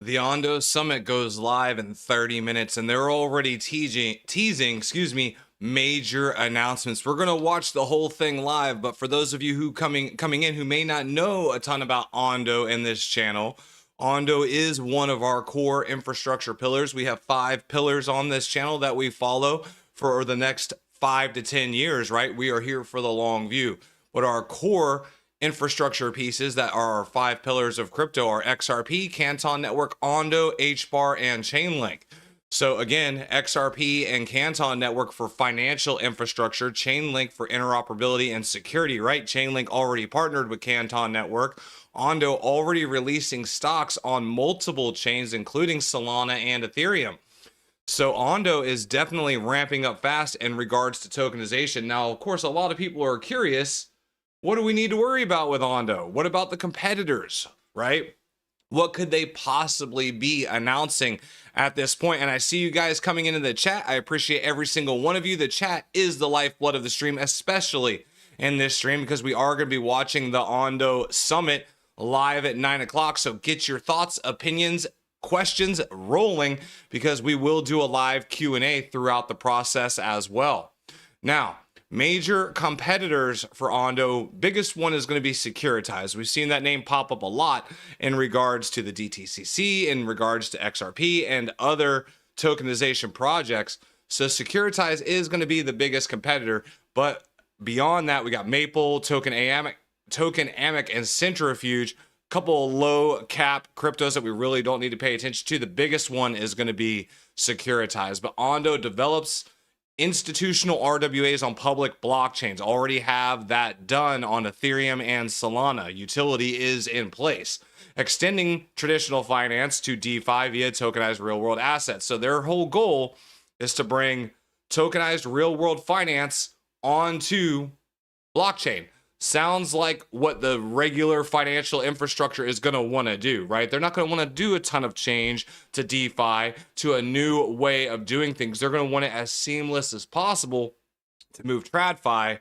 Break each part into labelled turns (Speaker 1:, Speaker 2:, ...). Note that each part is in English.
Speaker 1: The Ondo Summit goes live in 30 minutes, and they're already teasing, major announcements. We're gonna watch the whole thing live, but for those of you who coming in who may not know a ton about Ondo in this channel, Ondo is one of our core infrastructure pillars. We have 5 pillars on this channel that we follow for the next 5 to 10 years, right? We are here for the long view. But our core infrastructure pieces that are our 5 pillars of crypto are XRP, Canton Network, Ondo, HBAR, and Chainlink. So again, XRP and Canton Network for financial infrastructure, Chainlink for interoperability and security, right? Chainlink already partnered with Canton Network. Ondo already releasing stocks on multiple chains, including Solana and Ethereum. So Ondo is definitely ramping up fast in regards to tokenization. Now, of course, a lot of people are curious, what do we need to worry about with Ondo? What about the competitors, right? What could they possibly be announcing at this point? And I see you guys coming into the chat. I appreciate every single one of you. The chat is the lifeblood of the stream, especially in this stream, because we are going to be watching the Ondo Summit live at 9 o'clock. So get your thoughts, opinions, questions rolling, because we will do a live Q&A throughout the process as well. Now, major competitors for Ondo, biggest one is going to be Securitized. We've seen that name pop up a lot in regards to the DTCC, in regards to XRP and other tokenization projects. So Securitized is going to be the biggest competitor, but beyond that, we got Maple, Tokenamic, and Centrifuge. Couple low cap cryptos that we really don't need to pay attention to. The biggest one is going to be Securitized, but Ondo develops institutional RWAs on public blockchains. Already have that done on Ethereum and Solana. Utility is in place. Extending traditional finance to DeFi via tokenized real world assets. So their whole goal is to bring tokenized real world finance onto blockchain. Sounds like what the regular financial infrastructure is going to want to do, right? They're not going to want to do a ton of change to DeFi, to a new way of doing things. They're going to want it as seamless as possible to move TradFi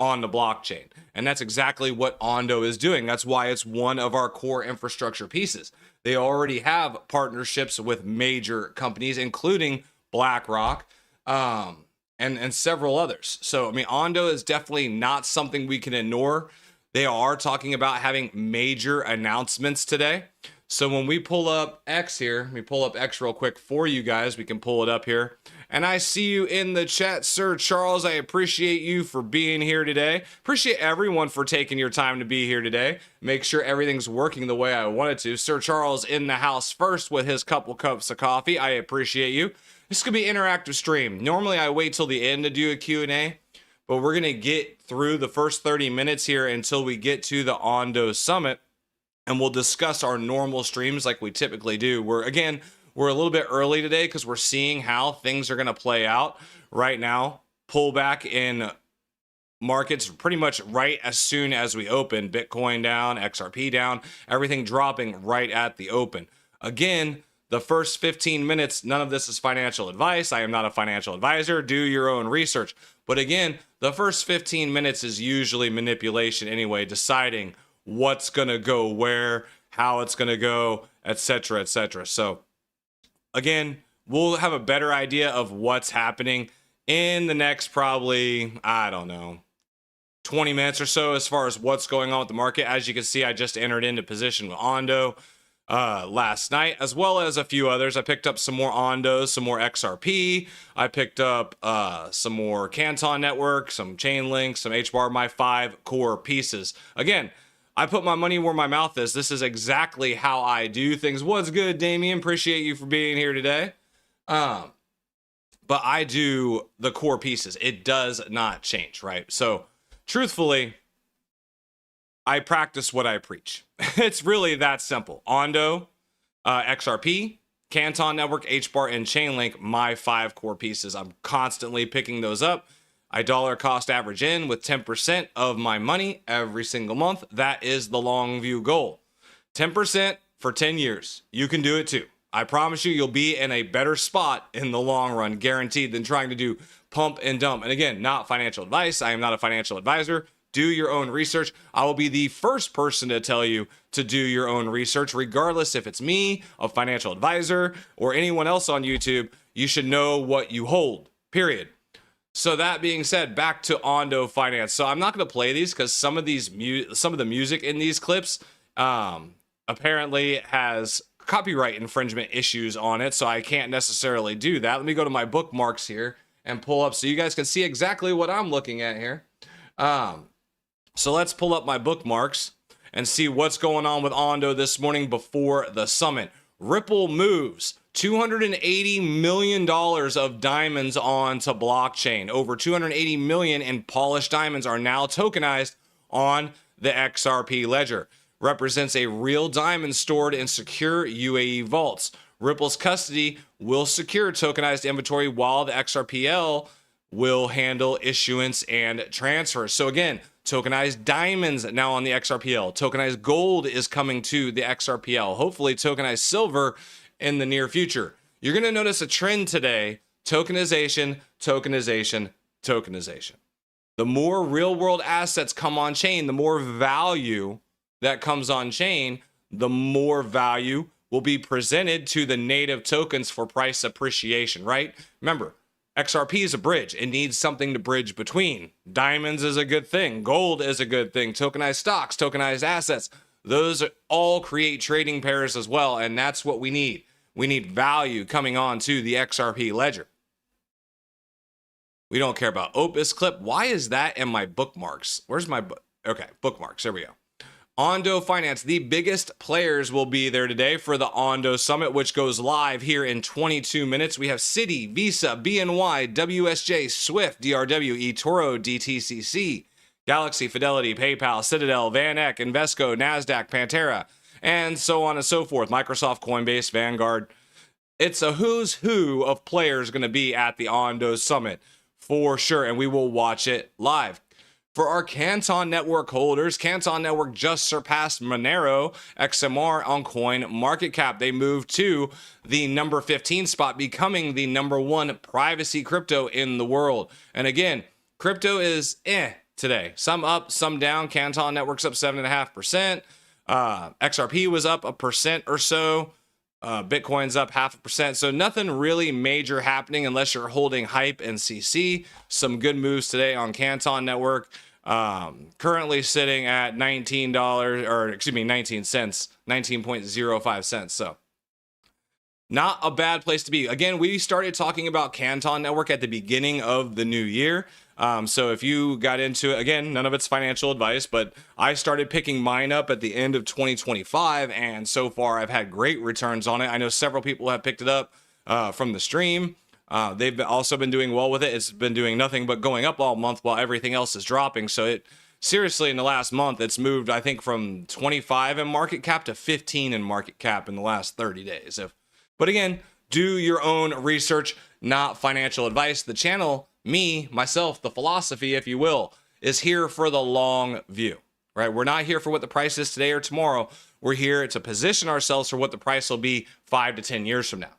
Speaker 1: on the blockchain. And that's exactly what Ondo is doing. That's why it's one of our core infrastructure pieces. They already have partnerships with major companies, including BlackRock, and several others. So, I mean, Ondo is definitely not something we can ignore. They are talking about having major announcements today. So when we pull up X here, let me pull up X real quick for you guys. We can pull it up here. And I see you in the chat, Sir Charles. I appreciate you for being here today. Appreciate everyone for taking your time to be here today. Make sure everything's working the way I want it to. Sir Charles in the house first with his couple cups of coffee. I appreciate you. This could be an interactive stream. Normally I wait till the end to do a Q&A, but we're going to get through the first 30 minutes here until we get to the Ondo Summit, and we'll discuss our normal streams like we typically do. We're a little bit early today because we're seeing how things are going to play out right now. Pullback in markets pretty much right as soon as we open. Bitcoin down, XRP down, everything dropping right at the open. Again, the first 15 minutes, none of this is financial advice. I am not a financial advisor. Do your own research. But again, the first 15 minutes is usually manipulation anyway, deciding what's going to go where, how it's going to go, etc., etc. So again, we'll have a better idea of what's happening in the next probably, I don't know, 20 minutes or so as far as what's going on with the market. As you can see, I just entered into position with Ondo last night, as well as a few others. I picked up some more Ondos, some more XRP. I picked up some more Canton Network, some Chainlink, some HBAR, my 5 core pieces. Again, I put my money where my mouth is. This is exactly how I do things. What's good, Damien? Appreciate you for being here today. But I do the core pieces. It does not change, right? So truthfully, I practice what I preach. It's really that simple. Ondo, XRP, Canton Network, HBAR, and Chainlink, my 5 core pieces. I'm constantly picking those up. I dollar cost average in with 10% of my money every single month. That is the long view goal. 10% for 10 years. You can do it too. I promise you, you'll be in a better spot in the long run, guaranteed, than trying to do pump and dump. And again, not financial advice. I am not a financial advisor. Do your own research. I will be the first person to tell you to do your own research, regardless if it's me, a financial advisor, or anyone else on YouTube. You should know what you hold, period. So that being said, back to Ondo Finance. So I'm not going to play these because some of the music in these clips apparently has copyright infringement issues on it, so I can't necessarily do that. Let me go to my bookmarks here and pull up so you guys can see exactly what I'm looking at here. So let's pull up my bookmarks and see what's going on with Ondo this morning before the summit. Ripple moves $280 million of diamonds onto blockchain. Over 280 million in polished diamonds are now tokenized on the XRP ledger. Represents a real diamond stored in secure UAE vaults. Ripple's custody will secure tokenized inventory while the XRPL will handle issuance and transfers. So again, tokenized diamonds now on the XRPL. Tokenized gold is coming to the XRPL. Hopefully tokenized silver in the near future. You're going to notice a trend today: tokenization, tokenization, tokenization. The more real world assets come on chain, the more value that comes on chain, the more value will be presented to the native tokens for price appreciation, right? Remember, XRP is a bridge. It needs something to bridge between. Diamonds is a good thing. Gold is a good thing. Tokenized stocks, tokenized assets. Those all create trading pairs as well, and that's what we need. We need value coming on to the XRP ledger. We don't care about Opus clip. Why is that in my bookmarks? Where's my okay, bookmarks. There we go. Ondo Finance, the biggest players will be there today for the Ondo Summit, which goes live here in 22 minutes. We have Citi, Visa, BNY, WSJ, Swift, DRW, eToro, DTCC, Galaxy, Fidelity, PayPal, Citadel, VanEck, Invesco, NASDAQ, Pantera, and so on and so forth. Microsoft, Coinbase, Vanguard. It's a who's who of players going to be at the Ondo Summit for sure, and we will watch it live. For our Canton Network holders, Canton Network just surpassed Monero XMR on coin market cap. They moved to the number 15 spot, becoming the number 1 privacy crypto in the world. And again, crypto is today. Some up, some down. Canton Network's up 7.5%. XRP was up 1% or so. Bitcoin's up 0.5%. So nothing really major happening unless you're holding hype and CC. Some good moves today on Canton Network. Currently sitting at $19, or excuse me, 19 cents, 19.05 cents. So not a bad place to be. Again, we started talking about Canton Network at the beginning of the new year. So if you got into it, again, none of it's financial advice, but I started picking mine up at the end of 2025. And so far I've had great returns on it. I know several people have picked it up, from the stream. They've also been doing well with it. It's been doing nothing but going up all month while everything else is dropping. So it seriously, in the last month, it's moved, I think, from 25 in market cap to 15 in market cap in the last 30 days. But again, do your own research, not financial advice. The channel, me, myself, the philosophy, if you will, is here for the long view, right? We're not here for what the price is today or tomorrow. We're here to position ourselves for what the price will be 5 to 10 years from now.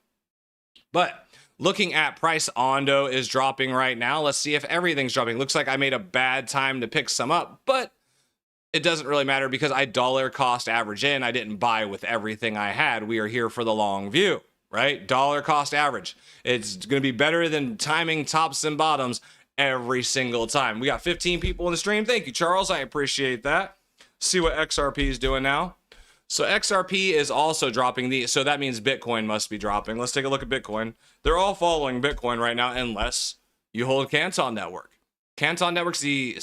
Speaker 1: But looking at price, Ondo is dropping right now. Let's see if everything's dropping. Looks like I made a bad time to pick some up, but it doesn't really matter because I dollar cost average in. I didn't buy with everything I had. We are here for the long view, right? Dollar cost average. It's going to be better than timing tops and bottoms every single time. We got 15 people in the stream. Thank you, Charles. I appreciate that. See what XRP is doing now. So XRP is also dropping so that means Bitcoin must be dropping. Let's take a look at Bitcoin. They're all following Bitcoin right now unless you hold Canton Network. Canton Network's the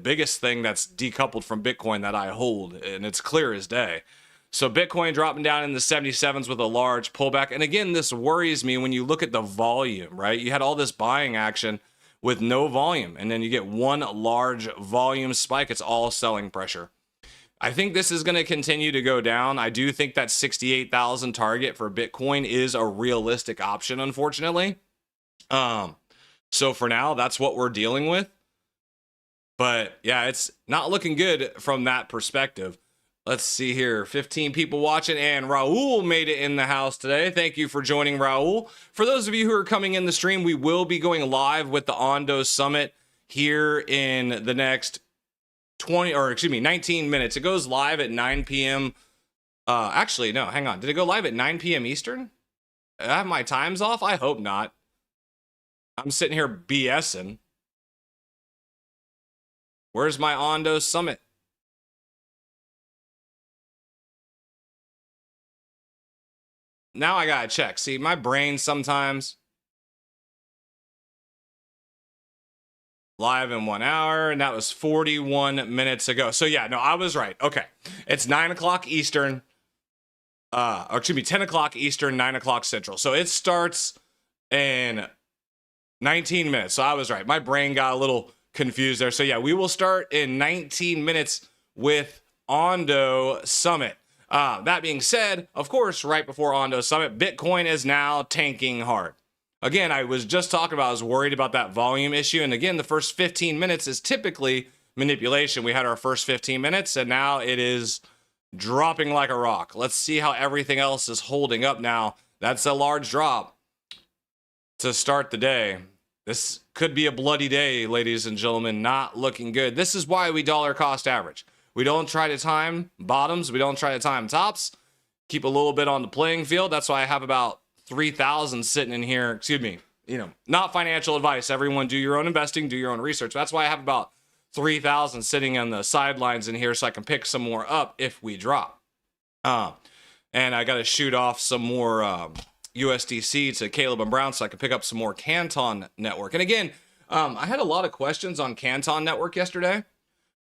Speaker 1: biggest thing that's decoupled from Bitcoin that I hold, and it's clear as day. So Bitcoin dropping down in the 77s with a large pullback. And again, this worries me when you look at the volume, right? You had all this buying action with no volume, and then you get one large volume spike. It's all selling pressure. I think this is going to continue to go down. I do think that 68,000 target for Bitcoin is a realistic option, unfortunately. So for now, that's what we're dealing with. But yeah, it's not looking good from that perspective. Let's see here. 15 people watching, and Raul made it in the house today. Thank you for joining, Raul. For those of you who are coming in the stream, we will be going live with the Ondo Summit here in the next 19 minutes. It goes live at 9 p.m. Actually, no, hang on. Did it go live at 9 p.m. Eastern? I have my times off? I hope not. I'm sitting here BSing. Where's my Ondo Summit? Now I gotta check. See, my brain sometimes. Live in 1 hour, and that was 41 minutes ago. So yeah, no, I was right. Okay. It's 9 o'clock Eastern. Or excuse me, 10 o'clock Eastern, 9 o'clock Central. So it starts in 19 minutes. So I was right. My brain got a little confused there. So yeah, we will start in 19 minutes with Ondo Summit. That being said, of course, right before Ondo Summit, Bitcoin is now tanking hard. Again, I was just talking about, I was worried about that volume issue. And again, the first 15 minutes is typically manipulation. We had our first 15 minutes and now it is dropping like a rock. Let's see how everything else is holding up now. That's a large drop to start the day. This could be a bloody day, ladies and gentlemen. Not looking good. This is why we dollar cost average. We don't try to time bottoms. We don't try to time tops. Keep a little bit on the playing field. That's why I have about 3,000 sitting in here. Excuse me. Not financial advice. Everyone do your own investing, do your own research. That's why I have about 3,000 sitting on the sidelines in here so I can pick some more up if we drop. And I got to shoot off some more USDC to Caleb and Brown so I can pick up some more Canton Network. And again, I had a lot of questions on Canton Network yesterday.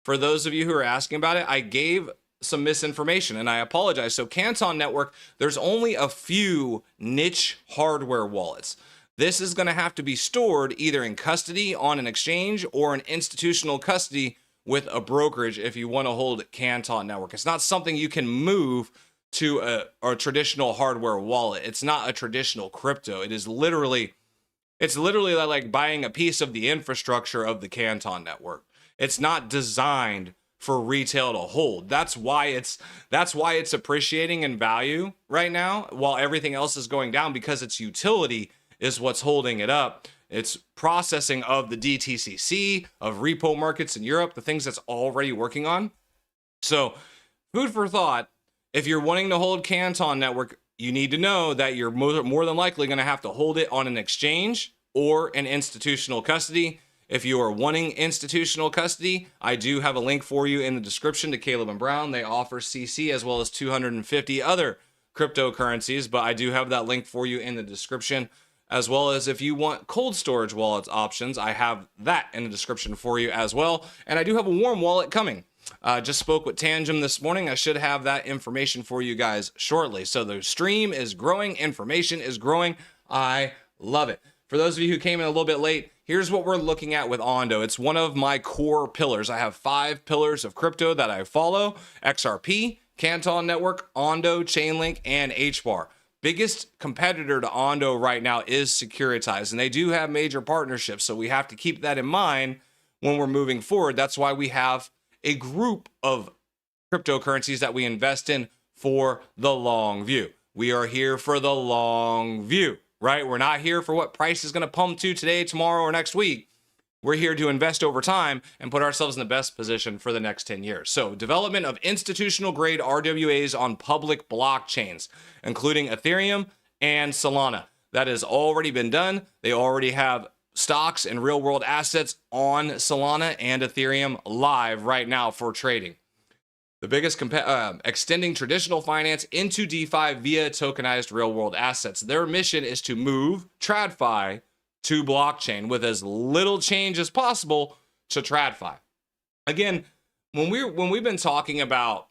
Speaker 1: For those of you who are asking about it, I gave some misinformation and I apologize. So Canton Network, there's only a few niche hardware wallets. This is going to have to be stored either in custody on an exchange or in institutional custody with a brokerage if you want to hold Canton Network. It's not something you can move to a traditional hardware wallet. It's not a traditional crypto. It's literally like buying a piece of the infrastructure of the Canton Network. It's not designed for retail to hold. That's why it's appreciating in value right now while everything else is going down, because its utility is what's holding it up. It's processing of the DTCC, of repo markets in Europe, the things that's already working on. So food for thought, if you're wanting to hold Canton Network, you need to know that you're more than likely going to have to hold it on an exchange or an institutional custody. If you are wanting institutional custody, I do have a link for you in the description to Caleb and Brown. They offer CC as well as 250 other cryptocurrencies, but I do have that link for you in the description. As well as if you want cold storage wallets options, I have that in the description for you as well. And I do have a warm wallet coming. Just spoke with Tangem this morning. I should have that information for you guys shortly. So the stream is growing, information is growing. I love it. For those of you who came in a little bit late, here's what we're looking at with Ondo. It's one of my core pillars. I have 5 pillars of crypto that I follow: XRP, Canton Network, Ondo, Chainlink, and HBAR. Biggest competitor to Ondo right now is Securitized, and they do have major partnerships, so we have to keep that in mind when we're moving forward. That's why we have a group of cryptocurrencies that we invest in for the long view. We are here for the long view, right? We're not here for what price is going to pump to today, tomorrow, or next week. We're here to invest over time and put ourselves in the best position for the next 10 years. So development of institutional grade RWAs on public blockchains, including Ethereum and Solana. That has already been done. They already have stocks and real world assets on Solana and Ethereum live right now for trading. The biggest extending traditional finance into DeFi via tokenized real world assets. Their mission is to move TradFi to blockchain with as little change as possible to TradFi. Again, when we've been talking about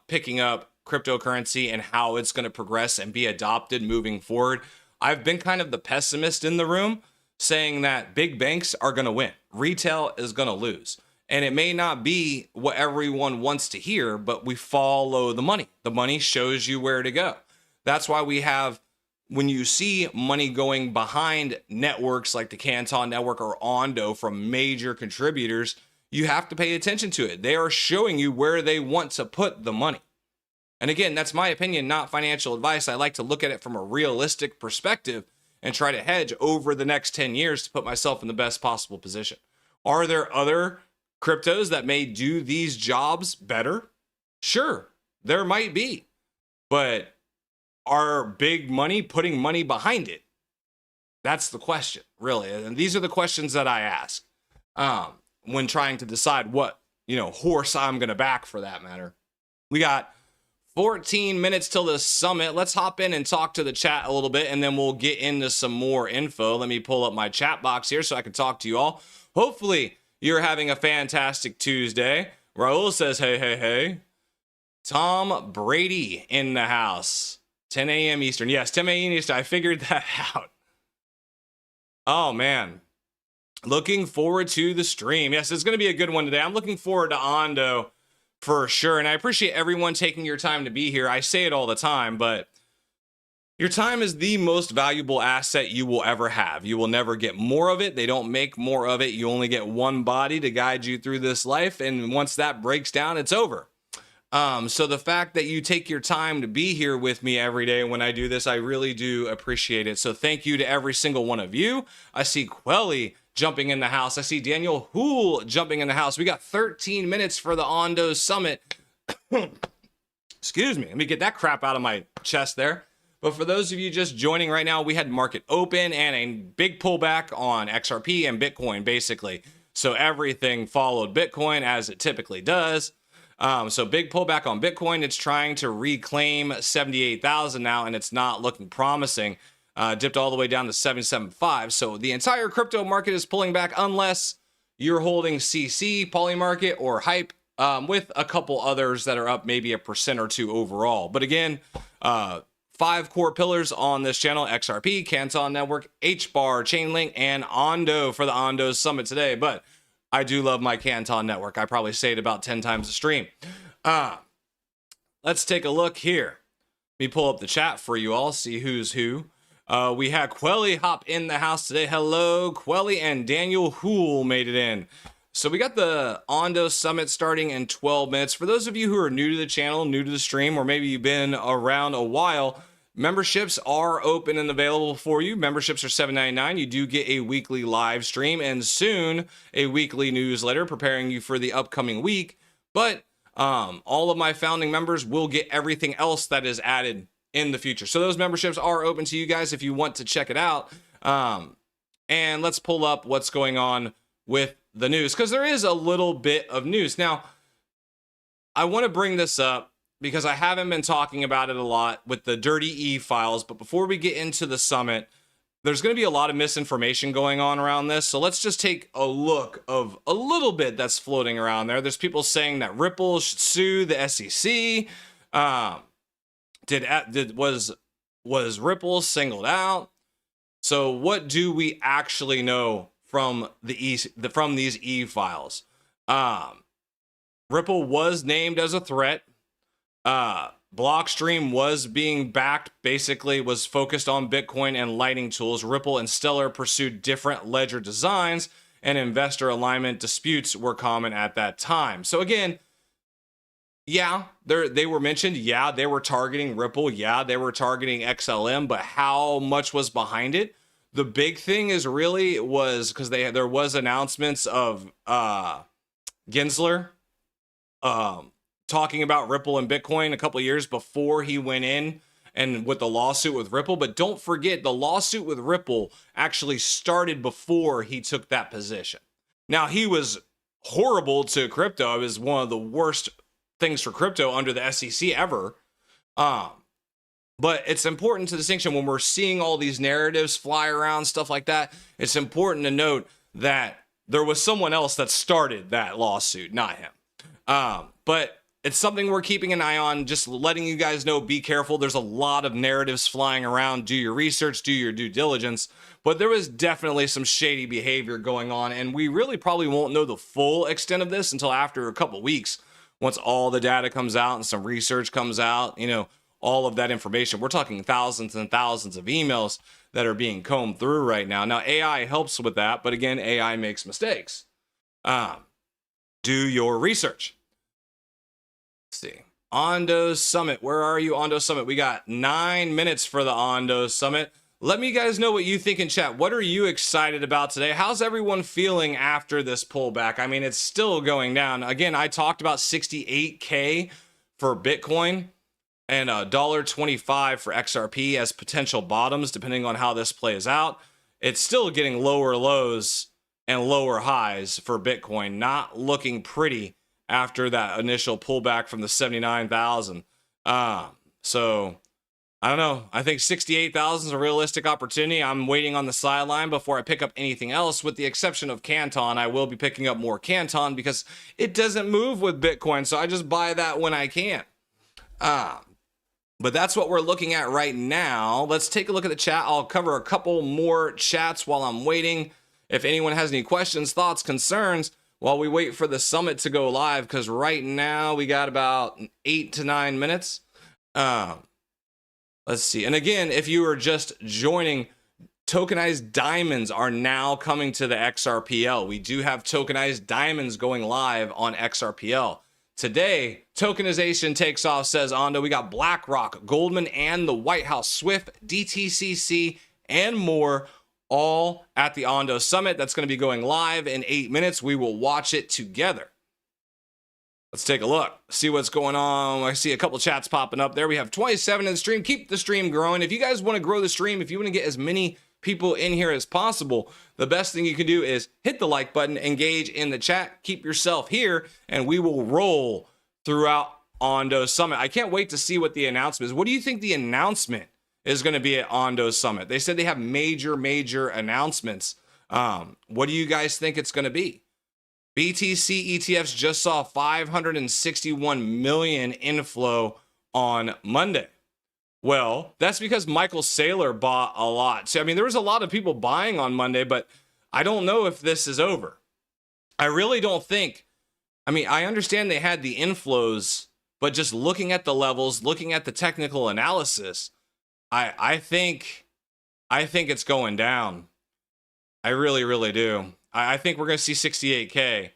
Speaker 1: picking up cryptocurrency and how it's going to progress and be adopted moving forward, I've been kind of the pessimist in the room, saying that big banks are going to win, retail is going to lose. And it may not be what everyone wants to hear, but we follow the money. The money shows you where to go. That's why we have, when you see money going behind networks like the Canton Network or Ondo from major contributors, you have to pay attention to it. They are showing you where they want to put the money. And again, that's my opinion, not financial advice. I like to look at it from a realistic perspective and try to hedge over the next 10 years to put myself in the best possible position. Are there other cryptos that may do these jobs better? Sure, there might be. But are big money putting money behind it? That's the question, really. And these are the questions that I ask when trying to decide what, horse I'm going to back, for that matter. We got 14 minutes till the summit. Let's hop in and talk to the chat a little bit, and then we'll get into some more info. Let me pull up my chat box here so I can talk to you all. Hopefully, you're having a fantastic Tuesday. Raul says, hey, hey, hey. Tom Brady in the house. 10 a.m. Eastern. Yes, 10 a.m. Eastern. I figured that out. Oh, man. Looking forward to the stream. Yes, it's going to be a good one today. I'm looking forward to Ondo for sure. And I appreciate everyone taking your time to be here. I say it all the time, but your time is the most valuable asset you will ever have. You will never get more of it. They don't make more of it. You only get one body to guide you through this life. And once that breaks down, it's over. So the fact that you take your time to be here with me every day when I do this, I really do appreciate it. So thank you to every single one of you. I see Quelly jumping in the house. I see Daniel Hool jumping in the house. We got 13 minutes for the Ondo Summit. Excuse me. Let me get that crap out of my chest there. But for those of you just joining right now, we had market open and a big pullback on XRP and Bitcoin, basically. So everything followed Bitcoin as it typically does. So big pullback on Bitcoin. It's trying to reclaim 78,000 now, and it's not looking promising. Dipped all the way down to 775. So the entire crypto market is pulling back unless you're holding CC, Polymarket, or Hype, with a couple others that are up maybe 1% or 2% overall. But again, 5 core pillars on this channel: XRP, Canton Network, HBAR, Chainlink, and Ondo for the Ondo Summit today. But I do love my Canton Network. I probably say it about 10 times a stream. Let's take a look here. Let me pull up the chat for you all, see who's who. We had Quelly hop in the house today. Hello, Quelly, and Daniel Hool made it in. So we got the Ondo Summit starting in 12 minutes. For those of you who are new to the channel, new to the stream, or maybe you've been around a while, memberships are open and available for you. Memberships are $7.99. You do get a weekly live stream and soon a weekly newsletter preparing you for the upcoming week. But all of my founding members will get everything else that is added in the future. So those memberships are open to you guys if you want to check it out. And let's pull up what's going on with the news, because there is a little bit of news. Now, I want to bring this up because I haven't been talking about it a lot with the dirty e-files. But before we get into the summit, there's going to be a lot of misinformation going on around this. So let's just take a look of a little bit that's floating around there. There's people saying that Ripple should sue the SEC. Was Ripple singled out? So what do we actually know from these e-files? Ripple was named as a threat. Blockstream was being backed, basically was focused on Bitcoin and Lightning tools. Ripple and Stellar pursued different ledger designs, and investor alignment disputes were common at that time. So again, yeah, they were mentioned. Yeah, they were targeting Ripple. Yeah, they were targeting XLM, but how much was behind it? The big thing is really was because there was announcements of Gensler talking about Ripple and Bitcoin a couple of years before he went in and with the lawsuit with Ripple. But don't forget, the lawsuit with Ripple actually started before he took that position. Now, he was horrible to crypto. It was one of the worst things for crypto under the SEC ever. But it's important to distinction when we're seeing all these narratives fly around, stuff like that. It's important to note that there was someone else that started that lawsuit, not him. But it's something we're keeping an eye on, just letting you guys know, be careful. There's a lot of narratives flying around. Do your research, do your due diligence. But there was definitely some shady behavior going on, and we really probably won't know the full extent of this until after a couple weeks, once all the data comes out and some research comes out, all of that information. We're talking thousands and thousands of emails that are being combed through right now. Now, AI helps with that, but again, AI makes mistakes. Do your research. Let's see. Ondo Summit. Where are you, Ondo Summit? We got 9 minutes for the Ondo Summit. Let me guys know what you think in chat. What are you excited about today? How's everyone feeling after this pullback? I mean, it's still going down. Again, I talked about 68K for Bitcoin and $1.25 for XRP as potential bottoms, depending on how this plays out. It's still getting lower lows and lower highs for Bitcoin, not looking pretty after that initial pullback from the 79,000. So I don't know. I think 68,000 is a realistic opportunity. I'm waiting on the sideline before I pick up anything else, with the exception of Canton. I will be picking up more Canton because it doesn't move with Bitcoin, so I just buy that when I can. But that's what we're looking at right now. Let's take a look at the chat. I'll cover a couple more chats while I'm waiting. If anyone has any questions, thoughts, concerns, while we wait for the summit to go live, because right now we got about 8 to 9 minutes. Let's see. And again, if you are just joining, tokenized diamonds are now coming to the XRPL. We do have tokenized diamonds going live on XRPL. Today, tokenization takes off, says Ondo. We got BlackRock, Goldman, and the White House, Swift, DTCC, and more, all at the Ondo Summit. That's going to be going live in 8 minutes. We will watch it together. Let's take a look, see what's going on. I see a couple chats popping up there. We have 27 in the stream. Keep the stream growing. If you guys want to grow the stream, if you want to get as many people in here as possible, the best thing you can do is hit the like button, engage in the chat, keep yourself here, and we will roll throughout Ondo Summit. I can't wait to see what the announcement is. What do you think the announcement is going to be at Ondo Summit? They said they have major announcements. What do you guys think it's going to be? BTC ETFs just saw 561 million inflow on Monday. Well, that's because Michael Saylor bought a lot. So, I mean, there was a lot of people buying on Monday, but I don't know if this is over. I really don't think. I mean, I understand they had the inflows, but just looking at the levels, looking at the technical analysis, I think it's going down. I really do. I think we're going to see 68K.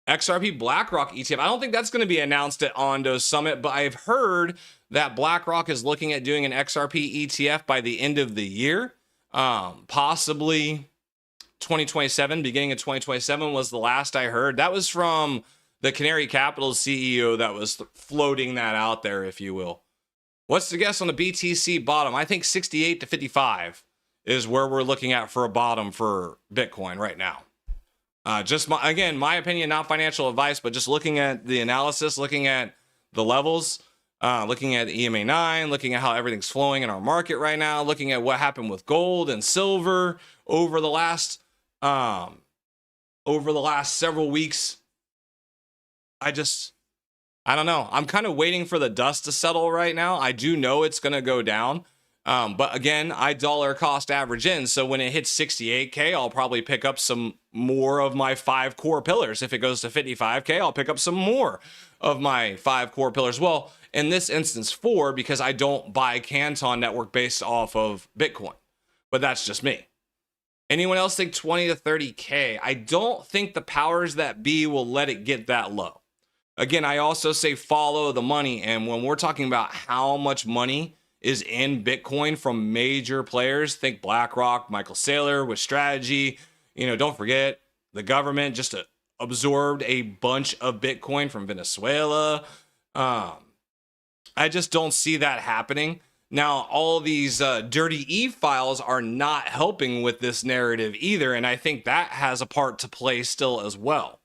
Speaker 1: XRP BlackRock ETF. I don't think that's going to be announced at Ondo Summit, but I've heard that BlackRock is looking at doing an XRP ETF by the end of the year. Possibly 2027, beginning of 2027 was the last I heard. That was from the Canary Capital CEO that was floating that out there, if you will. What's the guess on the BTC bottom? I think 68 to 55 is where we're looking at for a bottom for Bitcoin right now. Again, my opinion, not financial advice, but just looking at the analysis, looking at the levels, looking at EMA 9, looking at how everything's flowing in our market right now, looking at what happened with gold and silver over the last several weeks. I don't know. I'm kind of waiting for the dust to settle right now. I do know it's going to go down. But again, I dollar cost average in. So when it hits 68K, I'll probably pick up some more of my 5 core pillars. If it goes to 55K, I'll pick up some more of my 5 core pillars. Well, in this instance, 4, because I don't buy Canton Network based off of Bitcoin. But that's just me. Anyone else think 20 to 30K? I don't think the powers that be will let it get that low. Again, I also say follow the money. And when we're talking about how much money is in Bitcoin from major players, think BlackRock, Michael Saylor with strategy. Don't forget the government just absorbed a bunch of Bitcoin from Venezuela. I just don't see that happening. Now, all these dirty e-files are not helping with this narrative either, and I think that has a part to play still as well.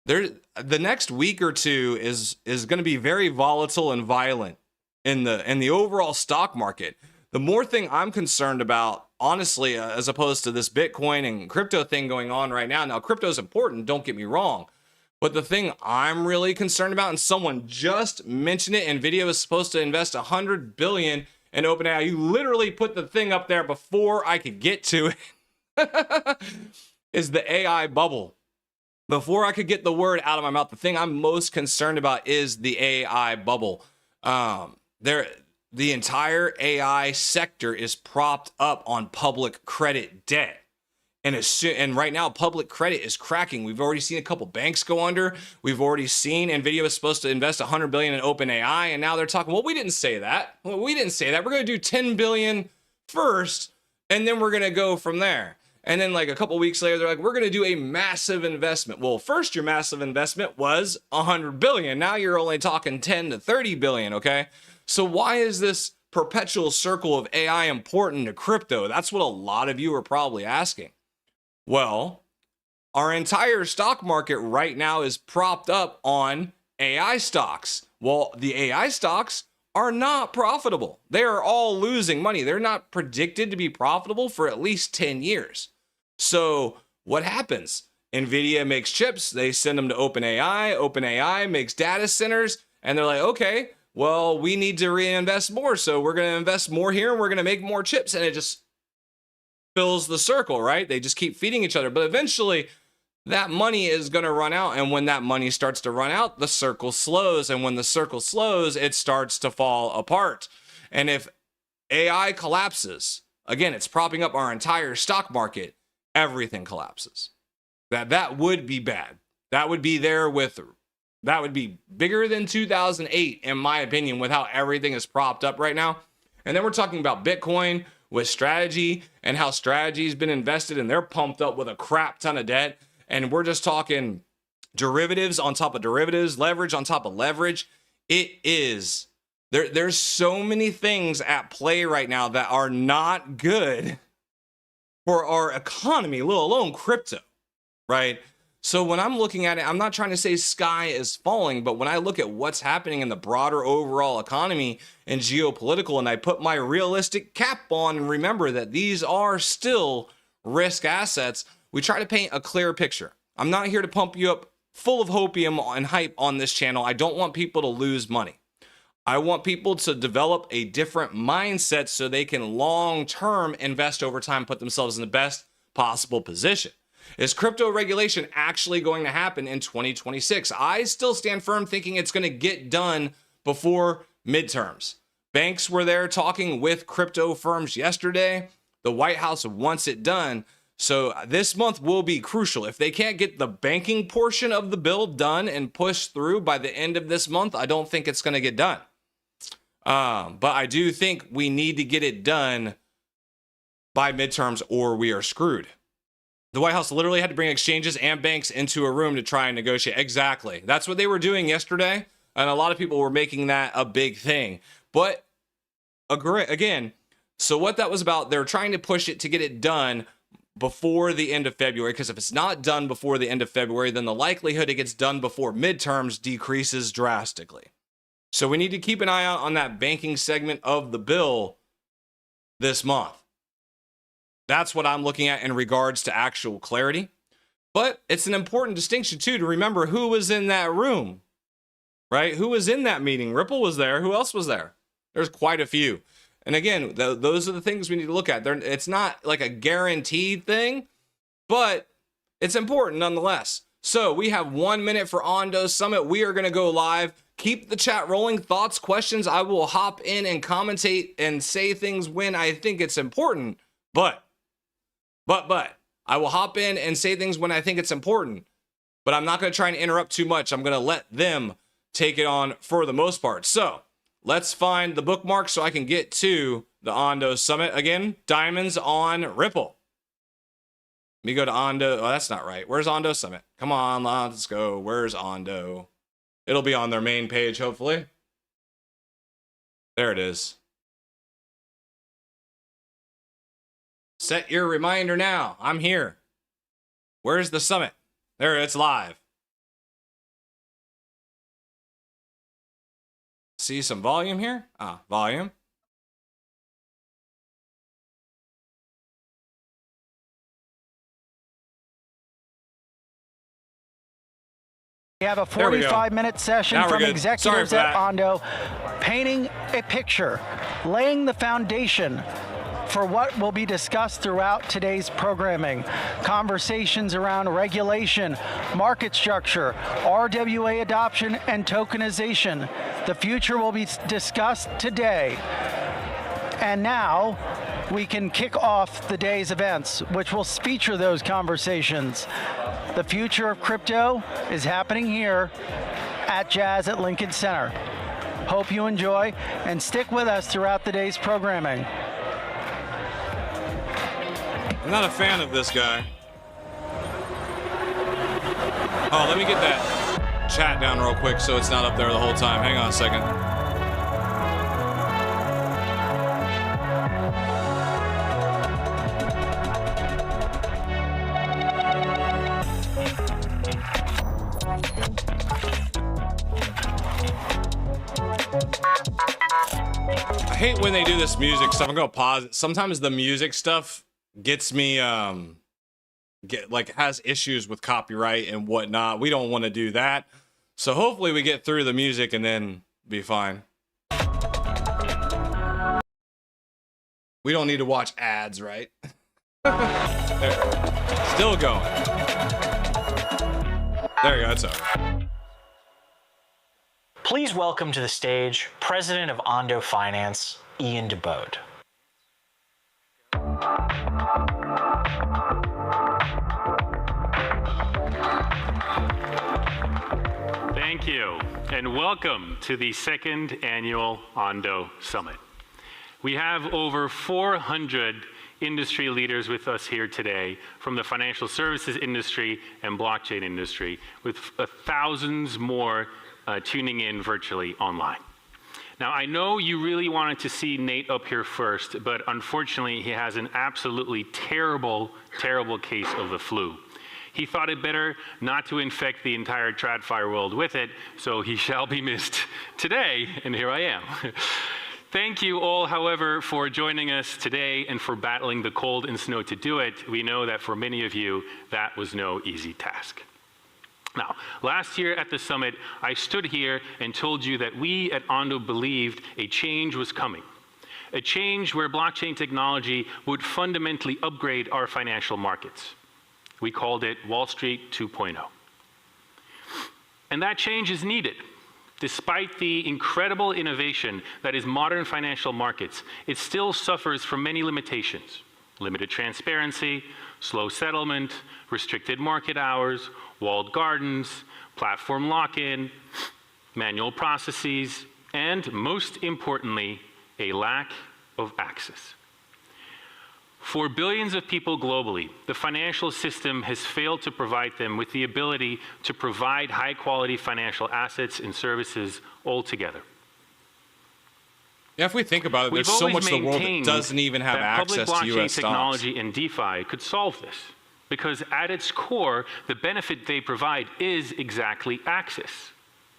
Speaker 1: The next week or two is going to be very volatile and violent in the overall stock market. The more thing I'm concerned about, honestly, as opposed to this Bitcoin and crypto thing going on right now. Now, crypto is important, don't get me wrong. But the thing I'm really concerned about, and someone just mentioned it, NVIDIA is supposed to invest $100 billion in OpenAI. You literally put the thing up there before I could get to it, is the AI bubble. Before I could get the word out of my mouth, the thing I'm most concerned about is the AI bubble. The entire AI sector is propped up on public credit debt. And right now, public credit is cracking. We've already seen a couple banks go under. We've already seen NVIDIA was supposed to invest $100 billion in OpenAI, and now they're talking, well, we didn't say that. Well, we didn't say that. We're going to do $10 billion first, and then we're going to go from there. And then like a couple weeks later, they're like, we're going to do a massive investment. Well, first your massive investment was 100 billion. Now you're only talking 10 to 30 billion. Okay. So why is this perpetual circle of AI important to crypto? That's what a lot of you are probably asking. Well, our entire stock market right now is propped up on AI stocks. Well, the AI stocks are not profitable. They are all losing money. They're not predicted to be profitable for at least 10 years. So what happens? NVIDIA makes chips. They send them to OpenAI. OpenAI makes data centers. And they're like, okay, well, we need to reinvest more. So we're going to invest more here and we're going to make more chips. And it just fills the circle, right? They just keep feeding each other. But eventually that money is going to run out. And when that money starts to run out, the circle slows. And when the circle slows, it starts to fall apart. And if AI collapses, again, it's propping up our entire stock market, everything collapses. That would be bad. That would be bigger than 2008, in my opinion, with how everything is propped up right now. And then we're talking about Bitcoin with strategy and how strategy's been invested and they're pumped up with a crap ton of debt. And we're just talking derivatives on top of derivatives, leverage on top of leverage. There's so many things at play right now that are not good for our economy, let alone crypto, right? So when I'm looking at it, I'm not trying to say sky is falling, but when I look at what's happening in the broader overall economy and geopolitical, and I put my realistic cap on and remember that these are still risk assets, we try to paint a clear picture. I'm not here to pump you up full of hopium and hype on this channel. I don't want people to lose money. I want people to develop a different mindset so they can long-term invest over time, put themselves in the best possible position. Is crypto regulation actually going to happen in 2026? I still stand firm thinking it's going to get done before midterms. Banks were there talking with crypto firms yesterday. The White House wants it done. So this month will be crucial. If they can't get the banking portion of the bill done and pushed through by the end of this month, I don't think it's going to get done. But I do think we need to get it done by midterms or we are screwed. The White House literally had to bring exchanges and banks into a room to try and negotiate. Exactly. That's what they were doing yesterday. And a lot of people were making that a big thing. But again, so what that was about, they're trying to push it to get it done before the end of February, because if it's not done before the end of February, then the likelihood it gets done before midterms decreases drastically. So we need to keep an eye out on that banking segment of the bill this month. That's what I'm looking at in regards to actual clarity. But it's an important distinction too to remember who was in that room, right? Who was in that meeting? Ripple was there. Who else was there? There's quite a few. And again, those are the things we need to look at. It's not like a guaranteed thing, but it's important nonetheless. So we have 1 minute for Ondo Summit. We are going to go live. Keep the chat rolling. Thoughts, questions. I will hop in and commentate and say things when I think it's important. But I will hop in and say things when I think it's important. But I'm not going to try and interrupt too much. I'm going to let them take it on for the most part. So let's find the bookmark so I can get to the Ondo Summit. Again, diamonds on Ripple. Let me go to Ondo. Oh, that's not right. Where's Ondo Summit? Come on, let's go. Where's Ondo? It'll be on their main page, hopefully. There it is. Set your reminder now. I'm here. Where's the summit? There, it's live. See some volume here? Volume.
Speaker 2: We have a 45-minute session from executives at Ondo, painting a picture, laying the foundation for what will be discussed throughout today's programming. Conversations around regulation, market structure, RWA adoption, and tokenization. The future will be discussed today. And now, we can kick off the day's events, which will feature those conversations. The future of crypto is happening here at Jazz at Lincoln Center. Hope you enjoy and stick with us throughout the day's programming.
Speaker 1: I'm not a fan of this guy. Oh, let me get that chat down real quick so it's not up there the whole time. Hang on a second. I hate when they do this music stuff. I'm gonna pause it. Sometimes the music stuff gets me has issues with copyright and whatnot. We don't want to do that. So hopefully we get through the music and then be fine. We don't need to watch ads, right? There. Still going. There you go, it's over.
Speaker 3: Please welcome to the stage President of Ondo Finance, Ian DeBode.
Speaker 4: Thank you, and welcome to the second annual Ondo Summit. We have over 400 industry leaders with us here today from the financial services industry and blockchain industry, with thousands more tuning in virtually online. Now, I know you really wanted to see Nate up here first, but unfortunately, he has an absolutely terrible, terrible case of the flu. He thought it better not to infect the entire TradFi world with it, so he shall be missed today, and here I am. Thank you all, however, for joining us today and for battling the cold and snow to do it. We know that for many of you, that was no easy task. Now, last year at the summit, I stood here and told you that we at Ondo believed a change was coming. A change where blockchain technology would fundamentally upgrade our financial markets. We called it Wall Street 2.0. And that change is needed. Despite the incredible innovation that is modern financial markets, it still suffers from many limitations. Limited transparency, slow settlement, restricted market hours, walled gardens, platform lock-in, manual processes, and most importantly, a lack of access. For billions of people globally, the financial system has failed to provide them with the ability to provide high-quality financial assets and services altogether.
Speaker 1: Yeah, if we think about it, there's so much of the world that doesn't even have access to US stocks.
Speaker 4: Technology and DeFi could solve this, because at its core, the benefit they provide is exactly access.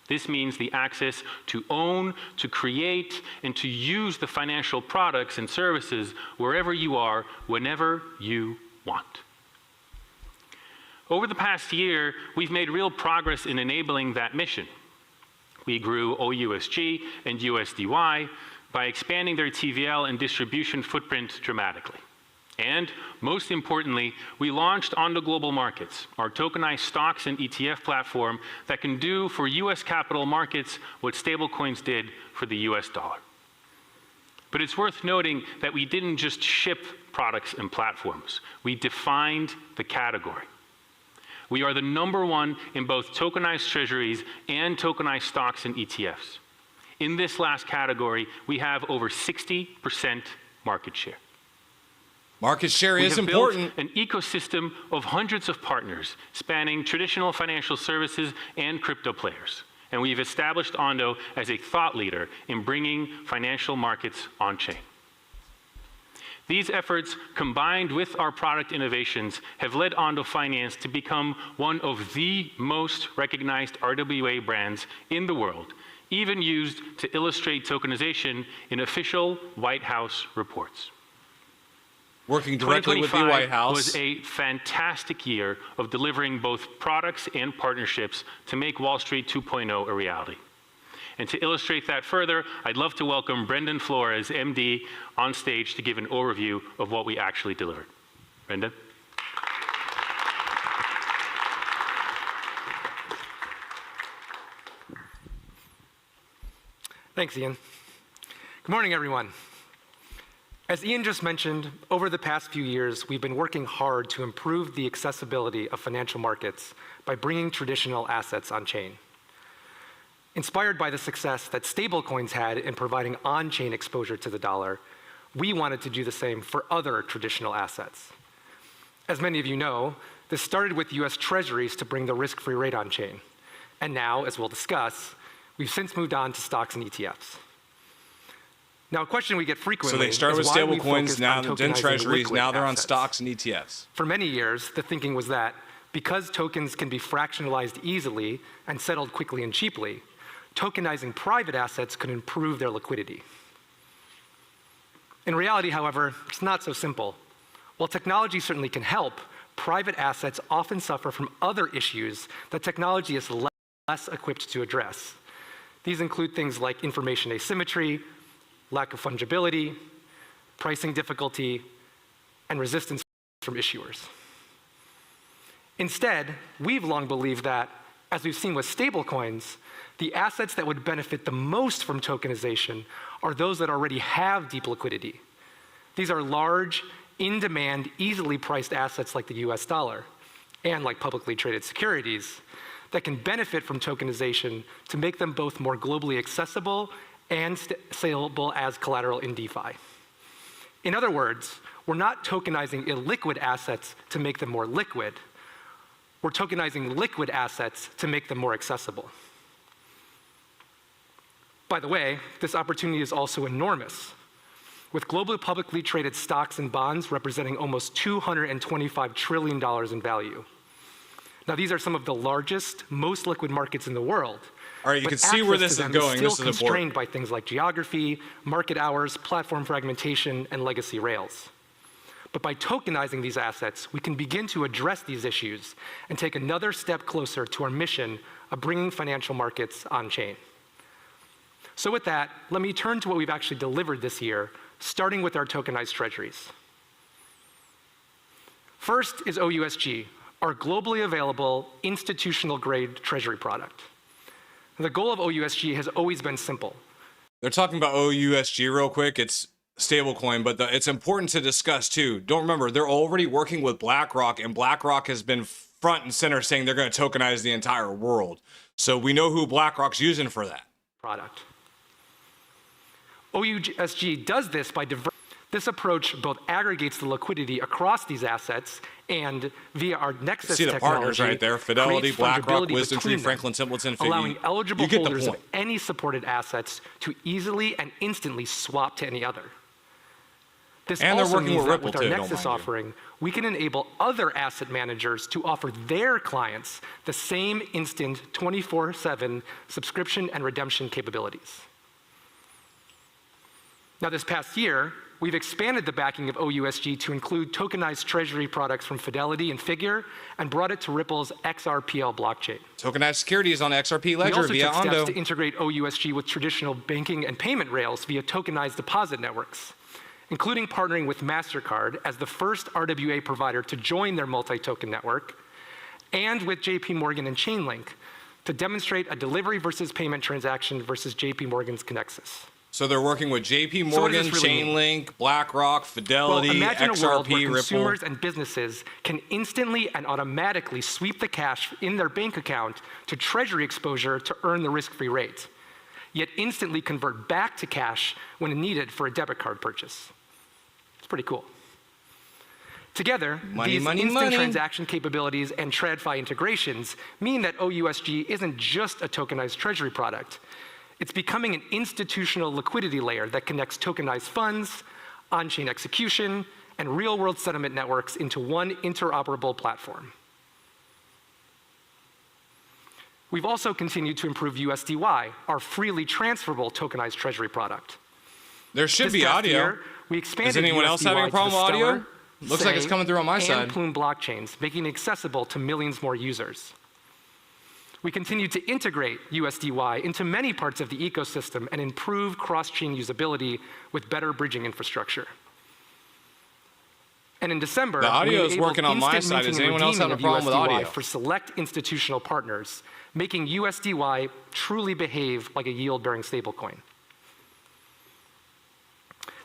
Speaker 4: This means the access to own, to create, and to use the financial products and services wherever you are, whenever you want. Over the past year, we've made real progress in enabling that mission. We grew OUSG and USDY by expanding their TVL and distribution footprint dramatically. And most importantly, we launched Ondo Global Markets, our tokenized stocks and ETF platform that can do for US capital markets what stablecoins did for the US dollar. But it's worth noting that we didn't just ship products and platforms. We defined the category. We are the #1 in both tokenized treasuries and tokenized stocks and ETFs. In this last category, we have over 60% market share.
Speaker 1: Market share is important.
Speaker 4: We have built an ecosystem of hundreds of partners spanning traditional financial services and crypto players. And we've established Ondo as a thought leader in bringing financial markets on-chain. These efforts, combined with our product innovations, have led Ondo Finance to become one of the most recognized RWA brands in the world, even used to illustrate tokenization in official White House reports.
Speaker 1: Working directly with the White House.
Speaker 4: Was a fantastic year of delivering both products and partnerships to make Wall Street 2.0 a reality. And to illustrate that further, I'd love to welcome Brendan Flores, MD, on stage to give an overview of what we actually delivered. Brendan?
Speaker 5: Thanks, Ian. Good morning, everyone. As Ian just mentioned, over the past few years, we've been working hard to improve the accessibility of financial markets by bringing traditional assets on-chain. Inspired by the success that stablecoins had in providing on-chain exposure to the dollar, we wanted to do the same for other traditional assets. As many of you know, this started with US Treasuries to bring the risk-free rate on-chain. And now, as we'll discuss, we've since moved on to stocks and ETFs. Now, a question we get frequently
Speaker 1: is why we started with stablecoins, now then treasuries, now they're on stocks and ETFs.
Speaker 5: For many years, the thinking was that because tokens can be fractionalized easily and settled quickly and cheaply, tokenizing private assets could improve their liquidity. In reality, however, it's not so simple. While technology certainly can help, private assets often suffer from other issues that technology is less equipped to address. These include things like information asymmetry, lack of fungibility, pricing difficulty, and resistance from issuers. Instead, we've long believed that, as we've seen with stablecoins, the assets that would benefit the most from tokenization are those that already have deep liquidity. These are large, in-demand, easily priced assets like the US dollar, and like publicly traded securities, that can benefit from tokenization to make them both more globally accessible and saleable as collateral in DeFi. In other words, we're not tokenizing illiquid assets to make them more liquid. We're tokenizing liquid assets to make them more accessible. By the way, this opportunity is also enormous, with globally publicly traded stocks and bonds representing almost $225 trillion in value. Now, these are some of the largest, most liquid markets in the world.
Speaker 1: All right, you can see where this is going. This is important.
Speaker 5: Still constrained by things like geography, market hours, platform fragmentation, and legacy rails. But by tokenizing these assets, we can begin to address these issues and take another step closer to our mission of bringing financial markets on-chain. So with that, let me turn to what we've actually delivered this year, starting with our tokenized treasuries. First is OUSG, our globally available institutional-grade treasury product. The goal of OUSG has always been simple.
Speaker 1: They're talking about OUSG real quick. It's stablecoin, but it's important to discuss too. Don't remember, they're already working with BlackRock, and BlackRock has been front and center saying they're going to tokenize the entire world. So we know who BlackRock's using for that
Speaker 5: product. OUSG does this by this approach both aggregates the liquidity across these assets and via our Nexus
Speaker 1: see the
Speaker 5: technology,
Speaker 1: partners right there, Fidelity, BlackRock, WisdomTree, Franklin Templeton, Figgy.
Speaker 5: Allowing eligible holders of any supported assets to easily and instantly swap to any other. This
Speaker 1: and
Speaker 5: also
Speaker 1: they're working
Speaker 5: means
Speaker 1: with
Speaker 5: that with our Nexus offering, we can enable other asset managers to offer their clients the same instant 24/7 subscription and redemption capabilities. Now, this past year, we've expanded the backing of OUSG to include tokenized treasury products from Fidelity and Figure and brought it to Ripple's XRPL blockchain.
Speaker 1: Tokenized securities on XRP Ledger via Ondo.
Speaker 5: We also took steps to integrate OUSG with traditional banking and payment rails via tokenized deposit networks, including partnering with MasterCard as the first RWA provider to join their multi-token network, and with JP Morgan and Chainlink to demonstrate a delivery versus payment transaction versus JP Morgan's Connexus.
Speaker 1: So they're working with JP Morgan, Chainlink, BlackRock, Fidelity,
Speaker 5: imagine
Speaker 1: XRP,
Speaker 5: a world where
Speaker 1: Ripple.
Speaker 5: Consumers and businesses can instantly and automatically sweep the cash in their bank account to treasury exposure to earn the risk-free rate, yet instantly convert back to cash when needed for a debit card purchase. It's pretty cool. Together, these instant transaction capabilities and TradFi integrations mean that OUSG isn't just a tokenized treasury product. It's becoming an institutional liquidity layer that connects tokenized funds, on-chain execution, and real-world settlement networks into one interoperable platform. We've also continued to improve USDY, our freely transferable tokenized treasury product.
Speaker 1: There should be audio.
Speaker 5: Year, we expanded
Speaker 1: Is anyone else having a problem with audio? Looks like it's coming through on my side.
Speaker 5: And Plume blockchains, making it accessible to millions more users. We continue to integrate USDY into many parts of the ecosystem and improve cross-chain usability with better bridging infrastructure. And in December,
Speaker 1: the audio is working on my side. Is anyone else having a problem with audio?
Speaker 5: For select institutional partners, making USDY truly behave like a yield-bearing stablecoin.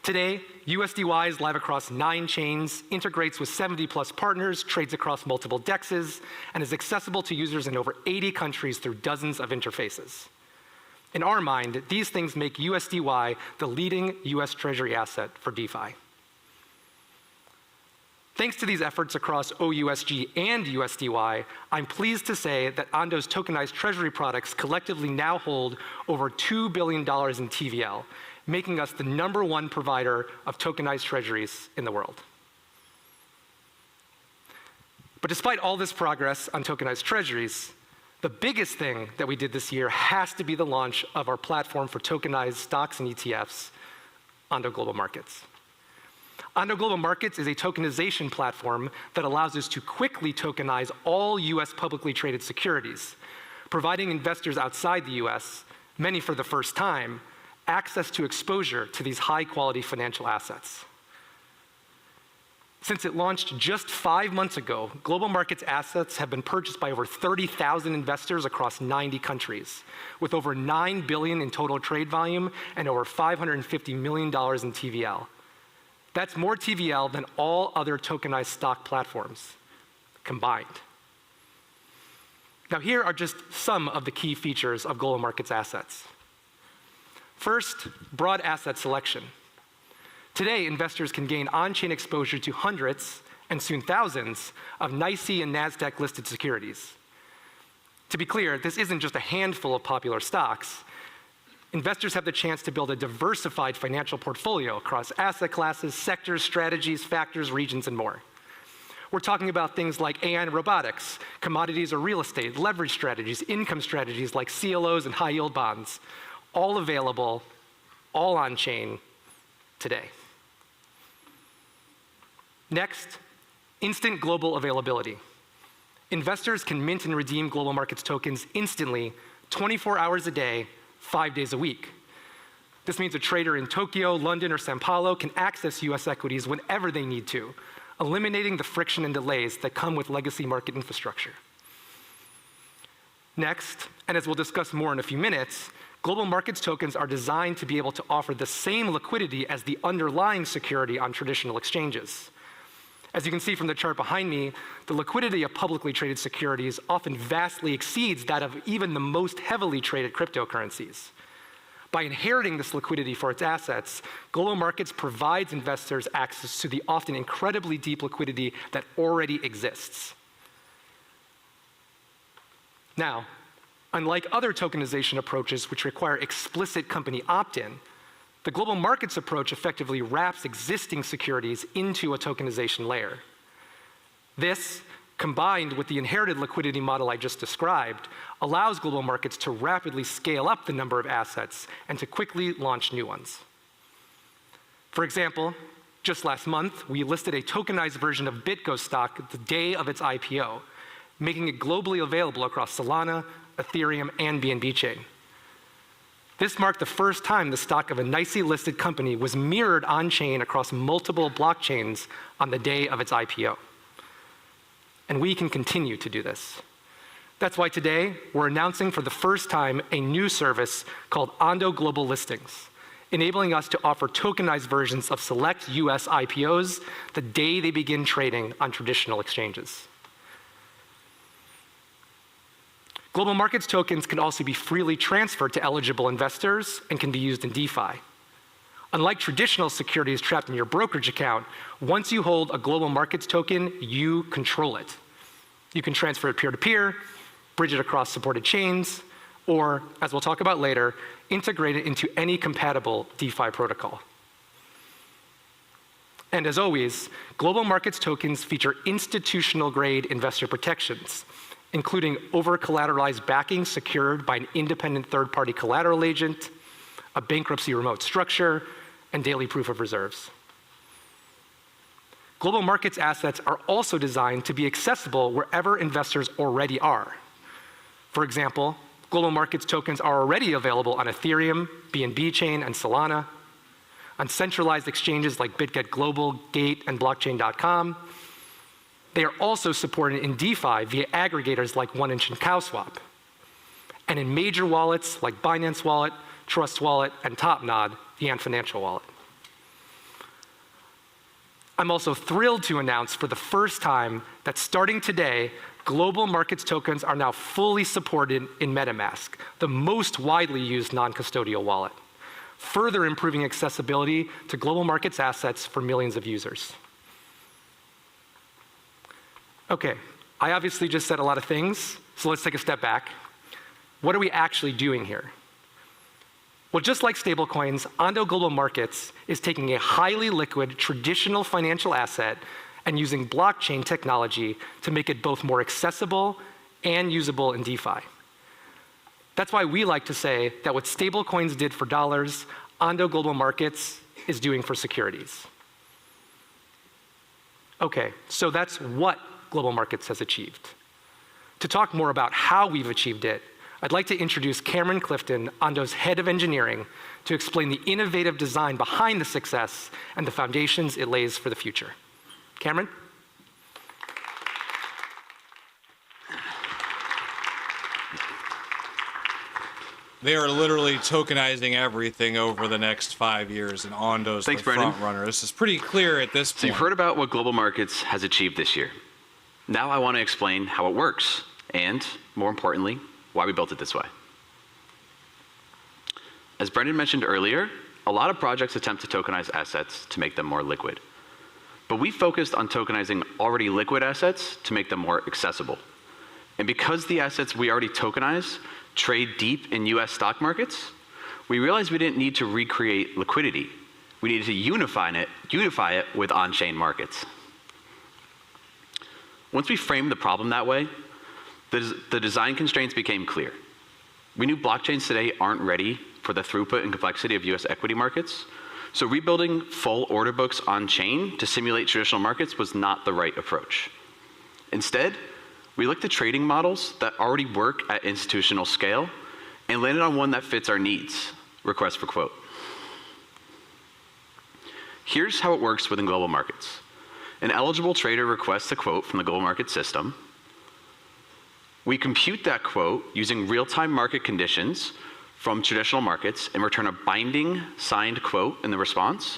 Speaker 5: Today, USDY is live across 9 chains, integrates with 70+ partners, trades across multiple DEXs, and is accessible to users in over 80 countries through dozens of interfaces. In our mind, these things make USDY the leading US Treasury asset for DeFi. Thanks to these efforts across OUSG and USDY, I'm pleased to say that Ondo's tokenized treasury products collectively now hold over $2 billion in TVL, making us the #1 provider of tokenized treasuries in the world. But despite all this progress on tokenized treasuries, the biggest thing that we did this year has to be the launch of our platform for tokenized stocks and ETFs, Ondo Global Markets. Ondo Global Markets is a tokenization platform that allows us to quickly tokenize all US publicly traded securities, providing investors outside the US, many for the first time, access to exposure to these high-quality financial assets. Since it launched just 5 months ago, Global Markets assets have been purchased by over 30,000 investors across 90 countries, with over $9 billion in total trade volume and over $550 million in TVL. That's more TVL than all other tokenized stock platforms combined. Now, here are just some of the key features of Global Markets assets. First, broad asset selection. Today, investors can gain on-chain exposure to hundreds, and soon thousands, of NYSE and NASDAQ-listed securities. To be clear, this isn't just a handful of popular stocks. Investors have the chance to build a diversified financial portfolio across asset classes, sectors, strategies, factors, regions, and more. We're talking about things like AI and robotics, commodities or real estate, leverage strategies, income strategies like CLOs and high-yield bonds, all available, all on-chain today. Next, instant global availability. Investors can mint and redeem Global Markets tokens instantly, 24 hours a day, 5 days a week. This means a trader in Tokyo, London, or Sao Paulo can access US equities whenever they need to, eliminating the friction and delays that come with legacy market infrastructure. Next, and as we'll discuss more in a few minutes, Global Markets tokens are designed to be able to offer the same liquidity as the underlying security on traditional exchanges. As you can see from the chart behind me, the liquidity of publicly traded securities often vastly exceeds that of even the most heavily traded cryptocurrencies. By inheriting this liquidity for its assets, Global Markets provides investors access to the often incredibly deep liquidity that already exists. Now, unlike other tokenization approaches which require explicit company opt-in, the Global Markets approach effectively wraps existing securities into a tokenization layer. This, combined with the inherited liquidity model I just described, allows Global Markets to rapidly scale up the number of assets and to quickly launch new ones. For example, just last month, we listed a tokenized version of BitGo stock the day of its IPO, making it globally available across Solana, Ethereum, and BNB chain. This marked the first time the stock of a NYSE-listed company was mirrored on-chain across multiple blockchains on the day of its IPO. And we can continue to do this. That's why today, we're announcing for the first time a new service called Ondo Global Listings, enabling us to offer tokenized versions of select US IPOs the day they begin trading on traditional exchanges. Global Markets tokens can also be freely transferred to eligible investors and can be used in DeFi. Unlike traditional securities trapped in your brokerage account, once you hold a Global Markets token, you control it. You can transfer it peer-to-peer, bridge it across supported chains, or, as we'll talk about later, integrate it into any compatible DeFi protocol. And as always, Global Markets tokens feature institutional-grade investor protections, including over-collateralized backing secured by an independent third-party collateral agent, a bankruptcy remote structure, and daily proof of reserves. Global Markets assets are also designed to be accessible wherever investors already are. For example, Global Markets tokens are already available on Ethereum, BNB chain, and Solana, on centralized exchanges like BitGet Global, Gate, and Blockchain.com. They are also supported in DeFi via aggregators like 1inch and CowSwap, and in major wallets like Binance Wallet, Trust Wallet, and Topnod, the Ant Financial wallet. I'm also thrilled to announce for the first time that starting today, Global Markets tokens are now fully supported in MetaMask, the most widely used non-custodial wallet, further improving accessibility to Global Markets assets for millions of users. Okay, I obviously just said a lot of things, so let's take a step back. What are we actually doing here? Well, just like stablecoins, Ondo Global Markets is taking a highly liquid traditional financial asset and using blockchain technology to make it both more accessible and usable in DeFi. That's why we like to say that what stablecoins did for dollars, Ondo Global Markets is doing for securities. Okay, so that's what Global Markets has achieved. To talk more about how we've achieved it, I'd like to introduce Cameron Clifton, Ondo's head of engineering, to explain the innovative design behind the success and the foundations it lays for the future. Cameron?
Speaker 1: They are literally tokenizing everything over the next 5 years, and Ondo's the front runner. This is pretty clear at this point.
Speaker 6: So you've heard about what Global Markets has achieved this year. Now I want to explain how it works, and more importantly, why we built it this way. As Brendan mentioned earlier, a lot of projects attempt to tokenize assets to make them more liquid. But we focused on tokenizing already liquid assets to make them more accessible. And because the assets we already tokenize trade deep in US stock markets, we realized we didn't need to recreate liquidity. We needed to unify it with on-chain markets. Once we framed the problem that way, the design constraints became clear. We knew blockchains today aren't ready for the throughput and complexity of US equity markets, so rebuilding full order books on-chain to simulate traditional markets was not the right approach. Instead, we looked at trading models that already work at institutional scale and landed on one that fits our needs, request for quote. Here's how it works within global markets. An eligible trader requests a quote from the global market system. We compute that quote using real-time market conditions from traditional markets and return a binding signed quote in the response.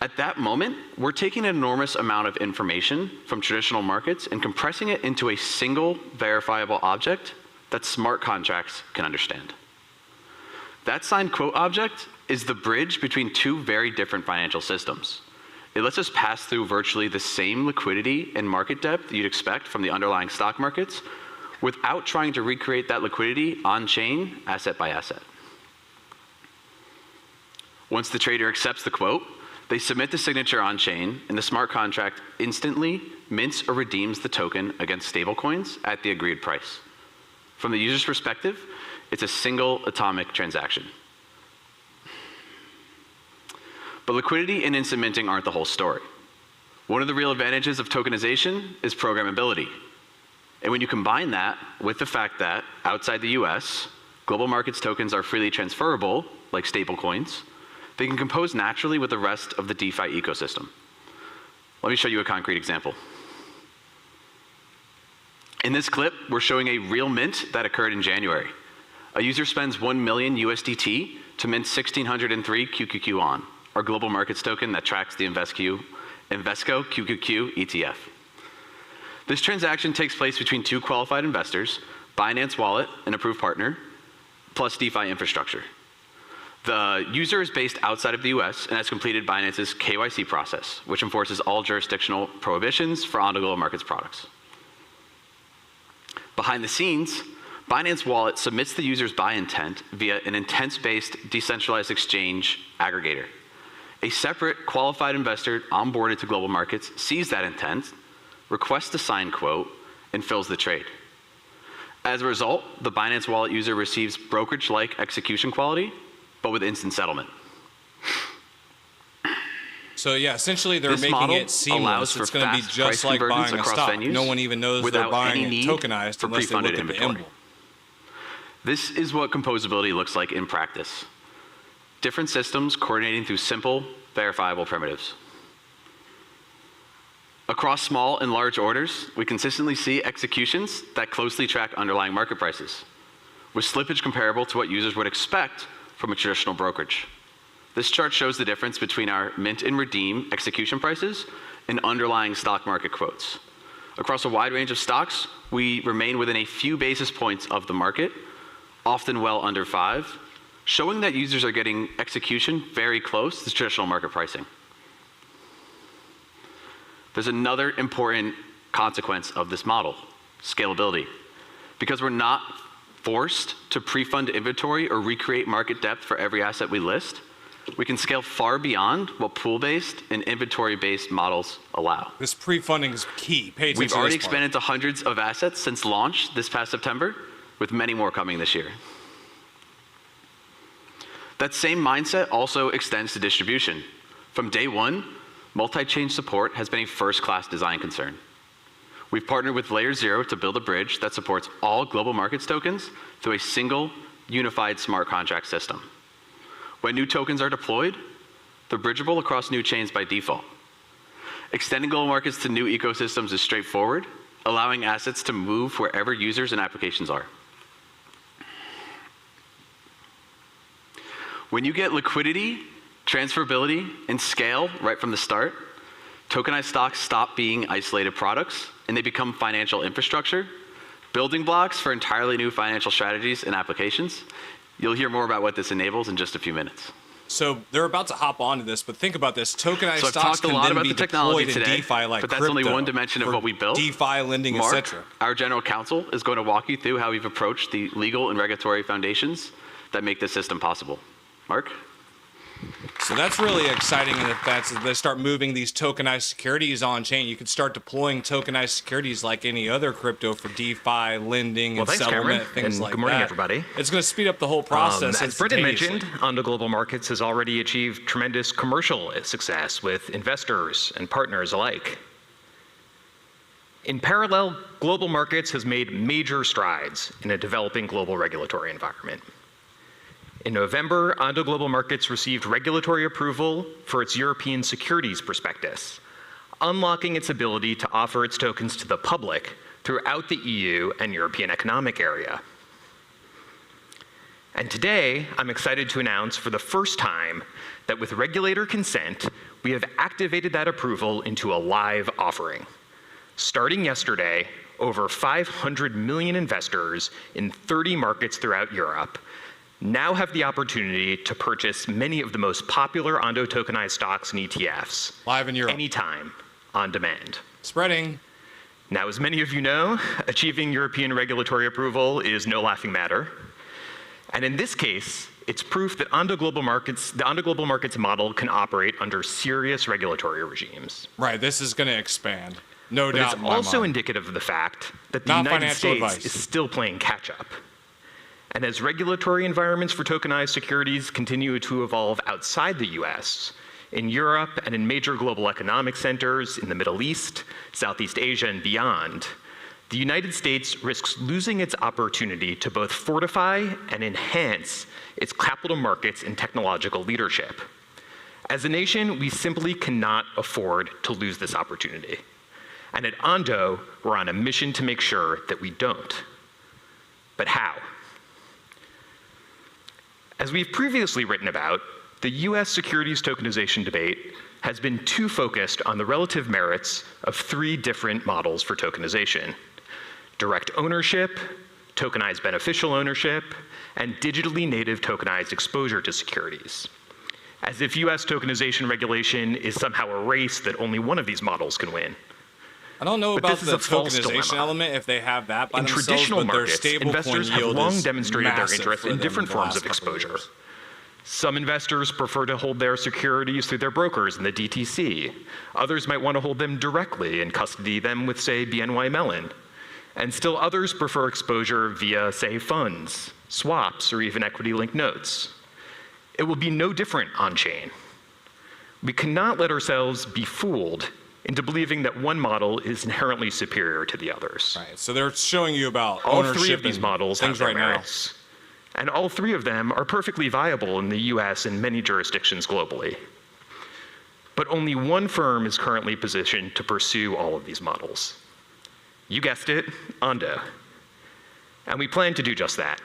Speaker 6: At that moment, we're taking an enormous amount of information from traditional markets and compressing it into a single verifiable object that smart contracts can understand. That signed quote object is the bridge between two very different financial systems. It lets us pass through virtually the same liquidity and market depth you'd expect from the underlying stock markets without trying to recreate that liquidity on-chain, asset by asset. Once the trader accepts the quote, they submit the signature on-chain, and the smart contract instantly mints or redeems the token against stablecoins at the agreed price. From the user's perspective, it's a single atomic transaction. But liquidity and instant minting aren't the whole story. One of the real advantages of tokenization is programmability. And when you combine that with the fact that outside the US, global markets tokens are freely transferable, like stablecoins, they can compose naturally with the rest of the DeFi ecosystem. Let me show you a concrete example. In this clip, we're showing a real mint that occurred in January. A user spends 1 million USDT to mint 1,603 QQQ on, our global markets token that tracks the Invesco QQQ ETF. This transaction takes place between two qualified investors, Binance Wallet, an approved partner, plus DeFi infrastructure. The user is based outside of the US and has completed Binance's KYC process, which enforces all jurisdictional prohibitions for Ondo Global Markets products. Behind the scenes, Binance Wallet submits the user's buy intent via an intents-based decentralized exchange aggregator. A separate qualified investor onboarded to global markets sees that intent, requests a signed quote, and fills the trade. As a result, the Binance Wallet user receives brokerage-like execution quality, but with instant settlement.
Speaker 1: So yeah, essentially they're making it seamless. It's going to be just like buying a stock. No one even knows they're buying it tokenized unless they look at the emblem.
Speaker 6: This is what composability looks like in practice. Different systems coordinating through simple, verifiable primitives. Across small and large orders, we consistently see executions that closely track underlying market prices, with slippage comparable to what users would expect from a traditional brokerage. This chart shows the difference between our mint and redeem execution prices and underlying stock market quotes. Across a wide range of stocks, we remain within a few basis points of the market, often well under 5, showing that users are getting execution very close to traditional market pricing. There's another important consequence of this model, scalability. Because we're not forced to pre-fund inventory or recreate market depth for every asset we list, we can scale far beyond what pool-based and inventory-based models allow.
Speaker 1: This pre-funding is key. Pay attention.
Speaker 6: We've already expanded to hundreds of assets since launch this past September, with many more coming this year. That same mindset also extends to distribution. From day one, multi-chain support has been a first-class design concern. We've partnered with Layer 0 to build a bridge that supports all global markets tokens through a single, unified smart contract system. When new tokens are deployed, they're bridgeable across new chains by default. Extending global markets to new ecosystems is straightforward, allowing assets to move wherever users and applications are. When you get liquidity, transferability, and scale right from the start, tokenized stocks stop being isolated products and they become financial infrastructure, building blocks for entirely new financial strategies and applications. You'll hear more about what this enables in just a few minutes.
Speaker 1: So they're about to hop onto this, but think about this. Tokenized
Speaker 6: so I've
Speaker 1: stocks
Speaker 6: talked a
Speaker 1: can
Speaker 6: lot
Speaker 1: then
Speaker 6: about
Speaker 1: be
Speaker 6: the technology
Speaker 1: deployed
Speaker 6: today,
Speaker 1: in DeFi like
Speaker 6: but that's
Speaker 1: crypto
Speaker 6: only one dimension of what we built.
Speaker 1: DeFi lending,
Speaker 6: Mark,
Speaker 1: etc.
Speaker 6: Our general counsel, is going to walk you through how we've approached the legal and regulatory foundations that make this system possible. Mark?
Speaker 1: So that's really exciting in the fact that they start moving these tokenized securities on chain. You can start deploying tokenized securities like any other crypto for DeFi, lending, and settlement, things like that.
Speaker 7: Good morning, everybody.
Speaker 1: It's going to speed up the whole process.
Speaker 7: As Brendan mentioned, Ondo Global Markets has already achieved tremendous commercial success with investors and partners alike. In parallel, Global Markets has made major strides in a developing global regulatory environment. In November, Ondo Global Markets received regulatory approval for its European securities prospectus, unlocking its ability to offer its tokens to the public throughout the EU and European Economic Area. And today, I'm excited to announce for the first time that with regulator consent, we have activated that approval into a live offering. Starting yesterday, over 500 million investors in 30 markets throughout Europe now have the opportunity to purchase many of the most popular Ondo tokenized stocks and ETFs.
Speaker 1: Live in Europe.
Speaker 7: Anytime, on demand.
Speaker 1: Spreading.
Speaker 7: Now, as many of you know, achieving European regulatory approval is no laughing matter. And in this case, it's proof that the Ondo Global Markets model can operate under serious regulatory regimes.
Speaker 1: Right, this is going to expand. No doubt.
Speaker 7: But it's also indicative of the fact that the United States is still playing catch up. And as regulatory environments for tokenized securities continue to evolve outside the US, in Europe and in major global economic centers in the Middle East, Southeast Asia, and beyond, the United States risks losing its opportunity to both fortify and enhance its capital markets and technological leadership. As a nation, we simply cannot afford to lose this opportunity. And at Ondo, we're on a mission to make sure that we don't. But how? As we've previously written about, the US securities tokenization debate has been too focused on the relative merits of 3 different models for tokenization: direct ownership, tokenized beneficial ownership, and digitally native tokenized exposure to securities. As if US tokenization regulation is somehow a race that only one of these models can win.
Speaker 1: I don't know about the tokenization element if they have that by themselves,
Speaker 7: traditional
Speaker 1: but their
Speaker 7: markets,
Speaker 1: stable
Speaker 7: investors
Speaker 1: coin
Speaker 7: have
Speaker 1: yield
Speaker 7: long
Speaker 1: is
Speaker 7: demonstrated their
Speaker 1: massive
Speaker 7: interest
Speaker 1: for
Speaker 7: in
Speaker 1: them
Speaker 7: different
Speaker 1: the
Speaker 7: forms
Speaker 1: last
Speaker 7: of
Speaker 1: couple
Speaker 7: exposure.
Speaker 1: years.
Speaker 7: Some investors prefer to hold their securities through their brokers in the DTC. Others might want to hold them directly and custody them with, say, BNY Mellon. And still others prefer exposure via, say, funds, swaps, or even equity-linked notes. It will be no different on-chain. We cannot let ourselves be fooled into believing that one model is inherently superior to the others.
Speaker 1: Right, so they're showing you about
Speaker 7: all
Speaker 1: ownership
Speaker 7: 3 of these models have their merits. And all 3 of them are perfectly viable in the US and many jurisdictions globally. But only one firm is currently positioned to pursue all of these models. You guessed it, Ondo. And we plan to do just that.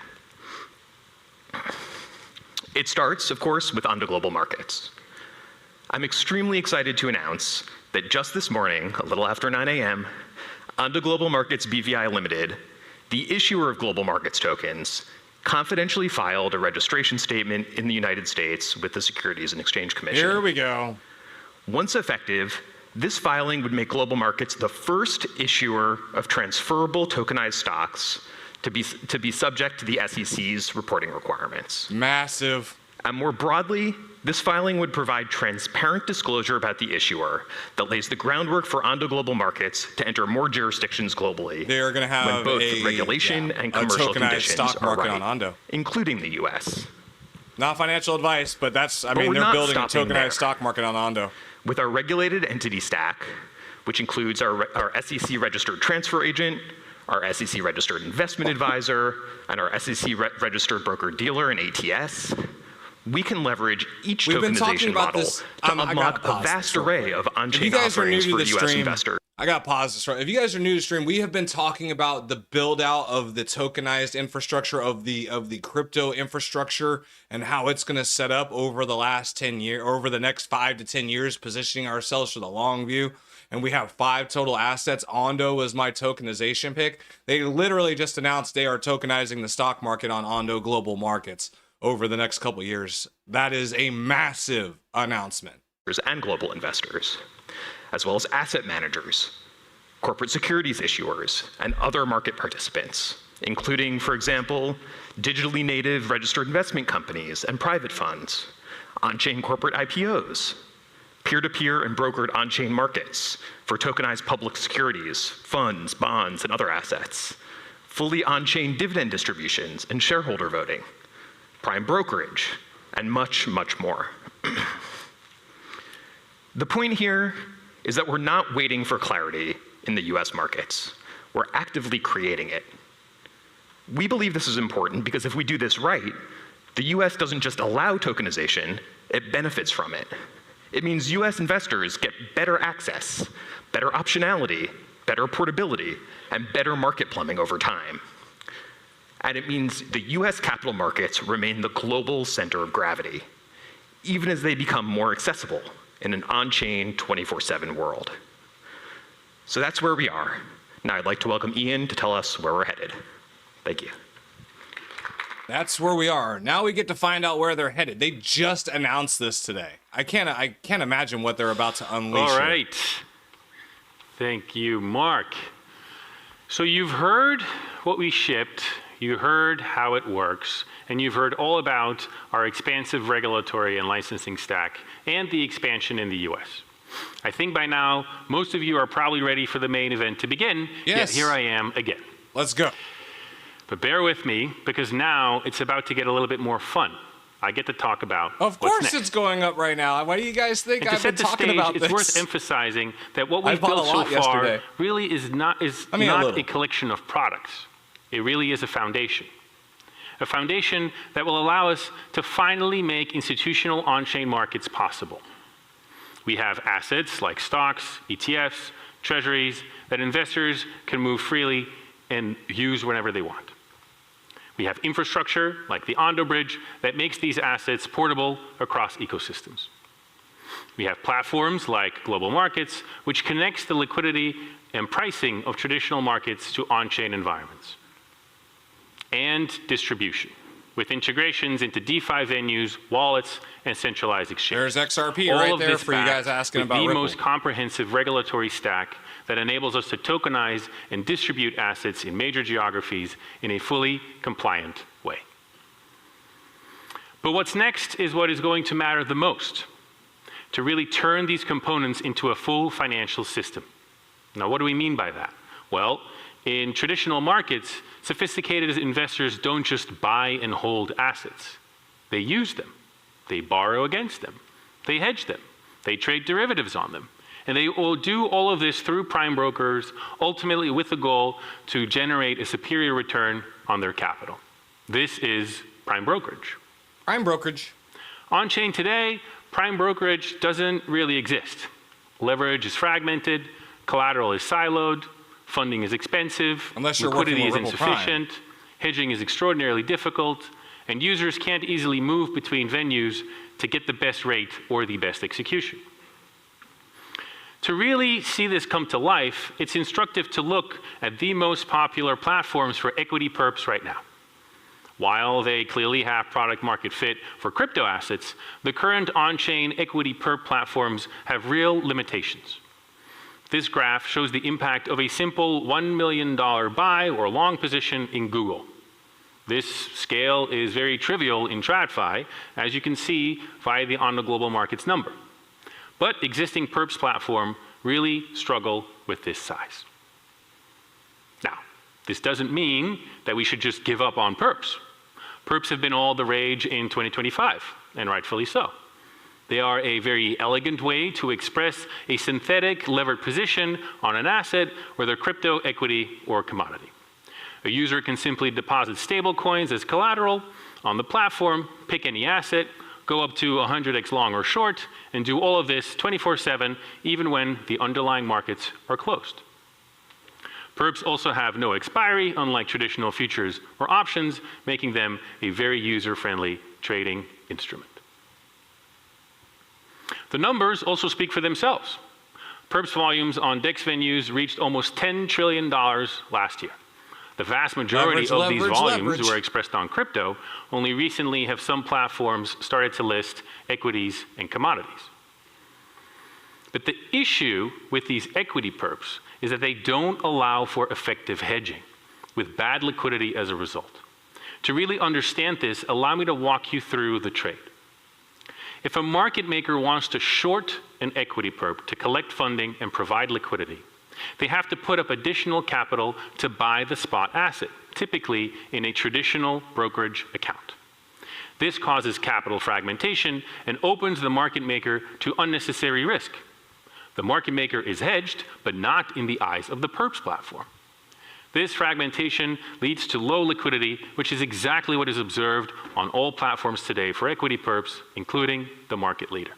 Speaker 7: It starts, of course, with Ondo Global Markets. I'm extremely excited to announce that just this morning, a little after 9 a.m., Ondo Global Markets BVI Limited, the issuer of Global Markets tokens, confidentially filed a registration statement in the United States with the Securities and Exchange Commission.
Speaker 1: Here we go.
Speaker 7: Once effective, This filing would make global markets the first issuer of transferable tokenized stocks to be subject to the SEC's reporting requirements.
Speaker 1: Massive.
Speaker 7: And more broadly, this filing would provide transparent disclosure about the issuer that lays the groundwork for Ondo Global Markets to enter more jurisdictions globally.
Speaker 1: They are going to have
Speaker 7: when both regulation and commercial conditions
Speaker 1: stock market
Speaker 7: are right,
Speaker 1: on Ondo,
Speaker 7: including the U.S.
Speaker 1: Not financial advice, but that's, I mean, they're building a tokenized stock market on Ondo.
Speaker 7: With our regulated entity stack, which includes our SEC-registered transfer agent, our SEC-registered investment advisor, and our SEC-registered broker-dealer and ATS, we can leverage each tokenization model to unlock a vast array of on-chain offerings for U.S. investors.
Speaker 1: I got to pause this. If you guys are new to the stream, we have been talking about the build out of the tokenized infrastructure of the crypto infrastructure and how it's going to set up over the last 10 years, or over the next 5 to 10 years, positioning ourselves for the long view. And we have 5 total assets. Ondo was my tokenization pick. They literally just announced they are tokenizing the stock market on Ondo Global Markets over the next couple of years. That is a massive announcement.
Speaker 7: And global investors, as well as asset managers, corporate securities issuers, and other market participants, including, for example, digitally native registered investment companies and private funds, on-chain corporate IPOs, peer-to-peer and brokered on-chain markets for tokenized public securities, funds, bonds, and other assets, fully on-chain dividend distributions and shareholder voting, prime brokerage, and much, much more. The point here is that we're not waiting for clarity in the US markets. We're actively creating it. We believe this is important because if we do this right, the US doesn't just allow tokenization, it benefits from it. It means US investors get better access, better optionality, better portability, and better market plumbing over time. And it means the US capital markets remain the global center of gravity, even as they become more accessible in an on-chain 24/7 world. So that's where we are. Now I'd like to welcome Ian to tell us where we're headed. Thank you.
Speaker 1: That's where we are. Now we get to find out where they're headed. They just announced this today. I can't imagine what they're about to unleash.
Speaker 4: All right. Thank you, Mark. So you've heard what we shipped, you heard how it works, and you've heard all about our expansive regulatory and licensing stack and the expansion in the US. I think by now, most of you are probably ready for the main event to begin, yet here I am again.
Speaker 1: Let's go.
Speaker 4: But bear with me, because now it's about to get a little bit more fun. I get to talk about
Speaker 1: Of course it's going up right now. Why do you guys think I've been talking about this?
Speaker 4: It's worth emphasizing that what we've built so far really is not a collection of products. It really is a foundation. A foundation that will allow us to finally make institutional on-chain markets possible. We have assets like stocks, ETFs, treasuries that investors can move freely and use whenever they want. We have infrastructure like the Ondo Bridge that makes these assets portable across ecosystems. We have platforms like Global Markets, which connects the liquidity and pricing of traditional markets to on-chain environments. And distribution, with integrations into DeFi venues, wallets, and centralized exchanges.
Speaker 1: There's XRP right there for you guys asking about Ripple.
Speaker 4: The most comprehensive regulatory stack that enables us to tokenize and distribute assets in major geographies in a fully compliant way. But what's next is what is going to matter the most, to really turn these components into a full financial system. Now, what do we mean by that? Well, in traditional markets, sophisticated investors don't just buy and hold assets. They use them. They borrow against them. They hedge them. They trade derivatives on them. And they will do all of this through prime brokers, ultimately with the goal to generate a superior return on their capital. This is prime brokerage.
Speaker 1: Prime brokerage.
Speaker 4: On-chain today, prime brokerage doesn't really exist. Leverage is fragmented, collateral is siloed, funding is expensive, liquidity is insufficient, hedging is extraordinarily difficult, and users can't easily move between venues to get the best rate or the best execution. To really see this come to life, it's instructive to look at the most popular platforms for equity perps right now. While they clearly have product market fit for crypto assets, the current on-chain equity perp platforms have real limitations. This graph shows the impact of a simple $1 million buy or long position in Google. This scale is very trivial in TradFi, as you can see via the Ondo Global Markets number. But existing perps platform really struggle with this size. Now, this doesn't mean that we should just give up on perps. Perps have been all the rage in 2025, and rightfully so. They are a very elegant way to express a synthetic levered position on an asset, whether crypto, equity, or commodity. A user can simply deposit stable coins as collateral on the platform, pick any asset, go up to 100x long or short, and do all of this 24/7, even when the underlying markets are closed. Perps also have no expiry, unlike traditional futures or options, making them a very user-friendly trading instrument. The numbers also speak for themselves. Perps volumes on DEX venues reached almost $10 trillion last year. The vast majority of these volumes were expressed on crypto. Only recently have some platforms started to list equities and commodities. But the issue with these equity perps is that they don't allow for effective hedging, with bad liquidity as a result. To really understand this, allow me to walk you through the trade. If a market maker wants to short an equity perp to collect funding and provide liquidity, they have to put up additional capital to buy the spot asset, typically in a traditional brokerage account. This causes capital fragmentation and opens the market maker to unnecessary risk. The market maker is hedged, but not in the eyes of the perps platform. This fragmentation leads to low liquidity, which is exactly what is observed on all platforms today for equity perps, including the market leader.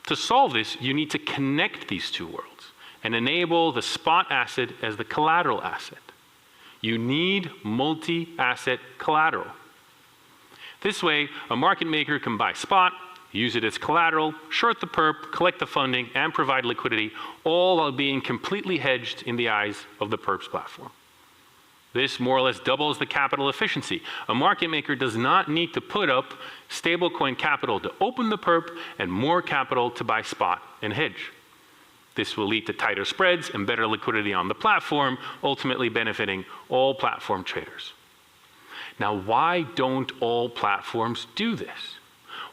Speaker 4: To solve this, you need to connect these two worlds and enable the spot asset as the collateral asset. You need multi-asset collateral. This way, a market maker can buy spot, use it as collateral, short the perp, collect the funding, and provide liquidity, all while being completely hedged in the eyes of the perps platform. This more or less doubles the capital efficiency. A market maker does not need to put up stablecoin capital to open the perp and more capital to buy spot and hedge. This will lead to tighter spreads and better liquidity on the platform, ultimately benefiting all platform traders. Now, why don't all platforms do this?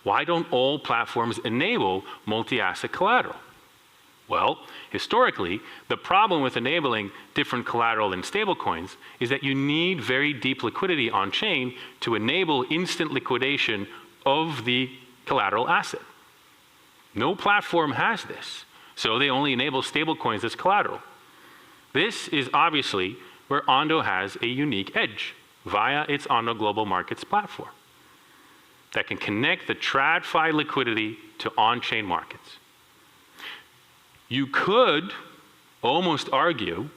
Speaker 4: Why don't all platforms enable multi-asset collateral? Well, historically, the problem with enabling different collateral in stablecoins is that you need very deep liquidity on-chain to enable instant liquidation of the collateral asset. No platform has this, so they only enable stablecoins as collateral. This is obviously where Ondo has a unique edge via its Ondo Global Markets platform that can connect the TradFi liquidity to on-chain markets. You could almost argue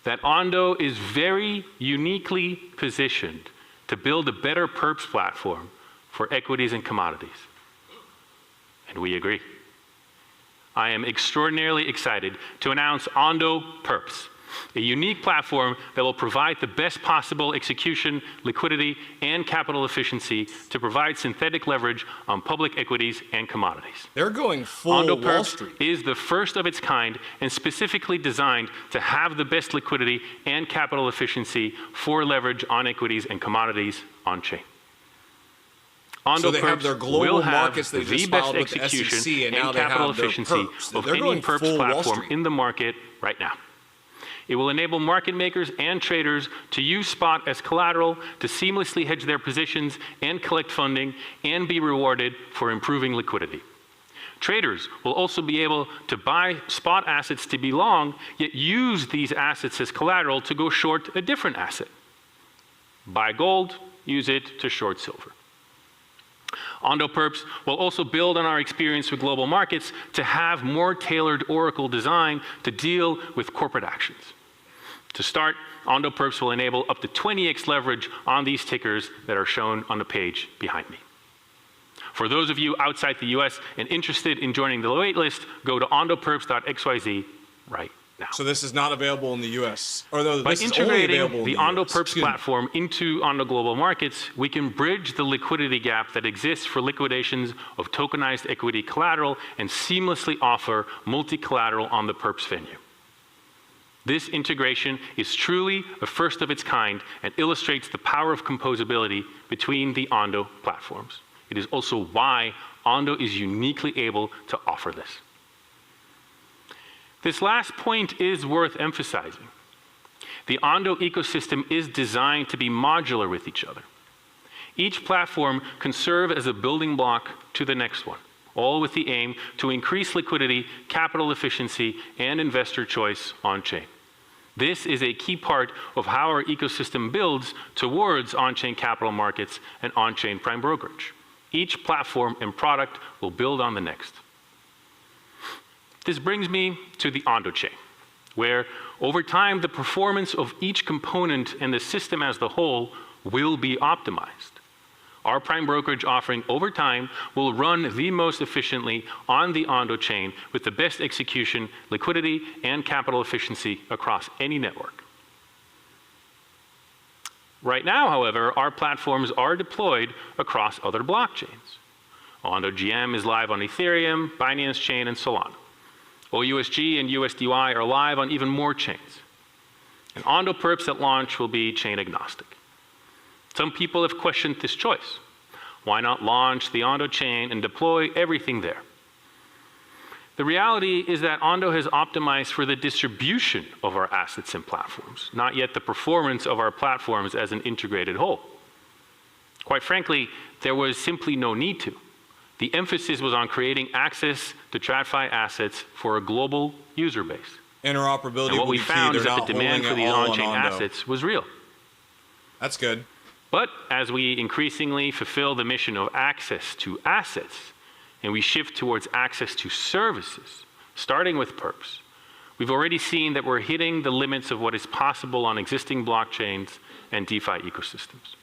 Speaker 4: that Ondo is very uniquely positioned to build a better perps platform for equities and commodities. And we agree. I am extraordinarily excited to announce Ondo Perps, a unique platform that will provide the best possible execution, liquidity, and capital efficiency to provide synthetic leverage on public equities and commodities.
Speaker 1: They're going full
Speaker 4: Ondo
Speaker 1: Wall Street.
Speaker 4: Perps is the first of its kind and specifically designed to have the best liquidity and capital efficiency for leverage on equities and commodities on-chain. Ondo
Speaker 1: So they have their global markets they just filed with the
Speaker 4: execution
Speaker 1: SEC, and now
Speaker 4: and
Speaker 1: they have
Speaker 4: capital
Speaker 1: their
Speaker 4: efficiency
Speaker 1: perps.
Speaker 4: of
Speaker 1: They're
Speaker 4: any
Speaker 1: going
Speaker 4: perps
Speaker 1: full Wall
Speaker 4: platform
Speaker 1: Street.
Speaker 4: in the market right now. It will enable market makers and traders to use spot as collateral to seamlessly hedge their positions and collect funding and be rewarded for improving liquidity. Traders will also be able to buy spot assets to be long, yet use these assets as collateral to go short a different asset. Buy gold, use it to short silver. Ondo Perps will also build on our experience with global markets to have more tailored Oracle design to deal with corporate actions. To start, Ondo Perps will enable up to 20x leverage on these tickers that are shown on the page behind me. For those of you outside the US and interested in joining the waitlist, go to ondoperps.xyz right now.
Speaker 1: So this is not available in the U.S. Or no,
Speaker 4: By
Speaker 1: this is only available
Speaker 4: integrating
Speaker 1: in
Speaker 4: the
Speaker 1: the
Speaker 4: Ondo
Speaker 1: US.
Speaker 4: Perps platform into Ondo Global Markets, we can bridge the liquidity gap that exists for liquidations of tokenized equity collateral and seamlessly offer multi-collateral on the Perps venue. This integration is truly a first of its kind and illustrates the power of composability between the Ondo platforms. It is also why Ondo is uniquely able to offer this. This last point is worth emphasizing. The Ondo ecosystem is designed to be modular with each other. Each platform can serve as a building block to the next one, all with the aim to increase liquidity, capital efficiency, and investor choice on-chain. This is a key part of how our ecosystem builds towards on-chain capital markets and on-chain prime brokerage. Each platform and product will build on the next. This brings me to the Ondo chain, where over time the performance of each component and the system as the whole will be optimized. Our prime brokerage offering over time will run the most efficiently on the Ondo chain with the best execution, liquidity, and capital efficiency across any network. Right now, however, our platforms are deployed across other blockchains. Ondo GM is live on Ethereum, Binance Chain, and Solana. OUSG and USDY are live on even more chains. And Ondo Perps at launch will be chain agnostic. Some people have questioned this choice. Why not launch the Ondo chain and deploy everything there? The reality is that Ondo has optimized for the distribution of our assets and platforms, not yet the performance of our platforms as an integrated whole. Quite frankly, there was simply no need to. The emphasis was on creating access to TradFi assets for a global user base.
Speaker 1: Interoperability.
Speaker 4: And what we found is that the demand for these on-chain
Speaker 1: on
Speaker 4: assets was real.
Speaker 1: That's good.
Speaker 4: But as we increasingly fulfill the mission of access to assets, and we shift towards access to services, starting with Perps, we've already seen that we're hitting the limits of what is possible on existing blockchains and DeFi ecosystems.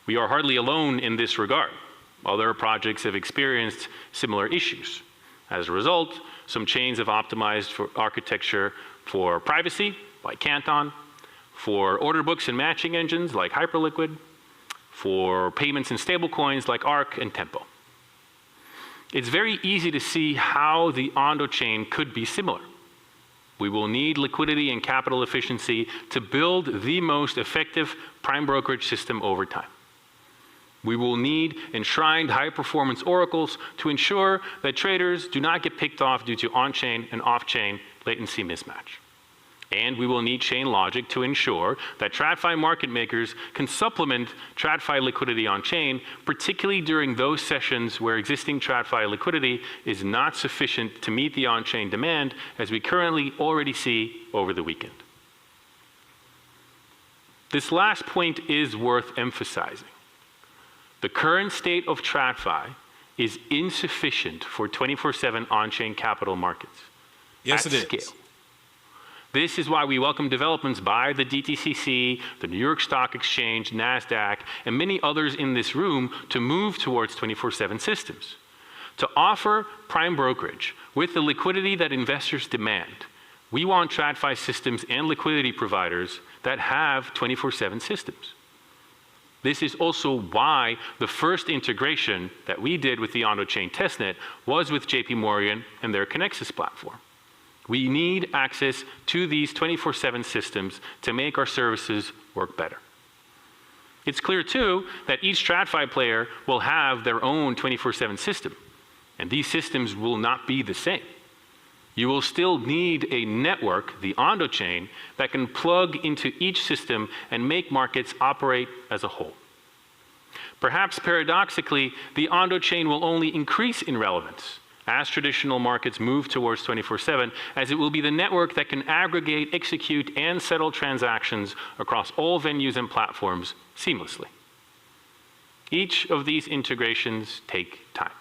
Speaker 4: We are hardly alone in this regard. Other projects have experienced similar issues. As a result, some chains have optimized for architecture for privacy, like Canton, for order books and matching engines, like Hyperliquid, for payments and stablecoins, like ARC and Tempo. It's very easy to see how the Ondo chain could be similar. We will need liquidity and capital efficiency to build the most effective prime brokerage system over time. We will need enshrined high-performance oracles to ensure that traders do not get picked off due to on-chain and off-chain latency mismatch. And we will need chain logic to ensure that TradFi market makers can supplement TradFi liquidity on-chain, particularly during those sessions where existing TradFi liquidity is not sufficient to meet the on-chain demand, as we currently already see over the weekend. This last point is worth emphasizing. The current state of TradFi is insufficient for 24/7 on-chain capital markets.
Speaker 1: Yes, it is.
Speaker 4: Scale. This is why we welcome developments by the DTCC, the New York Stock Exchange, NASDAQ, and many others in this room to move towards 24/7 systems. To offer prime brokerage with the liquidity that investors demand, we want TradFi systems and liquidity providers that have 24/7 systems. This is also why the first integration that we did with the Ondo Chain testnet was with JP Morgan and their Connexus platform. We need access to these 24/7 systems to make our services work better. It's clear, too, that each TradFi player will have their own 24/7 system, and these systems will not be the same. You will still need a network, the Ondo chain, that can plug into each system and make markets operate as a whole. Perhaps paradoxically, the Ondo chain will only increase in relevance as traditional markets move towards 24/7, as it will be the network that can aggregate, execute, and settle transactions across all venues and platforms seamlessly. Each of these integrations take time.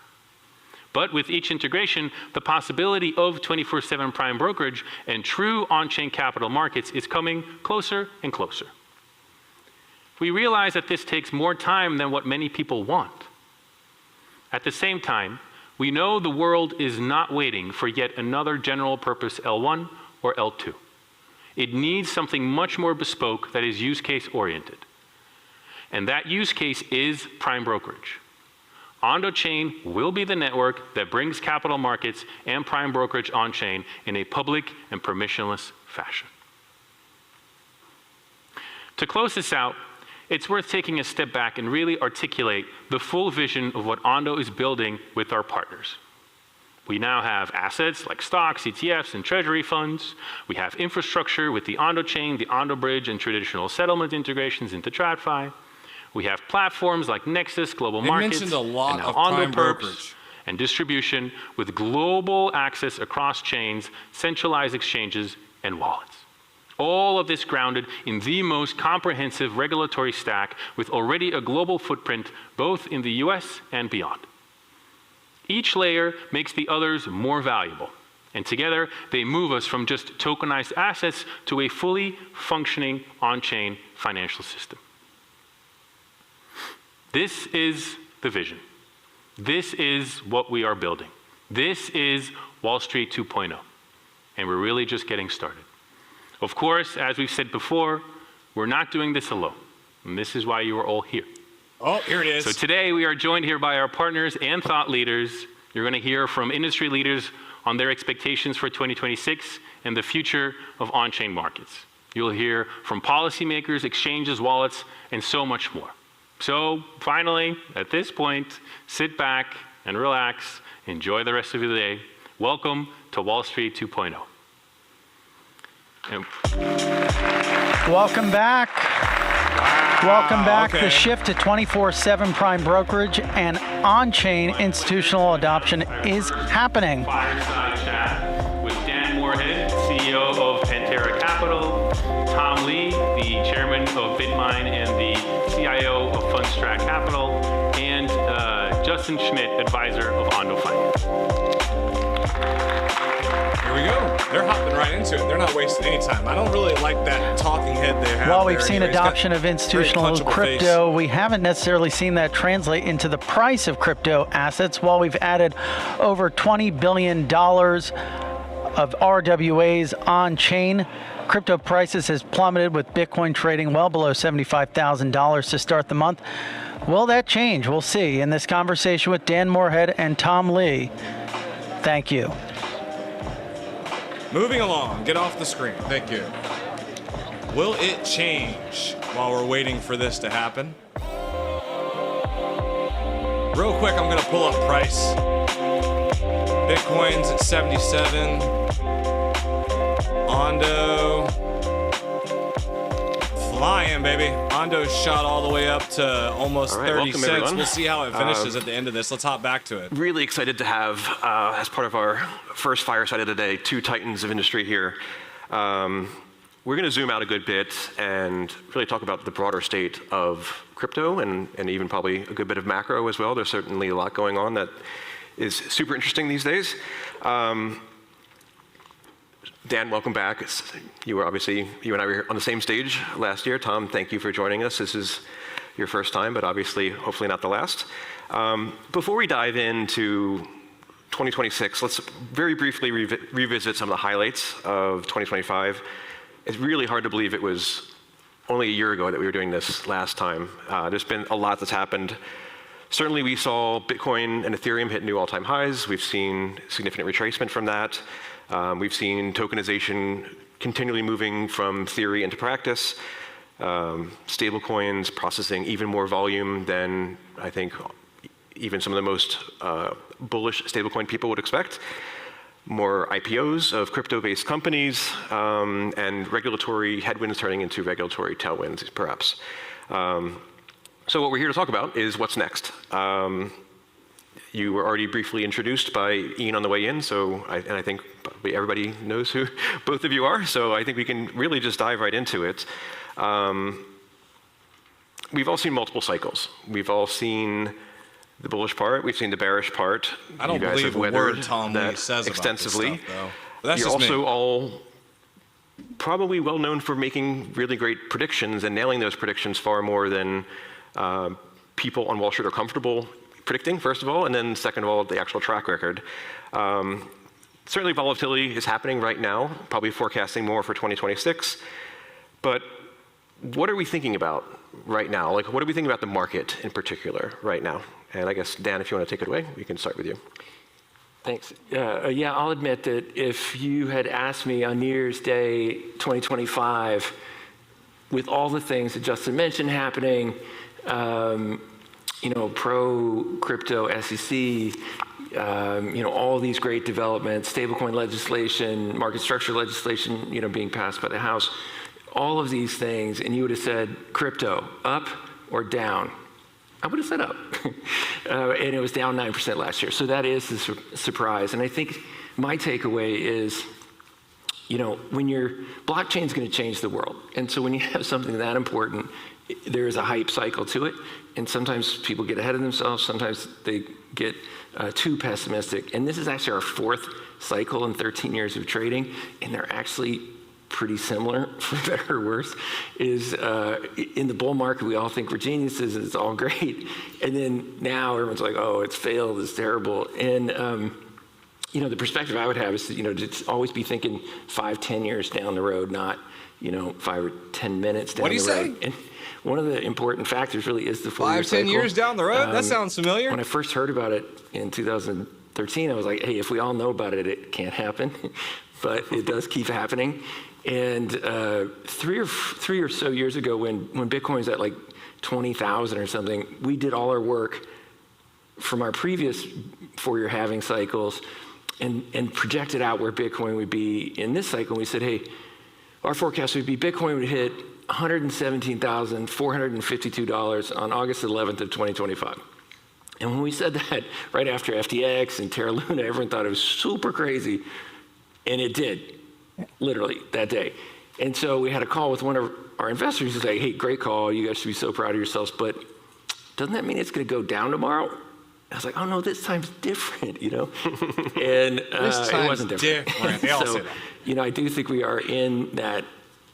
Speaker 4: But with each integration, the possibility of 24/7 prime brokerage and true on-chain capital markets is coming closer and closer. We realize that this takes more time than what many people want. At the same time, we know the world is not waiting for yet another general purpose L1 or L2. It needs something much more bespoke that is use case oriented. And that use case is prime brokerage. Ondo Chain will be the network that brings capital markets and prime brokerage on-chain in a public and permissionless fashion. To close this out, it's worth taking a step back and really articulate the full vision of what Ondo is building with our partners. We now have assets like stocks, ETFs, and treasury funds. We have infrastructure with the Ondo Chain, the Ondo Bridge, and traditional settlement integrations into TradFi. We have platforms like Nexus, Global Markets, and now Ondo Perps, and distribution with global access across chains, centralized exchanges, and wallets. All of this grounded in the most comprehensive regulatory stack with already a global footprint both in the US and beyond. Each layer makes the others more valuable, and together they move us from just tokenized assets to a fully functioning on-chain financial system. This is the vision. This is what we are building. This is Wall Street 2.0, and we're really just getting started. Of course, as we've said before, we're not doing this alone, and this is why you are all here.
Speaker 1: Oh, here it is.
Speaker 4: So today we are joined here by our partners and thought leaders. You're going to hear from industry leaders on their expectations for 2026 and the future of on-chain markets. You'll hear from policymakers, exchanges, wallets, and so much more. So finally, at this point, sit back and relax, enjoy the rest of the day. Welcome to Wall Street 2.0.
Speaker 2: Welcome back. Welcome back. The shift to 24/7 prime brokerage and on-chain institutional adoption is happening.
Speaker 4: Fireside chat with Dan Moorhead, CEO of Pantera Capital, Tom Lee, the chairman of Bitmine and the CIO of Fundstrat Capital, and Justin Schmidt, advisor of Ondo Finance.
Speaker 1: Here we go. They're hopping right into it. They're not wasting any time. I don't really like that talking head they have.
Speaker 2: While we've seen adoption of institutional crypto, we haven't necessarily seen that translate into the price of crypto assets. While we've added over $20 billion of RWAs on-chain, crypto prices has plummeted with Bitcoin trading well below $75,000 to start the month. Will that change? We'll see in this conversation with Dan Moorhead and Tom Lee. Thank you.
Speaker 1: Moving along, get off the screen. Thank you. Will it change while we're waiting for this to happen? Real quick, I'm gonna pull up price. Bitcoin's at 77. Ondo flying, baby. Ondo shot all the way up to almost 30 cents. Everyone. We'll see how it finishes at the end of this. Let's hop back to it.
Speaker 8: Really excited to have, as part of our first fireside of the day, two titans of industry here. We're going to zoom out a good bit and really talk about the broader state of crypto and even probably a good bit of macro as well. There's certainly a lot going on that is super interesting these days. Dan, welcome back. You and I were on the same stage last year. Tom, thank you for joining us. This is your first time, but obviously, hopefully not the last. Before we dive into 2026, let's very briefly revisit some of the highlights of 2025. It's really hard to believe it was only a year ago that we were doing this last time. There's been a lot that's happened. Certainly, we saw Bitcoin and Ethereum hit new all-time highs. We've seen significant retracement from that. We've seen tokenization continually moving from theory into practice. Stablecoins processing even more volume than I think even some of the most bullish stablecoin people would expect. More IPOs of crypto-based companies and regulatory headwinds turning into regulatory tailwinds, perhaps. So what we're here to talk about is what's next. You were already briefly introduced by Ian on the way in, so I think probably everybody knows who both of you are, so I think we can really just dive right into it. We've all seen multiple cycles. We've all seen the bullish part, we've seen the bearish part.
Speaker 1: I don't believe a word Tom Lee says
Speaker 8: extensively.
Speaker 1: About this stuff, though. That's
Speaker 8: You're
Speaker 1: just
Speaker 8: also
Speaker 1: me.
Speaker 8: all probably well known for making really great predictions and nailing those predictions far more than people on Wall Street are comfortable predicting, first of all, and then second of all, the actual track record. Certainly volatility is happening right now, probably forecasting more for 2026. But what are we thinking about right now? Like, what are we thinking about the market in particular right now? And I guess, Dan, if you want to take it away, we can start with you.
Speaker 9: Thanks. Yeah, I'll admit that if you had asked me on New Year's Day 2025, with all the things that Justin mentioned happening, pro-crypto SEC, all these great developments, stablecoin legislation, market structure legislation, being passed by the House, all of these things, and you would have said crypto, up or down? I would have said up. And it was down 9% last year. So that is the surprise. And I think my takeaway is, when your blockchain's going to change the world. And so when you have something that important, there is a hype cycle to it. And sometimes people get ahead of themselves. Sometimes they get too pessimistic. And this is actually our fourth cycle in 13 years of trading. And they're actually pretty similar, for better or worse, is in the bull market, we all think we're geniuses, it's all great. And then now everyone's like, oh, it's failed, it's terrible. And, the perspective I would have is, to always be thinking 5-10 years down the road, not, 5 or 10 minutes down the road.
Speaker 1: What do you say?
Speaker 9: And one of the important factors really is the 4-year cycle.
Speaker 1: 5-10 years down the road? That sounds familiar.
Speaker 9: When I first heard about it in 2013, I was like, hey, if we all know about it, it can't happen. But it does keep happening. And three or so years ago, when Bitcoin's at like 20,000 or something, we did all our work from our previous 4-year halving cycles and projected out where Bitcoin would be in this cycle. And we said, hey, our forecast would be Bitcoin would hit $117,452 on August 11th of 2025. And when we said that right after FTX and Terra Luna, everyone thought it was super crazy. And it did. Literally that day. And so we had a call with one of our investors who said, hey, great call. You guys should be so proud of yourselves. But doesn't that mean it's going to go down tomorrow? I was like, oh, no, this time's different, And it wasn't different.
Speaker 1: They all
Speaker 9: so,
Speaker 1: say that.
Speaker 9: I do think we are in that,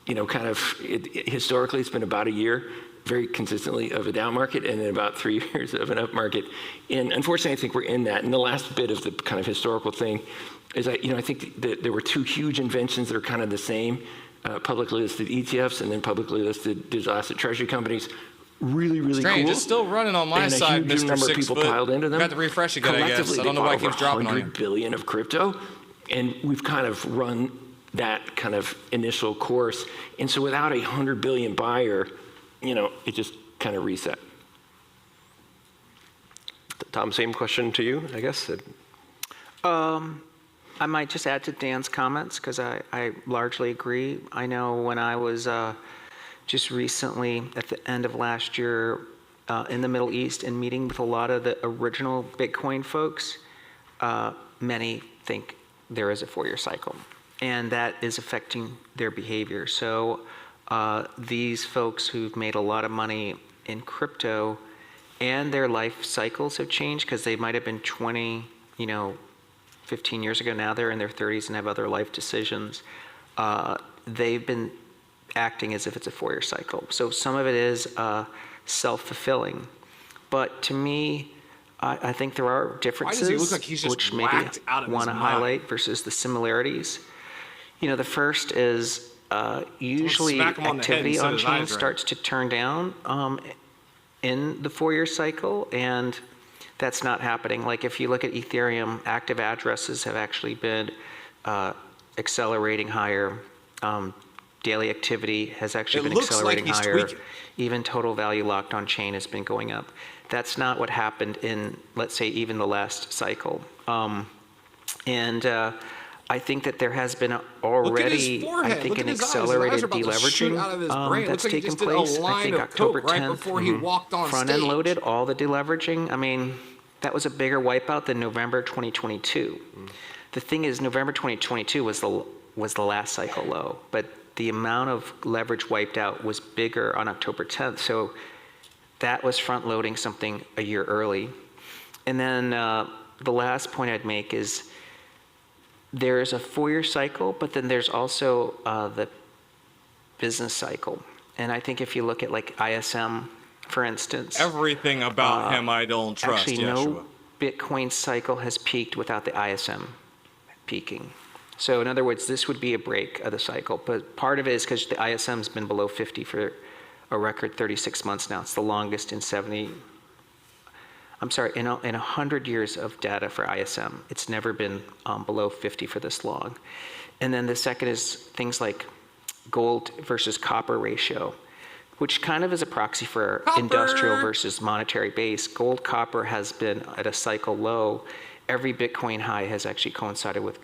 Speaker 9: historically it's been about a year very consistently of a down market and then about 3 years of an up market. And unfortunately, I think we're in that. And the last bit of the kind of historical thing is, I think that there were two huge inventions that are kind of the same, publicly listed ETFs and then publicly listed digital asset treasury companies. Really, really
Speaker 1: Strange.
Speaker 9: cool.
Speaker 1: It's still running on my side,
Speaker 9: Mr.
Speaker 1: Number 6
Speaker 9: people
Speaker 1: foot.
Speaker 9: piled into them.
Speaker 1: Got to refresh again, I guess. I don't know why it keeps dropping on you.
Speaker 9: $100 billion of crypto, and we've kind of run that kind of initial course. And so without a $100 billion buyer, it just kind of reset.
Speaker 8: Tom, same question to you, I guess.
Speaker 10: I might just add to Dan's comments because I largely agree. I know when I was just recently at the end of last year in the Middle East and meeting with a lot of the original Bitcoin folks, many think there is a 4-year cycle, and that is affecting their behavior. So these folks who've made a lot of money in crypto and their life cycles have changed because they might have been 20, 15 years ago. Now they're in their 30s and have other life decisions. They've been acting as if it's a 4-year cycle. So some of it is self-fulfilling. But to me, I think there are differences,
Speaker 1: Why does he look like he's just
Speaker 10: which maybe want to highlight versus the similarities. The first is usually activity on chain starts to turn down in the 4-year cycle, and that's not happening. Like if you look at Ethereum, active addresses have actually been accelerating higher. Daily activity has actually been accelerating higher. Even total value locked on chain has been going up. That's not what happened in, let's say, even the last cycle. I think that there has been already, I think, an accelerated deleveraging that's taken place. I think October 10th front-end loaded all the deleveraging. I mean, that was a bigger wipeout than November 2022. The thing is, November 2022 was the last cycle low, but the amount of leverage wiped out was bigger on October 10th. So that was front-loading something a year early. And then the last point I'd make is there is a 4-year cycle, but then there's also the business cycle. And I think if you look at like ISM, for instance.
Speaker 1: Everything about him I don't trust.
Speaker 10: Actually, no Bitcoin cycle has peaked without the ISM peaking. So in other words, this would be a break of the cycle. But part of it is because the ISM's been below 50 for a record 36 months now. It's the longest in 100 years of data for ISM. It's never been below 50 for this long. And then the second is things like gold versus copper ratio, which kind of is a proxy for industrial versus monetary base. Gold copper has been at a cycle low. Every Bitcoin high has actually coincided with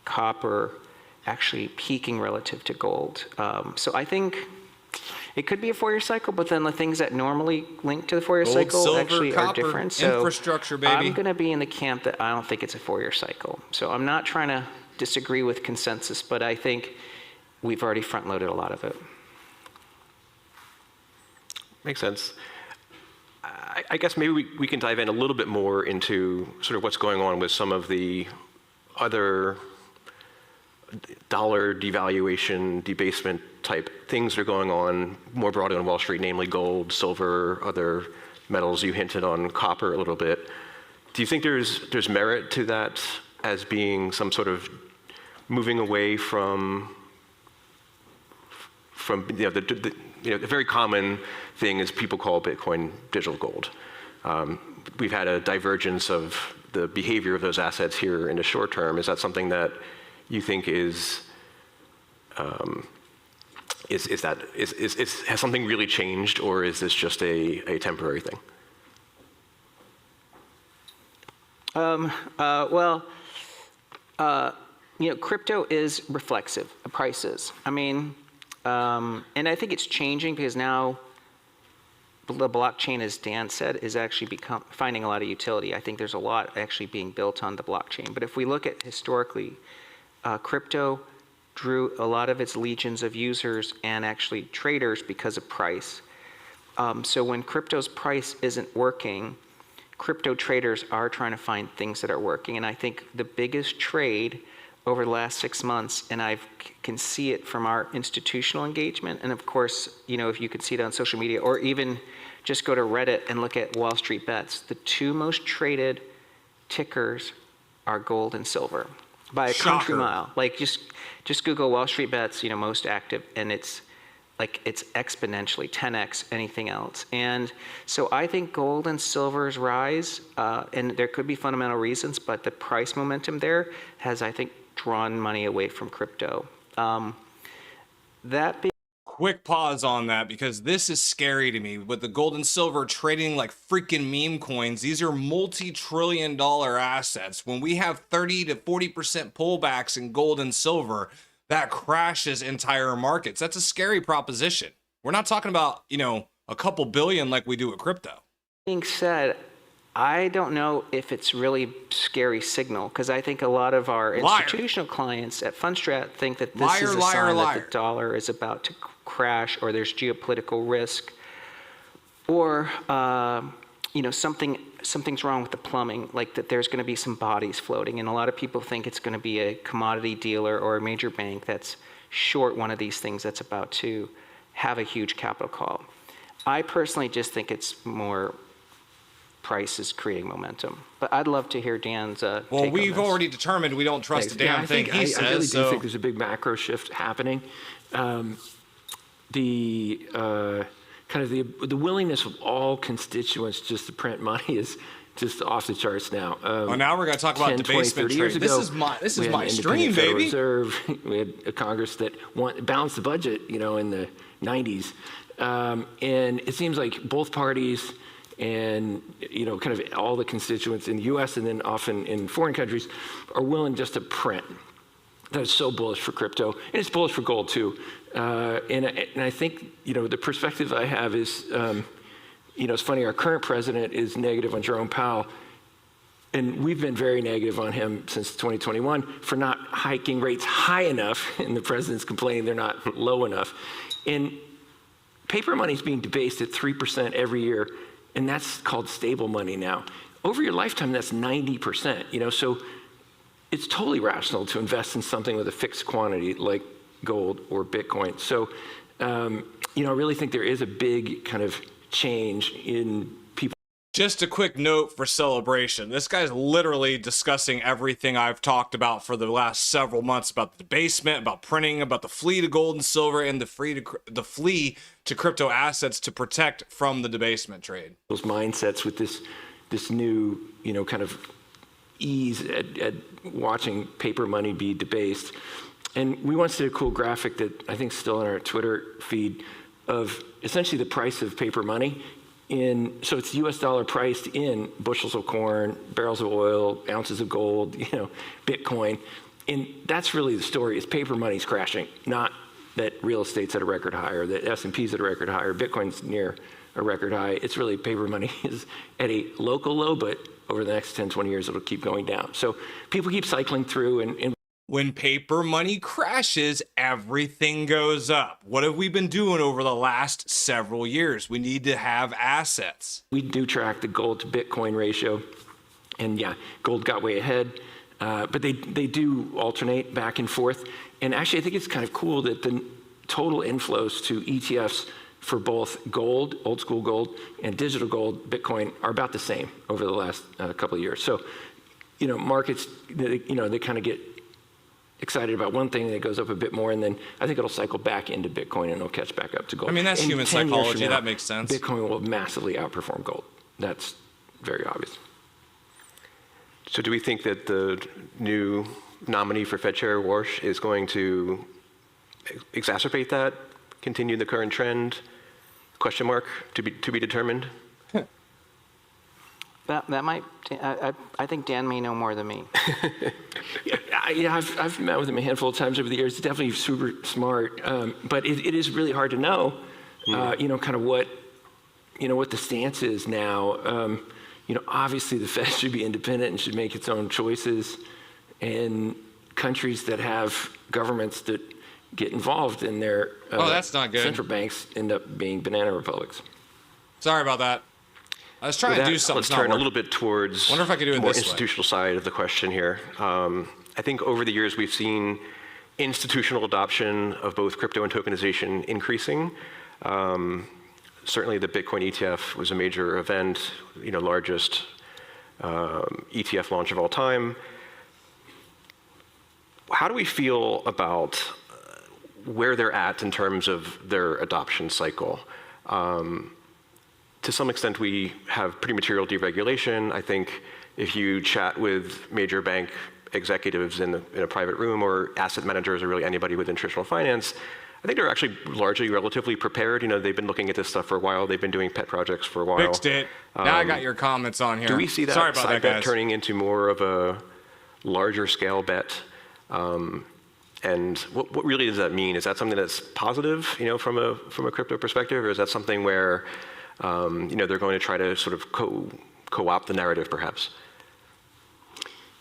Speaker 10: copper actually peaking relative to gold. So I think it could be a 4-year cycle, but then the things that normally link to the 4-year cycle
Speaker 1: silver,
Speaker 10: actually
Speaker 1: copper,
Speaker 10: are different. So
Speaker 1: infrastructure, baby.
Speaker 10: I'm going to be in the camp that I don't think it's a 4-year cycle. So I'm not trying to disagree with consensus, but I think we've already front-loaded a lot of it.
Speaker 8: Makes sense. I guess maybe we can dive in a little bit more into sort of what's going on with some of the other dollar devaluation, debasement type things that are going on more broadly on Wall Street, namely gold, silver, other metals. You hinted on copper a little bit. Do you think there's merit to that as being some sort of moving away from the very common thing is people call Bitcoin digital gold. We've had a divergence of the behavior of those assets here in the short term. Is that something that you think has something really changed, or is this just a temporary thing?
Speaker 10: Crypto is reflexive of prices. I mean, and I think it's changing because now the blockchain, as Dan said, is actually finding a lot of utility. I think there's a lot actually being built on the blockchain. But if we look at historically, crypto drew a lot of its legions of users and actually traders because of price. So when crypto's price isn't working, crypto traders are trying to find things that are working. And I think the biggest trade over the last 6 months, and I can see it from our institutional engagement, and of course, if you can see it on social media, or even just go to Reddit and look at Wall Street Bets, the 2 most traded tickers are gold and silver by a country mile. Like just Google Wall Street Bets, most active, and it's exponentially 10x anything else. And so I think gold and silver's rise, and there could be fundamental reasons, but the price momentum there has, I think, drawn money away from crypto.
Speaker 1: Quick pause on that, because this is scary to me. With the gold and silver trading like freaking meme coins, these are multi-trillion-dollar assets. When we have 30 to 40% pullbacks in gold and silver, that crashes entire markets. That's a scary proposition. We're not talking about, a couple billion like we do with crypto.
Speaker 10: Being said, I don't know if it's really scary signal, because I think a lot of our institutional clients at Fundstrat think that this is a sign that the dollar is about to crash, or there's geopolitical risk, or something's wrong with the plumbing, like that there's going to be some bodies floating. And a lot of people think it's going to be a commodity dealer or a major bank that's short one of these things that's about to have a huge capital call. I personally just think it's more prices creating momentum. But I'd love to hear Dan's take on
Speaker 1: we've
Speaker 10: this.
Speaker 1: Already determined we don't trust a damn thing he says.
Speaker 9: I really do think there's a big macro shift happening. The willingness of all constituents just to print money is just off the charts now.
Speaker 1: Now we're going to talk about debasement trade. This is my stream, baby.
Speaker 9: Reserve. We had a Congress that balanced the budget, in the 90s. And it seems like both parties and, kind of all the constituents in the US and then often in foreign countries are willing just to print. That is so bullish for crypto, and it's bullish for gold too. And I think, the perspective I have is, it's funny, our current president is negative on Jerome Powell, and we've been very negative on him since 2021 for not hiking rates high enough, and the president's complaining they're not low enough. And paper money is being debased at 3% every year, and that's called stable money now. Over your lifetime, that's 90%, so it's totally rational to invest in something with a fixed quantity like gold or Bitcoin. So, I really think there is a big kind of change in
Speaker 1: Just a quick note for celebration. This guy's literally discussing everything I've talked about for the last several months about the debasement, about printing, about the flee to gold and silver, and the flee to crypto assets to protect from the debasement trade.
Speaker 9: Those mindsets with this new, kind of ease at watching paper money be debased. And we once did a cool graphic that I think is still in our Twitter feed of essentially the price of paper money. So it's US dollar priced in bushels of corn, barrels of oil, ounces of gold, Bitcoin. And that's really the story, is paper money's crashing, not that real estate's at a record high or that S&P's at a record high or Bitcoin's near a record high. It's really paper money is at a local low, but over the next 10, 20 years, it'll keep going down. So people keep cycling through and
Speaker 1: when paper money crashes, everything goes up. What have we been doing over the last several years? We need to have assets.
Speaker 9: We do track the gold to Bitcoin ratio. And yeah, gold got way ahead. But they do alternate back and forth. And actually, I think it's kind of cool that the total inflows to ETFs for both gold, old school gold, and digital gold, Bitcoin, are about the same over the last couple of years. So, markets, they kind of get excited about one thing, and it goes up a bit more, and then I think it'll cycle back into Bitcoin and it'll catch back up to gold.
Speaker 1: I mean, that's human psychology. That makes sense.
Speaker 9: Bitcoin will massively outperform gold. That's very obvious.
Speaker 8: So do we think that the new nominee for Fed Chair, Warsh, is going to exacerbate that, continue the current trend? Question mark, to be determined?
Speaker 10: That might, I think Dan may know more than me.
Speaker 9: Yeah, I've met with him a handful of times over the years. He's definitely super smart, but it is really hard to know, kind of what the stance is now. Obviously the Fed should be independent and should make its own choices, and countries that have governments that get involved in their
Speaker 1: that's not good.
Speaker 9: Central banks end up being banana republics.
Speaker 1: Sorry about that. I was trying to do something.
Speaker 8: Let's turn a little bit towards
Speaker 1: wonder if I could do it
Speaker 8: the more
Speaker 1: this
Speaker 8: institutional side of the question here. I think over the years we've seen institutional adoption of both crypto and tokenization increasing. Certainly the Bitcoin ETF was a major event, largest ETF launch of all time. How do we feel about where they're at in terms of their adoption cycle? To some extent, we have pretty material deregulation. I think if you chat with major bank executives in a private room, or asset managers, or really anybody within traditional finance, I think they're actually largely relatively prepared. They've been looking at this stuff for a while. They've been doing pet projects for a while.
Speaker 1: Fixed it. Now I got your comments on here.
Speaker 8: Do we see that side bet turning into more of a larger scale bet? And what really does that mean? Is that something that's positive, from a crypto perspective, or is that something where they're going to try to sort of co-opt the narrative, perhaps?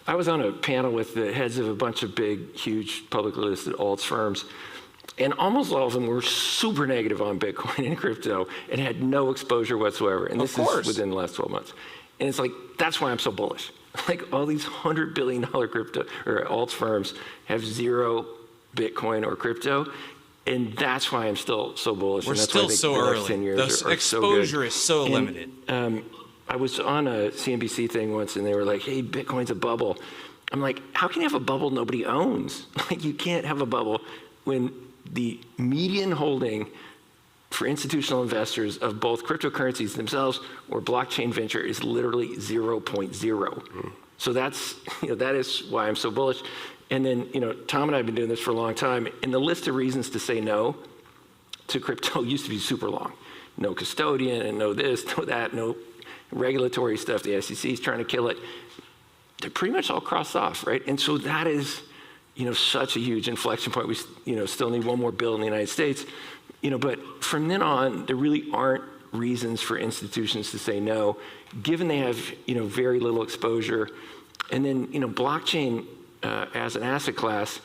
Speaker 9: I was on a panel with the heads of a bunch of big, huge, publicly listed alts firms, and almost all of them were super negative on Bitcoin and crypto and had no exposure whatsoever. And this is within the last 12 months. And it's like, that's why I'm so bullish. Like, all these $100 billion crypto or alts firms have zero Bitcoin or crypto. And that's why I'm still so bullish.
Speaker 1: We're
Speaker 9: and that's
Speaker 1: still
Speaker 9: why I think
Speaker 1: so
Speaker 9: the
Speaker 1: early.
Speaker 9: next 10 years
Speaker 1: The exposure is so limited.
Speaker 9: I was on a CNBC thing once, and they were like, hey, Bitcoin's a bubble. I'm like, how can you have a bubble nobody owns? Like, you can't have a bubble when the median holding for institutional investors of both cryptocurrencies themselves or blockchain venture is literally 0.0. So that's, that is why I'm so bullish. And then, Tom and I have been doing this for a long time, and the list of reasons to say no to crypto used to be super long. No custodian, and no this, no that, no regulatory stuff. The SEC is trying to kill it. They're pretty much all crossed off, right? And so that is, such a huge inflection point. We, still need one more bill in the United States, but from then on, there really aren't reasons for institutions to say no, given they have, very little exposure. And then, blockchain as an asset class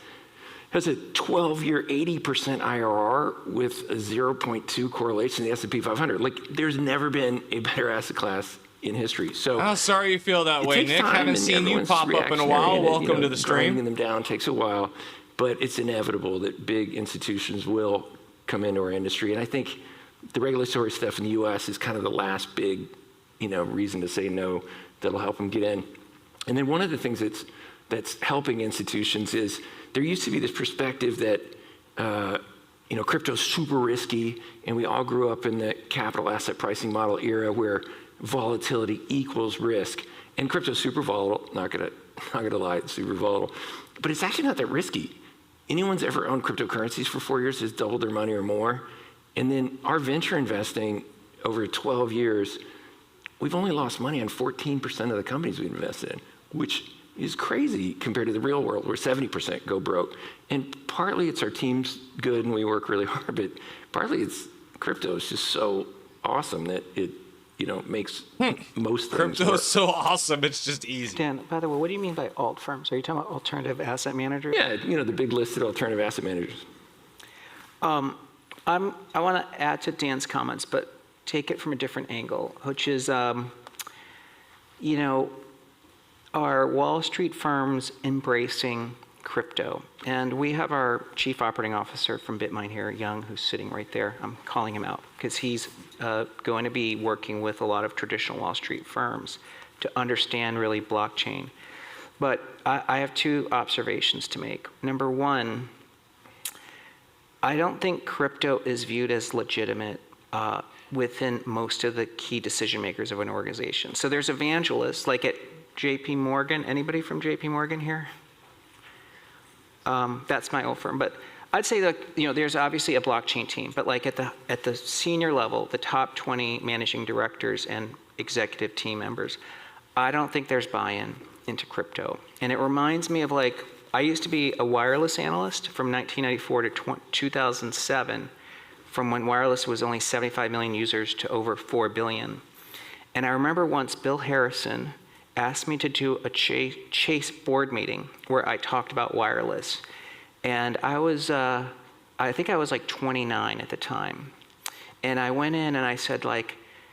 Speaker 9: has a 12-year 80% IRR with a 0.2 correlation to the S&P 500. Like, there's never been a better asset class in history. So,
Speaker 1: oh, sorry you feel that way, Nick. Haven't seen you pop up in a while. Welcome to the stream.
Speaker 9: Grinding them down takes a while, but it's inevitable that big institutions will come into our industry. And I think the regulatory stuff in the U.S. is kind of the last big reason to say no that'll help them get in. And then one of the things that's helping institutions is there used to be this perspective that crypto's super risky, and we all grew up in the capital asset pricing model era where volatility equals risk. And crypto's super volatile, not gonna lie, it's super volatile. But it's actually not that risky. Anyone's ever owned cryptocurrencies for 4 years has doubled their money or more. And then our venture investing over 12 years, we've only lost money on 14% of the companies we've invested in, which is crazy compared to the real world where 70% go broke. And partly it's our team's good and we work really hard, but partly it's crypto is just so awesome that it makes most things
Speaker 1: Crypto's
Speaker 9: work.
Speaker 1: so awesome, it's just easy.
Speaker 10: Dan, by the way, what do you mean by alt firms? Are you talking about alternative asset managers?
Speaker 9: Yeah, the big listed alternative asset managers.
Speaker 10: I want to add to Dan's comments, but take it from a different angle, which is, are Wall Street firms embracing crypto? And we have our chief operating officer from BitMine here, Young, who's sitting right there. I'm calling him out because he's going to be working with a lot of traditional Wall Street firms to understand really blockchain. But I have two observations to make. Number one, I don't think crypto is viewed as legitimate within most of the key decision makers of an organization. So there's evangelists, like at JP Morgan. Anybody from JP Morgan here? That's my old firm. But I'd say that there's obviously a blockchain team, but like at the senior level, the top 20 managing directors and executive team members, I don't think there's buy-in into crypto. And it reminds me of I used to be a wireless analyst from 1994 to 2007, from when wireless was only 75 million users to over 4 billion. And I remember once Bill Harrison asked me to do a Chase board meeting where I talked about wireless. And I was, I think I was 29 at the time. And I went in and I said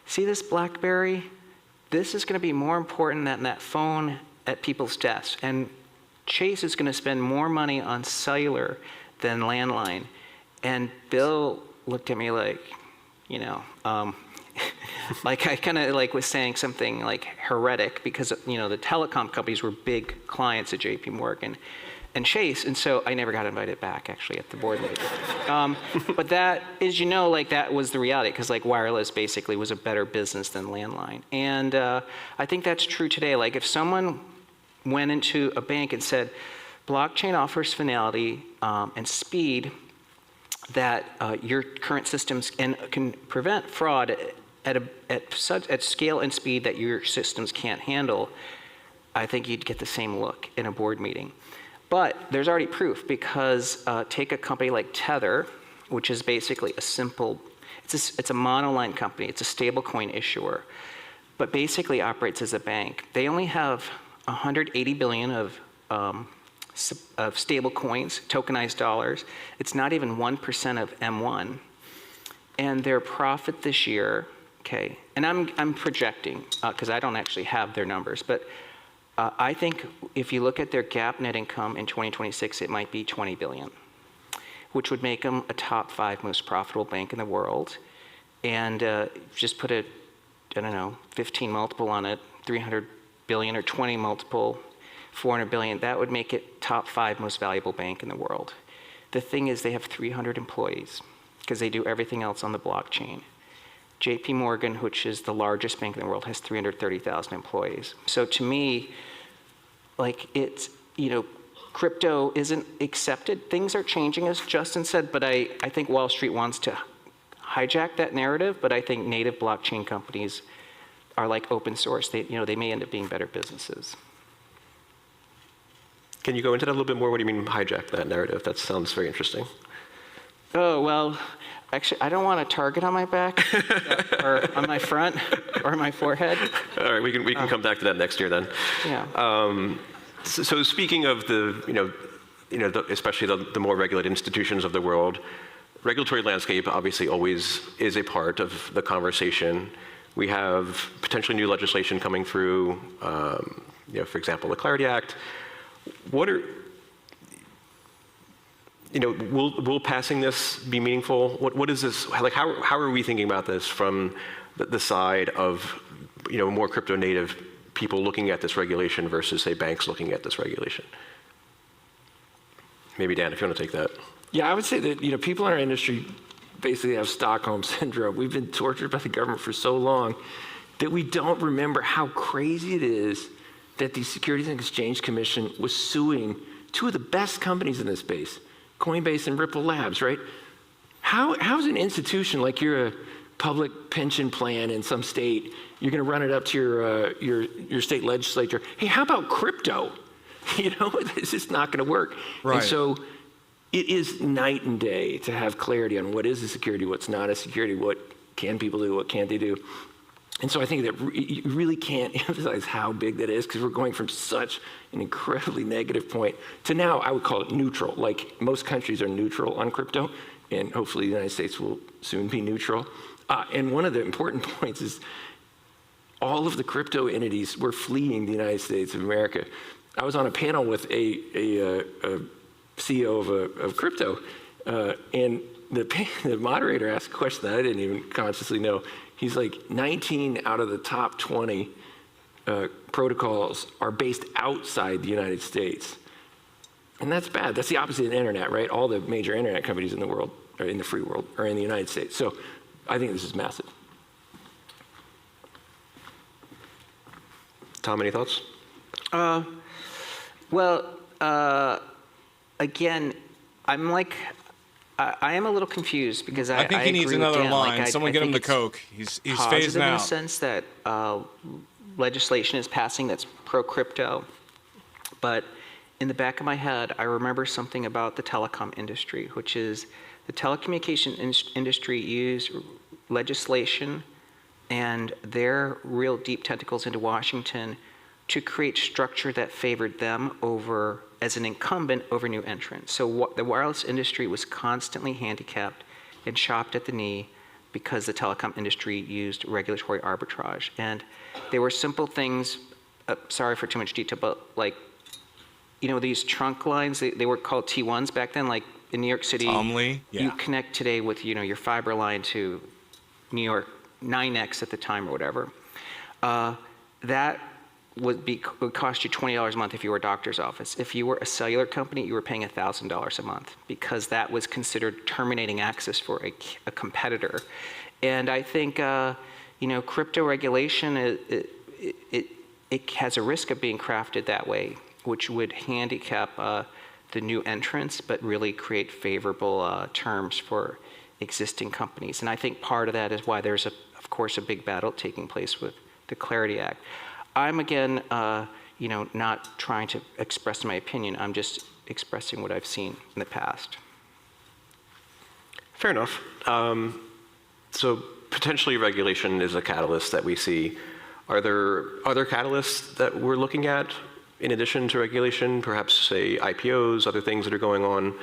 Speaker 10: see this BlackBerry? This is gonna be more important than that phone at people's desks. And Chase is gonna spend more money on cellular than landline. And Bill looked at me I kind of was saying something heretic because the telecom companies were big clients at JP Morgan and Chase, and so I never got invited back actually at the board meeting. But that is that was the reality because wireless basically was a better business than landline, and I think that's true today. If someone went into a bank and said, blockchain offers finality and speed that your current systems can prevent fraud at scale and speed that your systems can't handle, I think you'd get the same look in a board meeting. But there's already proof because take a company like Tether, which is basically it's a monoline company. It's a stablecoin issuer, but basically operates as a bank. They only have 180 billion of stable coins, tokenized dollars. It's not even 1% of M1. And their profit this year, and I'm projecting because I don't actually have their numbers, but I think if you look at their GAAP net income in 2026, it might be 20 billion, which would make them a top 5 most profitable bank in the world. And just put a, 15 multiple on it, 300 billion, or 20 multiple, 400 billion, that would make it top 5 most valuable bank in the world. The thing is they have 300 employees because they do everything else on the blockchain. JP Morgan, which is the largest bank in the world, has 330,000 employees. So to me, it's, crypto isn't accepted. Things are changing, as Justin said, but I think Wall Street wants to hijack that narrative, but I think native blockchain companies are like open source. They may end up being better businesses.
Speaker 8: Can you go into that a little bit more? What do you mean hijack that narrative? That sounds very interesting.
Speaker 10: Oh, well, actually, I don't want a target on my back or on my front or my forehead.
Speaker 8: All right, we can come back to that next year then.
Speaker 10: Yeah.
Speaker 8: So speaking of especially the more regulated institutions of the world, regulatory landscape obviously always is a part of the conversation. We have potentially new legislation coming through, for example, the Clarity Act. Will passing this be meaningful? What is this, how are we thinking about this from the side of, more crypto native people looking at this regulation versus, say, banks looking at this regulation? Maybe Dan, if you want to take that.
Speaker 9: Yeah, I would say that people in our industry basically have Stockholm syndrome. We've been tortured by the government for so long that we don't remember how crazy it is that the Securities and Exchange Commission was suing two of the best companies in this space, Coinbase and Ripple Labs, right? How's an institution like you're a public pension plan in some state, you're going to run it up to your state legislature? Hey, how about crypto? It's just not going to work.
Speaker 1: Right.
Speaker 9: And so it is night and day to have clarity on what is a security, what's not a security, what can people do, what can't they do. And so I think that you really can't emphasize how big that is, because we're going from such an incredibly negative point to now I would call it neutral. Like most countries are neutral on crypto, and hopefully the United States will soon be neutral. And one of the important points is all of the crypto entities were fleeing the United States of America. I was on a panel with a CEO of crypto, and the moderator asked a question that I didn't even consciously know. He's like, 19 out of the top 20 protocols are based outside the United States. And that's bad. That's the opposite of the internet, right? All the major internet companies in the world, or in the free world, are in the United States. So I think this is massive.
Speaker 8: Tom, any thoughts?
Speaker 10: Again, I am a little confused because I
Speaker 1: think he needs another line. Someone get him the Coke. He's phasing out.
Speaker 10: In the sense that legislation is passing that's pro-crypto, but in the back of my head, I remember something about the telecom industry, which is the telecommunication industry used legislation and their real deep tentacles into Washington to create structure that favored them over, as an incumbent, over new entrants. So the wireless industry was constantly handicapped and chopped at the knee because the telecom industry used regulatory arbitrage. And there were simple things, sorry for too much detail, but like, these trunk lines, they were called T1s back then, like in New York City, you connect today with, your fiber line to New York, 9X at the time or whatever. That would cost you $20 a month if you were a doctor's office. If you were a cellular company, you were paying $1,000 a month because that was considered terminating access for a competitor. And I think, crypto regulation, it has a risk of being crafted that way, which would handicap the new entrants, but really create favorable terms for existing companies. And I think part of that is why there's, of course, a big battle taking place with the Clarity Act. I'm, again, not trying to express my opinion. I'm just expressing what I've seen in the past.
Speaker 8: Fair enough. So potentially regulation is a catalyst that we see. Are there other catalysts that we're looking at in addition to regulation, perhaps, say, IPOs, other things that are going on?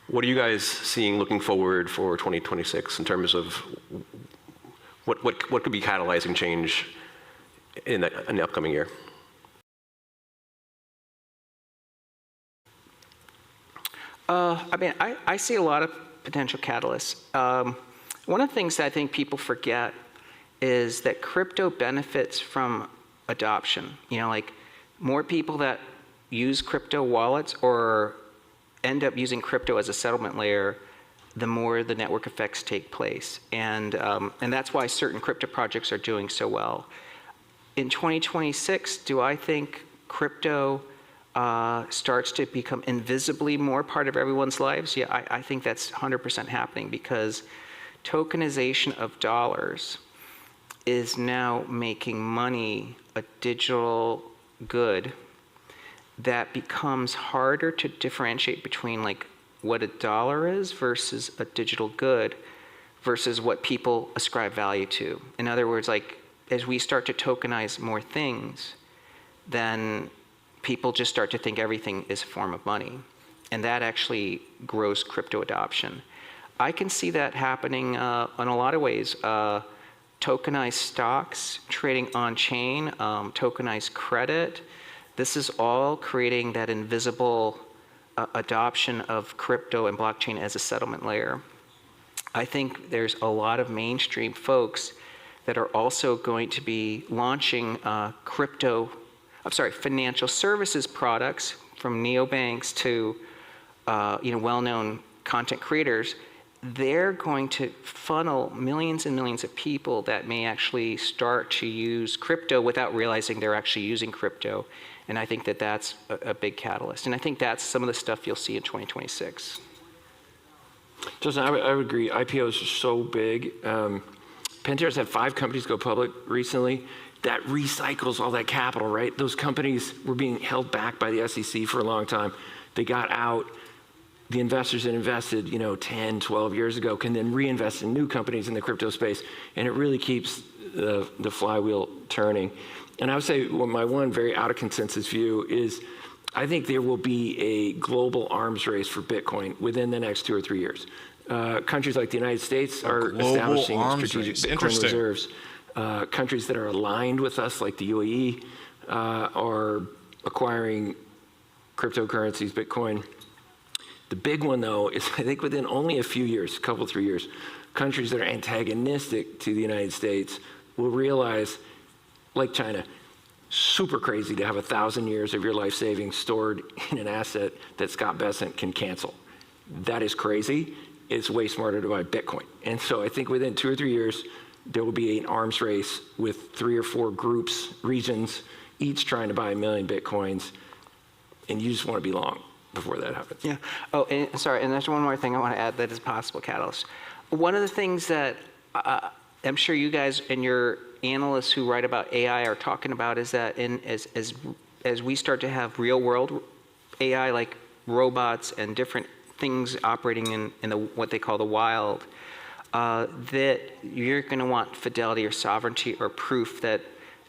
Speaker 8: What are you guys seeing looking forward for 2026 in terms of what could be catalyzing change in the upcoming year?
Speaker 10: I see a lot of potential catalysts. One of the things that I think people forget is that crypto benefits from adoption. Like more people that use crypto wallets or end up using crypto as a settlement layer, the more the network effects take place. And that's why certain crypto projects are doing so well. In 2026, do I think crypto starts to become invisibly more part of everyone's lives? Yeah, I think that's 100% happening because tokenization of dollars is now making money a digital good that becomes harder to differentiate between like what a dollar is versus a digital good versus what people ascribe value to. In other words, like as we start to tokenize more things, then people just start to think everything is a form of money. And that actually grows crypto adoption. I can see that happening in a lot of ways. Tokenized stocks, trading on-chain, tokenized credit. This is all creating that invisible adoption of crypto and blockchain as a settlement layer. I think there's a lot of mainstream folks that are also going to be launching financial services products from neobanks to well-known content creators. They're going to funnel millions and millions of people that may actually start to use crypto without realizing they're actually using crypto. And I think that that's a big catalyst. And I think that's some of the stuff you'll see in 2026.
Speaker 9: Justin, I would agree. IPOs are so big. Pantera's had 5 companies go public recently. That recycles all that capital, right? Those companies were being held back by the SEC for a long time. They got out. The investors that invested, 10, 12 years ago can then reinvest in new companies in the crypto space, and it really keeps the flywheel turning. And I would say my one very out of consensus view is I think there will be a global arms race for Bitcoin within the next 2 or 3 years. Countries like the United States are establishing strategic Bitcoin reserves. Countries that are aligned with us, like the UAE, are acquiring cryptocurrencies, Bitcoin. The big one, though, is I think within only a few years, a couple, 3 years, countries that are antagonistic to the United States will realize, like China, super crazy to have 1,000 years of your life savings stored in an asset that Scott Bessent can cancel. That is crazy. It's way smarter to buy Bitcoin. And so I think within 2 or 3 years, there will be an arms race with 3 or 4 groups, regions, each trying to buy 1 million Bitcoins, and you just want to be long before that happens.
Speaker 10: Yeah. Oh, and sorry, and there's one more thing I want to add that is a possible catalyst. One of the things that I'm sure you guys and your analysts who write about AI are talking about is that as we start to have real world AI, like robots and different things operating in what they call the wild, that you're going to want fidelity or sovereignty or proof that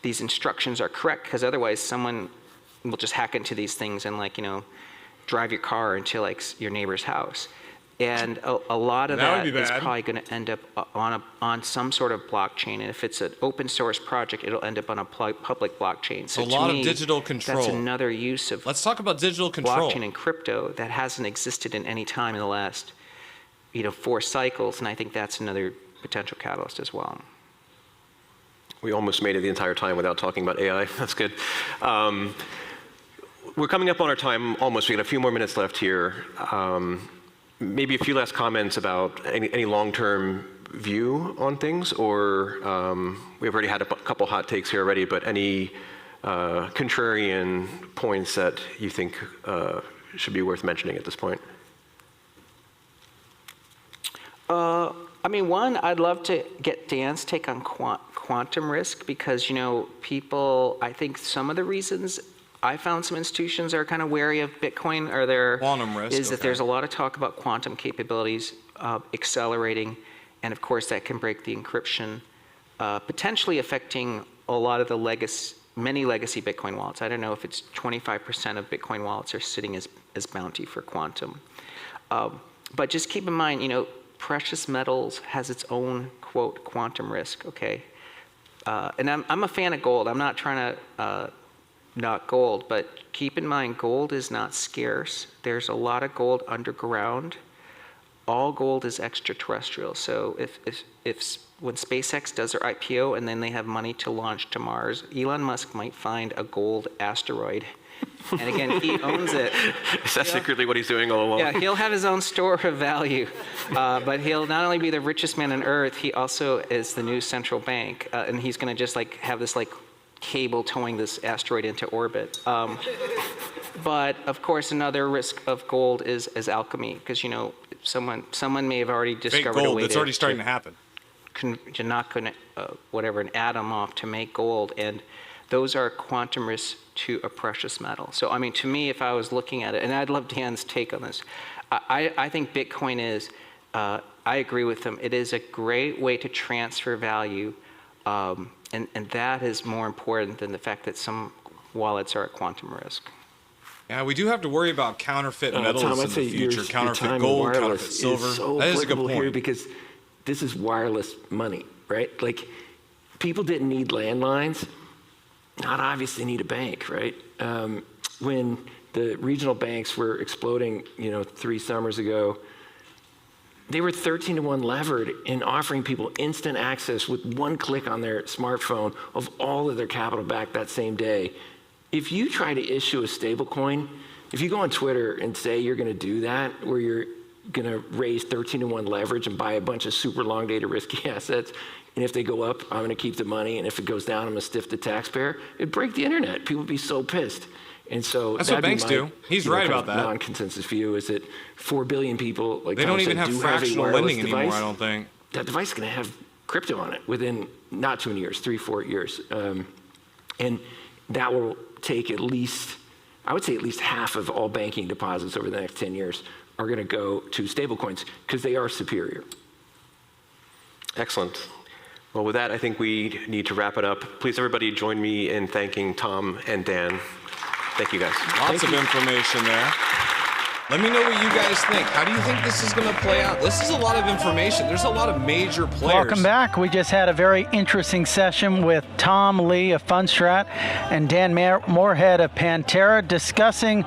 Speaker 10: these instructions are correct, because otherwise someone will just hack into these things and drive your car into your neighbor's house. And a lot of that is probably going to end up on some sort of blockchain. And if it's an open source project, it'll end up on a public blockchain. So
Speaker 1: a lot of digital control.
Speaker 10: That's another use of
Speaker 1: Let's talk about digital control.
Speaker 10: Blockchain and crypto that hasn't existed in any time in the last 4 cycles. And I think that's another potential catalyst as well.
Speaker 8: We almost made it the entire time without talking about AI. That's good. We're coming up on our time almost. We got a few more minutes left here. Maybe a few last comments about any long-term view on things, or we've already had a couple hot takes here already, but any contrarian points that you think should be worth mentioning at this point?
Speaker 10: One, I'd love to get Dan's take on quantum risk, because, people, I think some of the reasons I found some institutions are kind of wary of Bitcoin or their
Speaker 1: quantum risk
Speaker 10: is that there's a lot of talk about quantum capabilities accelerating, and of course that can break the encryption, potentially affecting a lot of the many legacy Bitcoin wallets. I don't know if it's 25% of Bitcoin wallets are sitting as bounty for quantum. But just keep in mind, precious metals has its own, quote, quantum risk, okay? And I'm a fan of gold. I'm not trying to not gold, but keep in mind, gold is not scarce. There's a lot of gold underground. All gold is extraterrestrial. So if when SpaceX does their IPO and then they have money to launch to Mars, Elon Musk might find a gold asteroid. And again, he owns it.
Speaker 8: Is that secretly what he's doing all along?
Speaker 10: Yeah, he'll have his own store of value. But he'll not only be the richest man on earth, he also is the new central bank. And he's going to just have this cable towing this asteroid into orbit. But of course, another risk of gold is alchemy, because someone may have already discovered a way
Speaker 1: that's already starting to happen.
Speaker 10: To knock an atom off to make gold, and those are quantum risks to a precious metal. So to me, if I was looking at it, and I'd love Dan's take on this, I think Bitcoin is. I agree with him. It is a great way to transfer value. And that is more important than the fact that some wallets are at quantum risk.
Speaker 1: Yeah, we do have to worry about counterfeit metals
Speaker 9: Tom,
Speaker 1: in the future. Counterfeit gold, counterfeit silver.
Speaker 9: So
Speaker 1: that is a good point.
Speaker 9: Here because this is wireless money, right? People didn't need landlines. Not obviously need a bank, right? When the regional banks were exploding, 3 summers ago, they were 13 to 1 levered in offering people instant access with one click on their smartphone of all of their capital back that same day. If you try to issue a stable coin, if you go on Twitter and say you're going to do that, where you're going to raise 13 to 1 leverage and buy a bunch of super long dated risky assets, and if they go up, I'm going to keep the money, and if it goes down, I'm going to stiff the taxpayer, it'd break the internet. People would be so pissed. And so
Speaker 1: that's what banks do. He's right about that.
Speaker 9: Non-consensus view is that 4 billion people, like
Speaker 1: they
Speaker 9: Tom
Speaker 1: don't even
Speaker 9: said,
Speaker 1: have
Speaker 9: do
Speaker 1: fractional
Speaker 9: have a
Speaker 1: lending
Speaker 9: wireless
Speaker 1: anymore,
Speaker 9: device.
Speaker 1: I don't think.
Speaker 9: That device is going to have crypto on it within not too many years, 3-4 years. And that will take at least, I would say at least half of all banking deposits over the next 10 years are going to go to stablecoins because they are superior.
Speaker 8: Excellent. Well, with that, I think we need to wrap it up. Please, everybody, join me in thanking Tom and Dan. Thank you, guys.
Speaker 1: Lots of information there. Let me know what you guys think. How do you think this is going to play out? This is a lot of information. There's a lot of major players.
Speaker 2: Welcome back. We just had a very interesting session with Tom Lee of Fundstrat and Dan Moorhead of Pantera discussing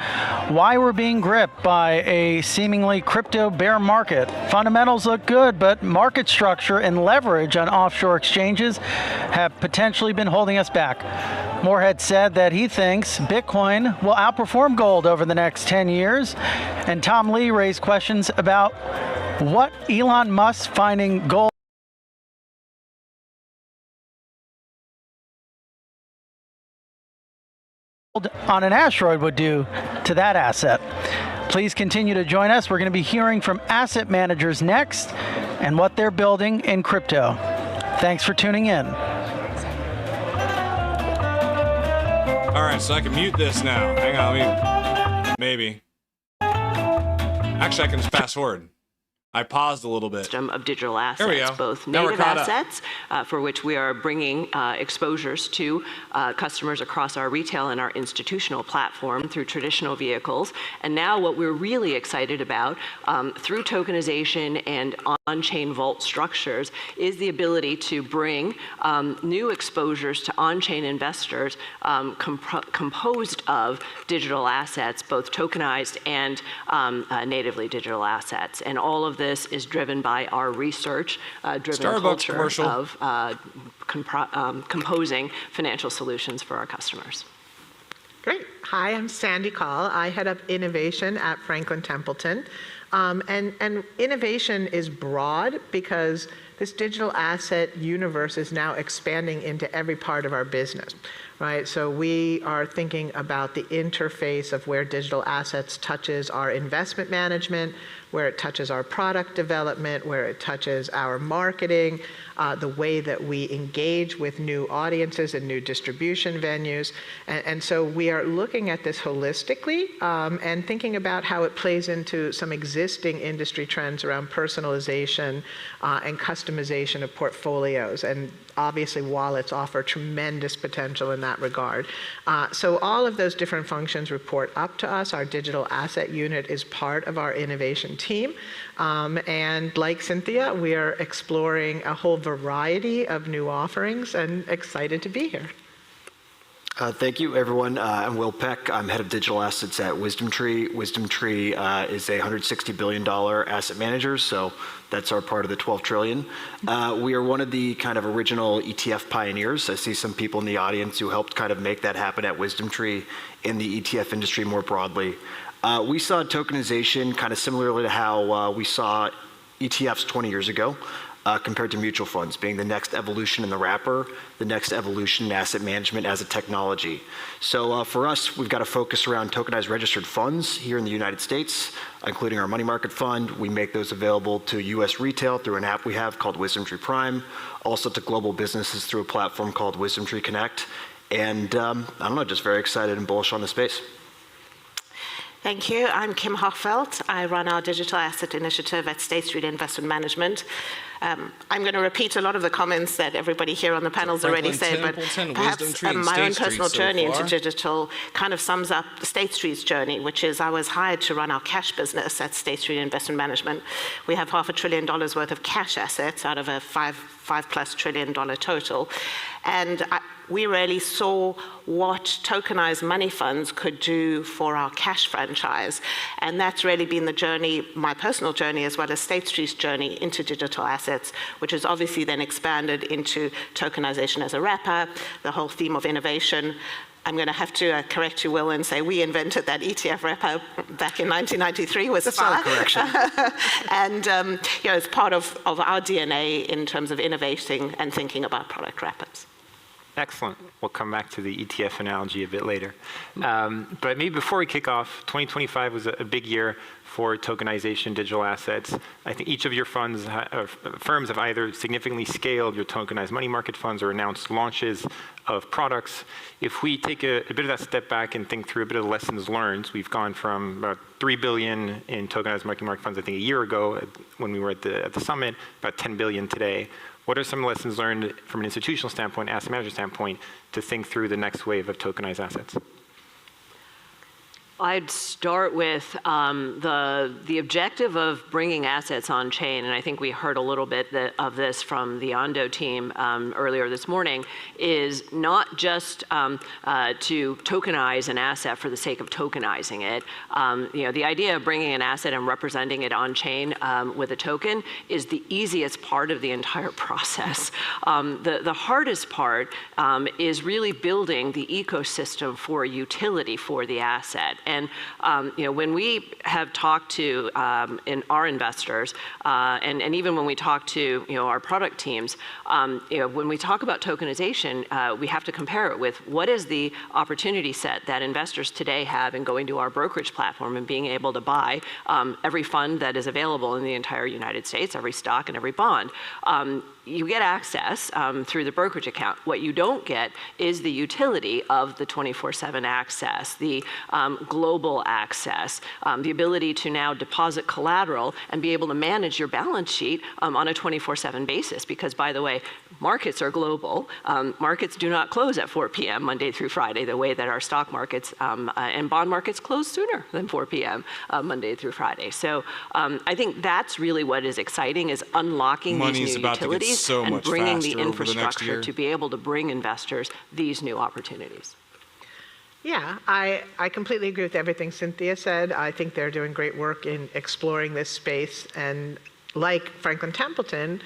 Speaker 2: why we're being gripped by a seemingly crypto bear market. Fundamentals look good, but market structure and leverage on offshore exchanges have potentially been holding us back. Moorhead said that he thinks Bitcoin will outperform gold over the next 10 years. And Tom Lee raised questions about what Elon Musk finding gold on an asteroid would do to that asset. Please continue to join us. We're going to be hearing from asset managers next and what they're building in crypto. Thanks for tuning in.
Speaker 1: All right, so I can mute this now. Hang on, maybe. Actually, I can just fast forward. I paused a little bit.
Speaker 11: Of digital assets, both native assets, for which we are bringing exposures to customers across our retail and our institutional platform through traditional vehicles. And now what we're really excited about through tokenization and on-chain vault structures is the ability to bring new exposures to on-chain investors composed of digital assets, both tokenized and natively digital assets. And all of this is driven by our research-driven culture of composing financial solutions for our customers.
Speaker 12: Great. Hi, I'm Sandy Call. I head up innovation at Franklin Templeton. And innovation is broad because this digital asset universe is now expanding into every part of our business. Right, so we are thinking about the interface of where digital assets touches our investment management, where it touches our product development, where it touches our marketing, the way that we engage with new audiences and new distribution venues. And so we are looking at this holistically and thinking about how it plays into some existing industry trends around personalization and customization of portfolios. And obviously, wallets offer tremendous potential in that regard. So all of those different functions report up to us. Our digital asset unit is part of our innovation team. And like Cynthia, we are exploring a whole variety of new offerings and excited to be here.
Speaker 13: Thank you, everyone. I'm Will Peck. I'm head of digital assets at WisdomTree. WisdomTree is a $160 billion asset manager, so that's our part of the 12 trillion. We are one of the kind of original ETF pioneers. I see some people in the audience who helped kind of make that happen at WisdomTree in the ETF industry more broadly. We saw tokenization kind of similarly to how we saw ETFs 20 years ago. Compared to mutual funds being the next evolution in the wrapper, the next evolution in asset management as a technology. So for us, we've got a focus around tokenized registered funds here in the United States, including our money market fund. We make those available to US retail through an app we have called WisdomTree Prime, also to global businesses through a platform called WisdomTree Connect. And I don't know, just very excited and bullish on the space.
Speaker 14: Thank you. I'm Kim Hochfeld. I run our digital asset initiative at State Street Investment Management. I'm going to repeat a lot of the comments that everybody here on the panel's already said, but perhaps my own personal journey into digital kind of sums up State Street's journey, which is I was hired to run our cash business at State Street Investment Management. We have $500 billion worth of cash assets out of a $5+ trillion total. And we really saw what tokenized money funds could do for our cash franchise. And that's really been the journey, my personal journey, as well as State Street's journey into digital assets, which has obviously then expanded into tokenization as a wrapper, the whole theme of innovation. I'm going to have to correct you, Will, and say we invented that ETF wrapper back in 1993 with
Speaker 13: That's
Speaker 14: SPA.
Speaker 13: not a correction.
Speaker 14: And it's part of our DNA in terms of innovating and thinking about product wrappers.
Speaker 15: Excellent. We'll come back to the ETF analogy a bit later. But maybe before we kick off, 2025 was a big year for tokenization digital assets. I think each of your firms have either significantly scaled your tokenized money market funds or announced launches of products. If we take a bit of that step back and think through a bit of the lessons learned, we've gone from about $3 billion in tokenized money market funds, I think a year ago when we were at the summit, about $10 billion today. What are some lessons learned from an institutional standpoint, asset manager standpoint, to think through the next wave of tokenized assets?
Speaker 11: I'd start with the objective of bringing assets on chain, and I think we heard a little bit of this from the Ondo team earlier this morning, is not just to tokenize an asset for the sake of tokenizing it. The idea of bringing an asset and representing it on chain with a token is the easiest part of the entire process. The hardest part is really building the ecosystem for utility for the asset. And when we have talked to in our investors, and even when we talk to our product teams, when we talk about tokenization, we have to compare it with what is the opportunity set that investors today have in going to our brokerage platform and being able to buy every fund that is available in the entire United States, every stock and every bond. You get access through the brokerage account. What you don't get is the utility of the 24/7 access, the global access, the ability to now deposit collateral and be able to manage your balance sheet on a 24/7 basis. Because, by the way, markets are global. Markets do not close at 4 p.m. Monday through Friday, the way that our stock markets and bond markets close sooner than 4 p.m. Monday through Friday. So I think that's really what is exciting, is unlocking these new utilities and bringing the infrastructure to be able to bring investors these new opportunities.
Speaker 12: Yeah, I completely agree with everything Cynthia said. I think they're doing great work in exploring this space. And like Franklin Templeton,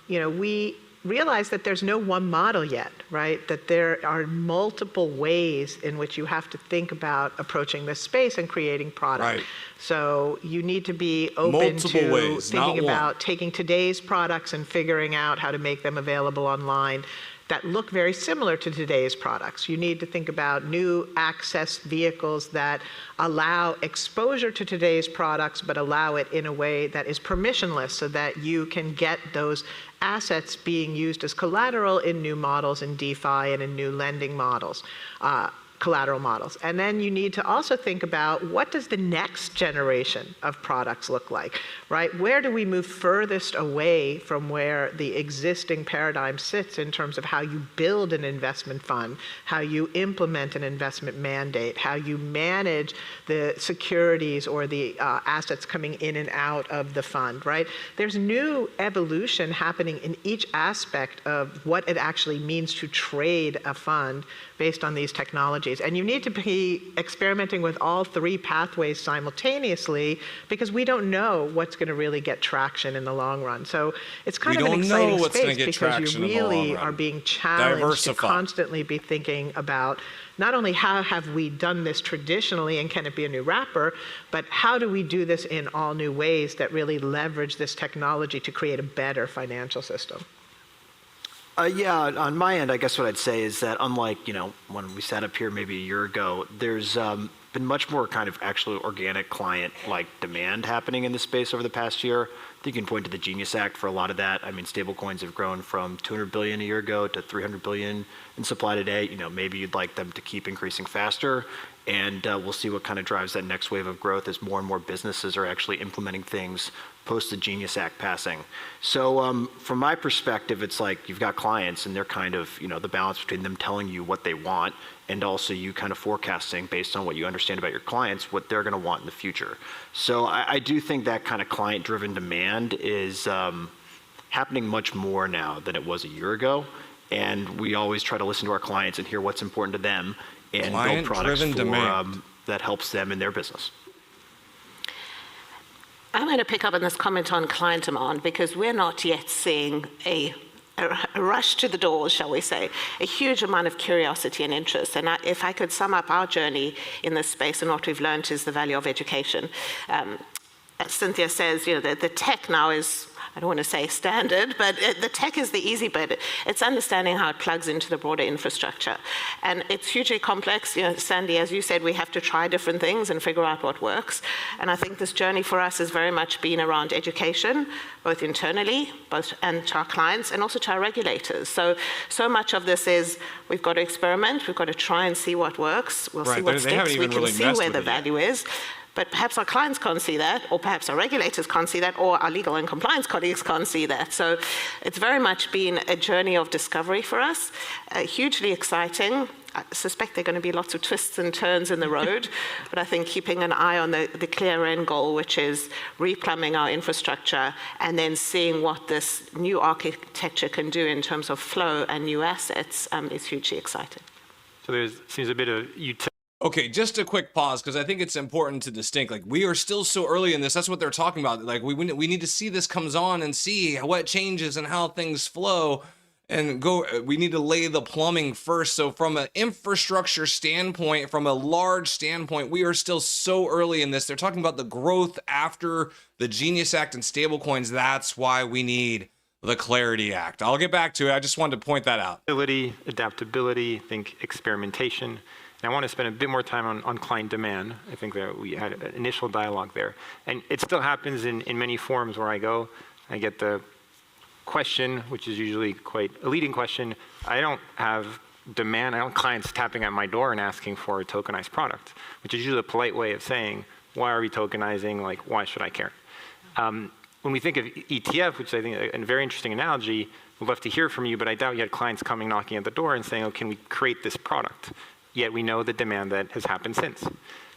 Speaker 12: we realize that there's no one model yet, right? That there are multiple ways in which you have to think about approaching this space and creating product.
Speaker 1: Right.
Speaker 12: So you need to be open to thinking about taking today's products and figuring out how to make them available online that look very similar to today's products. You need to think about new access vehicles that allow exposure to today's products, but allow it in a way that is permissionless so that you can get those assets being used as collateral in new models in DeFi and in new lending models. Collateral models. And then you need to also think about what does the next generation of products look like, right? Where do we move furthest away from where the existing paradigm sits in terms of how you build an investment fund, how you implement an investment mandate, how you manage the securities or the assets coming in and out of the fund, right? There's new evolution happening in each aspect of what it actually means to trade a fund based on these technologies. And you need to be experimenting with all three pathways simultaneously because we don't know what's going to really get traction in the long run. So it's kind of an exciting space because you really are being challenged to constantly be thinking about not only how have we done this traditionally and can it be a new wrapper, but how do we do this in all new ways that really leverage this technology to create a better financial system?
Speaker 13: Yeah, on my end, I guess what I'd say is that unlike, when we sat up here maybe a year ago, there's been much more kind of actual organic client-like demand happening in this space over the past year. I think you can point to the Genius Act for a lot of that. I mean, stablecoins have grown from 200 billion a year ago to 300 billion in supply today. Maybe you'd like them to keep increasing faster. And we'll see what kind of drives that next wave of growth as more and more businesses are actually implementing things post the Genius Act passing. So from my perspective, it's like you've got clients and they're kind of, the balance between them telling you what they want and also you kind of forecasting based on what you understand about your clients, what they're going to want in the future. So I do think that kind of client-driven demand is happening much more now than it was a year ago. And we always try to listen to our clients and hear what's important to them and build products that helps them in their business.
Speaker 14: I'm going to pick up on this comment on client demand because we're not yet seeing a rush to the doors, shall we say, a huge amount of curiosity and interest. And if I could sum up our journey in this space, and what we've learned is the value of education. As Cynthia says, the tech now is, I don't want to say standard, but the tech is the easy bit. It's understanding how it plugs into the broader infrastructure. And it's hugely complex. Sandy, as you said, we have to try different things and figure out what works. And I think this journey for us has very much been around education, both internally, and to our clients, and also to our regulators. So much of this is, we've got to experiment, we've got to try and see what works. We'll see what sticks, we can see where the value is. But perhaps our clients can't see that, or perhaps our regulators can't see that, or our legal and compliance colleagues can't see that. So it's very much been a journey of discovery for us, hugely exciting. I suspect there are going to be lots of twists and turns in the road, but I think keeping an eye on the clear end goal, which is replumbing our infrastructure and then seeing what this new architecture can do in terms of flow and new assets is hugely exciting.
Speaker 15: So there seems a bit of
Speaker 1: Okay, just a quick pause because I think it's important to distinct. Like, we are still so early in this. That's what they're talking about. Like, we need to see this comes on and see what changes and how things flow and go. We need to lay the plumbing first. So from an infrastructure standpoint, from a large standpoint, we are still so early in this. They're talking about the growth after the Genius Act and stablecoins. That's why we need the Clarity Act. I'll get back to it. I just wanted to point that out.
Speaker 15: Adaptability, think experimentation. And I want to spend a bit more time on client demand. I think that we had an initial dialogue there. And it still happens in many forums where I go. I get the question, which is usually quite a leading question. I don't have demand. I don't have clients tapping at my door and asking for a tokenized product, which is usually a polite way of saying, why are we tokenizing? Like, why should I care? When we think of ETF, which I think is a very interesting analogy, we'd love to hear from you, but I doubt you had clients coming knocking at the door and saying, oh, can we create this product? Yet we know the demand that has happened since.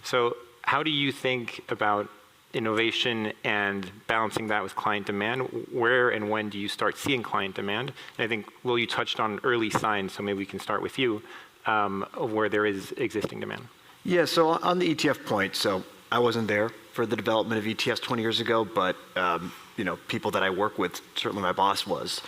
Speaker 15: So how do you think about innovation and balancing that with client demand? Where and when do you start seeing client demand? And I think, Will, you touched on early signs, so maybe we can start with you, of where there is existing demand.
Speaker 13: Yeah, so on the ETF point, so I wasn't there for the development of ETFs 20 years ago, but people that I work with, certainly my boss was.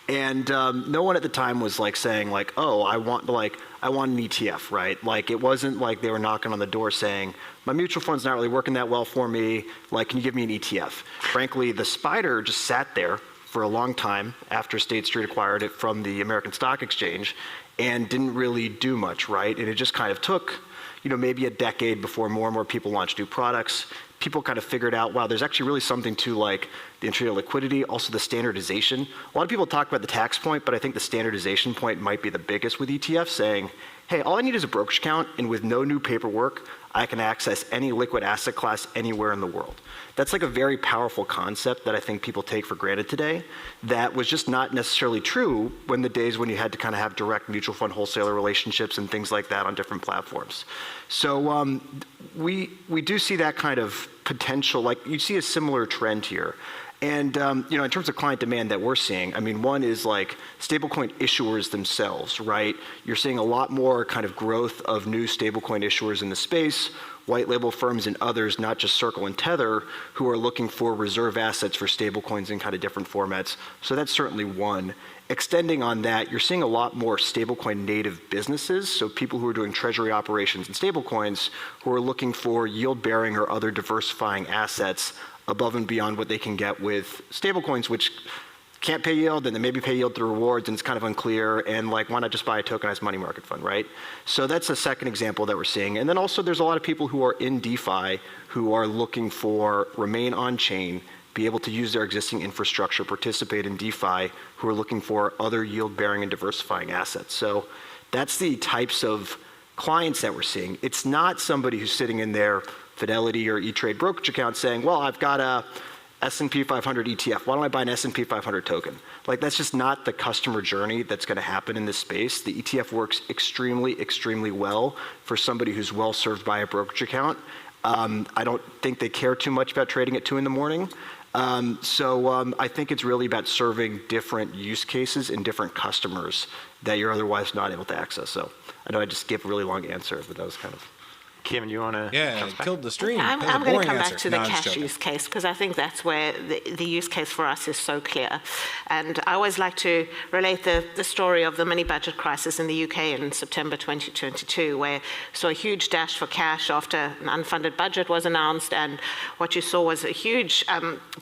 Speaker 13: And no one at the time was like saying like, oh, I want an ETF, right? Like, it wasn't like they were knocking on the door saying, my mutual fund's not really working that well for me. Like, can you give me an ETF? Frankly, the spider just sat there for a long time after State Street acquired it from the American Stock Exchange and didn't really do much, right? And it just kind of took, maybe a decade before more and more people launched new products. People kind of figured out, wow, there's actually really something to like the entry of liquidity, also the standardization. A lot of people talk about the tax point, but I think the standardization point might be the biggest with ETFs, saying, hey, all I need is a brokerage account, and with no new paperwork, I can access any liquid asset class anywhere in the world. That's like a very powerful concept that I think people take for granted today that was just not necessarily true when the days when you had to kind of have direct mutual fund wholesaler relationships and things like that on different platforms. So we do see that kind of potential, like you see a similar trend here. And in terms of client demand that we're seeing, I mean, one is like stablecoin issuers themselves, right? You're seeing a lot more kind of growth of new stablecoin issuers in the space, white label firms and others, not just Circle and Tether, who are looking for reserve assets for stablecoins in kind of different formats. So that's certainly one. Extending on that, you're seeing a lot more stablecoin native businesses, so people who are doing treasury operations and stablecoins who are looking for yield-bearing or other diversifying assets above and beyond what they can get with stablecoins, which can't pay yield, and then maybe pay yield through rewards, and it's kind of unclear, and like, why not just buy a tokenized money market fund, right? So that's a second example that we're seeing. And then also there's a lot of people who are in DeFi who are looking for remain on-chain, be able to use their existing infrastructure, participate in DeFi, who are looking for other yield-bearing and diversifying assets. So that's the types of clients that we're seeing. It's not somebody who's sitting in their Fidelity or E-Trade brokerage account saying, well, I've got a S&P 500 ETF. Why don't I buy an S&P 500 token? Like, that's just not the customer journey that's going to happen in this space. The ETF works extremely, extremely well for somebody who's well served by a brokerage account. I don't think they care too much about trading at 2 in the morning. I think it's really about serving different use cases and different customers that you're otherwise not able to access. So I know I just gave a really long answer, but that was kind of...
Speaker 15: Kim, you want to?
Speaker 1: Yeah, killed the stream.
Speaker 14: I'm going to come back to the cash use case because I think that's where the use case for us is so clear. And I always like to relate the story of the mini budget crisis in the UK in September 2022, where we saw a huge dash for cash after an unfunded budget was announced. And what you saw was a huge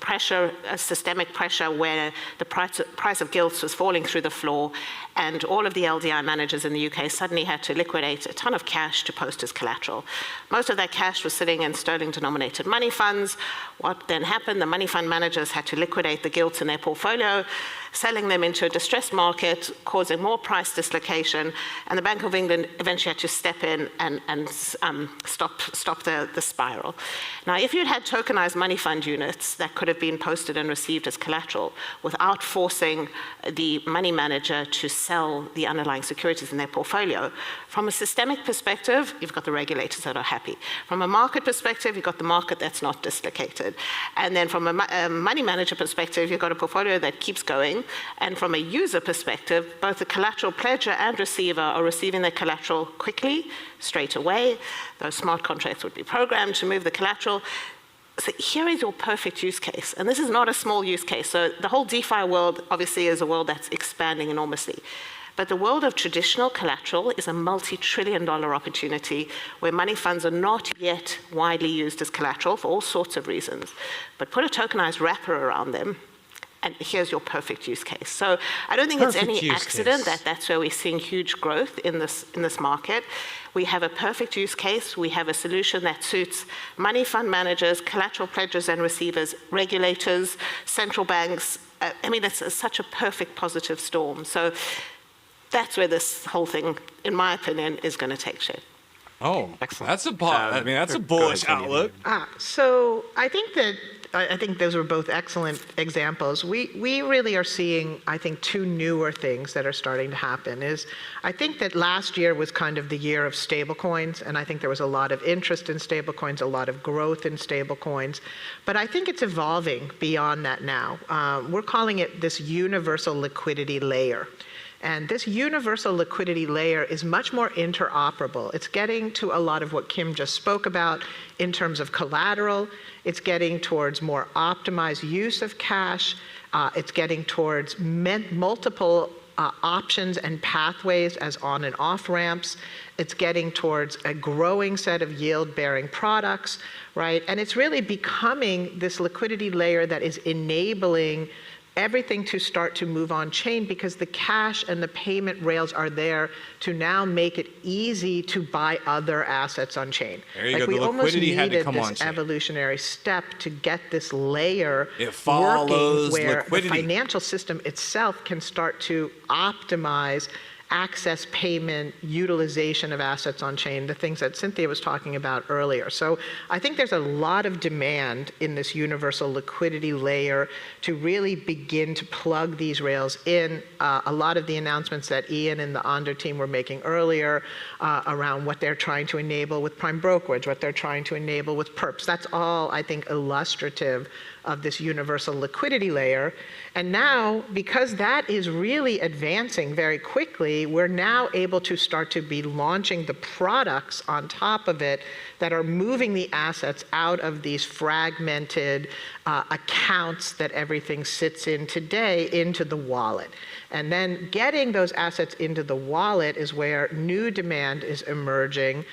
Speaker 14: pressure, a systemic pressure where the price of gilts was falling through the floor. And all of the LDI managers in the UK suddenly had to liquidate a ton of cash to post as collateral. Most of that cash was sitting in sterling-denominated money funds. What then happened? The money fund managers had to liquidate the gilts in their portfolio, selling them into a distressed market, causing more price dislocation, and the Bank of England eventually had to step in and stop the spiral. Now, if you'd had tokenized money fund units that could have been posted and received as collateral without forcing the money manager to sell the underlying securities in their portfolio, from a systemic perspective, you've got the regulators that are happy. From a market perspective, you've got the market that's not dislocated. And then from a money manager perspective, you've got a portfolio that keeps going. And from a user perspective, both the collateral pledger and receiver are receiving their collateral quickly, straight away. Those smart contracts would be programmed to move the collateral. So here is your perfect use case. And this is not a small use case. So the whole DeFi world obviously is a world that's expanding enormously. But the world of traditional collateral is a multi-trillion-dollar opportunity where money funds are not yet widely used as collateral for all sorts of reasons. But put a tokenized wrapper around them, and here's your perfect use case. So I don't think it's any accident that that's where we're seeing huge growth in this market. We have a perfect use case. We have a solution that suits money fund managers, collateral pledgers and receivers, regulators, central banks. I mean, it's such a perfect positive storm. So that's where this whole thing, in my opinion, is going to take shape.
Speaker 1: Oh, excellent. That's a bullish outlook.
Speaker 12: So I think those were both excellent examples. We really are seeing, I think, two newer things that are starting to happen. I think that last year was kind of the year of stablecoins, and I think there was a lot of interest in stablecoins, a lot of growth in stablecoins. But I think it's evolving beyond that now. We're calling it this universal liquidity layer. And this universal liquidity layer is much more interoperable. It's getting to a lot of what Kim just spoke about in terms of collateral. It's getting towards more optimized use of cash. It's getting towards multiple options and pathways as on and off ramps. It's getting towards a growing set of yield-bearing products, right? And it's really becoming this liquidity layer that is enabling everything to start to move on chain because the cash and the payment rails are there to now make it easy to buy other assets on chain.
Speaker 1: There you go. The liquidity had to come on chain.
Speaker 12: We almost needed this evolutionary step to get this layer
Speaker 1: working
Speaker 12: where
Speaker 1: liquidity.
Speaker 12: The financial system itself can start to optimize access, payment, utilization of assets on chain, the things that Cynthia was talking about earlier. So I think there's a lot of demand in this universal liquidity layer to really begin to plug these rails in. A lot of the announcements that Ian and the Ondo team were making earlier around what they're trying to enable with prime brokerage, what they're trying to enable with perps, that's all, I think, illustrative of this universal liquidity layer. And now, because that is really advancing very quickly, we're now able to start to be launching the products on top of it that are moving the assets out of these fragmented accounts that everything sits in today into the wallet. And then getting those assets into the wallet is where new demand is emerging,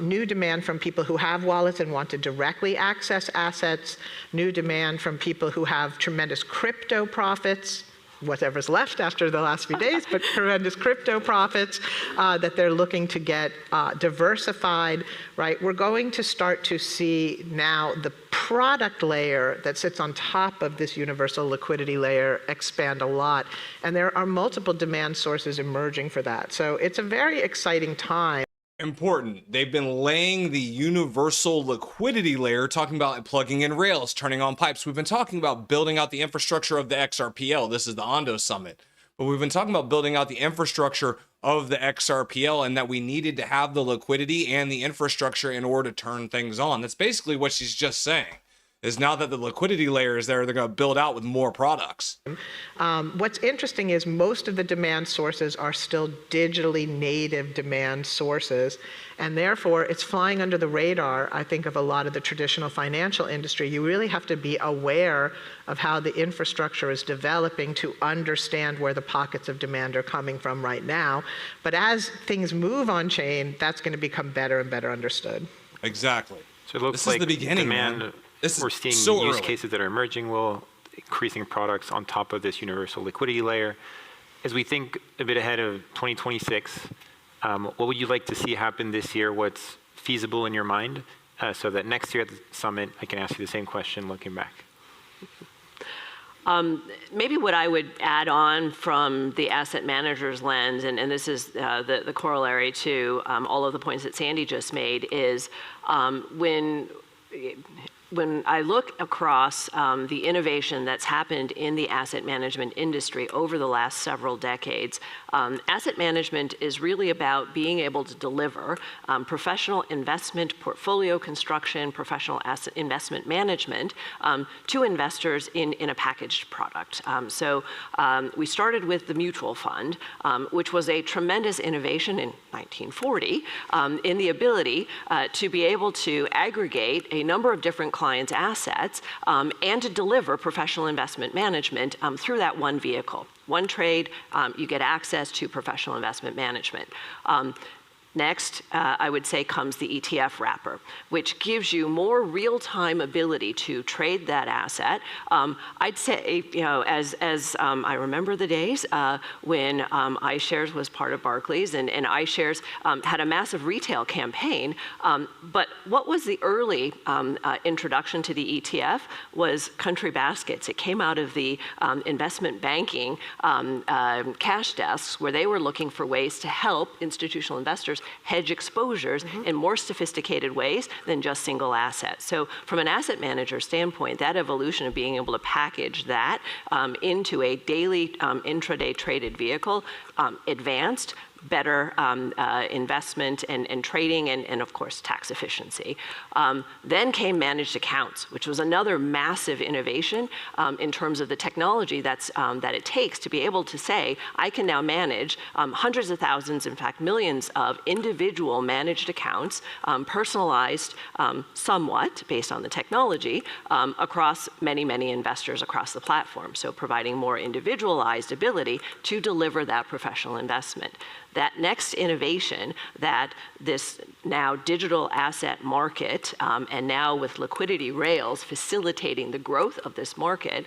Speaker 12: new demand from people who have wallets and want to directly access assets, new demand from people who have tremendous crypto profits, whatever's left after the last few days, but tremendous crypto profits that they're looking to get diversified, right? We're going to start to see now the product layer that sits on top of this universal liquidity layer expand a lot. And there are multiple demand sources emerging for that. So it's a very exciting time.
Speaker 1: Important. They've been laying the universal liquidity layer, talking about plugging in rails, turning on pipes. We've been talking about building out the infrastructure of the XRPL. This is the Ondo Summit. But we've been talking about building out the infrastructure of the XRPL and that we needed to have the liquidity and the infrastructure in order to turn things on. That's basically what she's just saying. is now that the liquidity layer is there, they're going to build out with more products.
Speaker 12: What's interesting is most of the demand sources are still digitally native demand sources, and therefore it's flying under the radar, I think, of a lot of the traditional financial industry. You really have to be aware of how the infrastructure is developing to understand where the pockets of demand are coming from right now. But as things move on chain, that's going to become better and better understood.
Speaker 1: Exactly.
Speaker 15: So it looks
Speaker 1: this
Speaker 15: like
Speaker 1: is the beginning,
Speaker 15: demand,
Speaker 1: man. We're
Speaker 15: seeing
Speaker 1: so
Speaker 15: use
Speaker 1: early.
Speaker 15: cases that are emerging, increasing products on top of this universal liquidity layer. As we think a bit ahead of 2026, what would you like to see happen this year? What's feasible in your mind? So that next year at the summit, I can ask you the same question looking back.
Speaker 11: Maybe what I would add on from the asset manager's lens, and this is the corollary to all of the points that Sandy just made, is when I look across the innovation that's happened in the asset management industry over the last several decades, asset management is really about being able to deliver professional investment, portfolio construction, professional asset investment management to investors in a packaged product. So we started with the mutual fund, which was a tremendous innovation in 1940 in the ability to be able to aggregate a number of different clients' assets and to deliver professional investment management through that one vehicle. One trade, you get access to professional investment management. Next, I would say, comes the ETF wrapper, which gives you more real-time ability to trade that asset. I'd say, as I remember the days when iShares was part of Barclays, and iShares had a massive retail campaign. But what was the early introduction to the ETF was country baskets. It came out of the investment banking cash desks, where they were looking for ways to help institutional investors hedge exposures in more sophisticated ways than just single assets. So from an asset manager standpoint, that evolution of being able to package that into a daily intraday traded vehicle advanced, better investment and trading, and of course tax efficiency. Then came managed accounts, which was another massive innovation in terms of the technology that it takes to be able to say, I can now manage hundreds of thousands, in fact millions of individual managed accounts, personalized somewhat based on the technology across many, many investors across the platform. So providing more individualized ability to deliver that professional investment. That next innovation that this now digital asset market, and now with liquidity rails facilitating the growth of this market,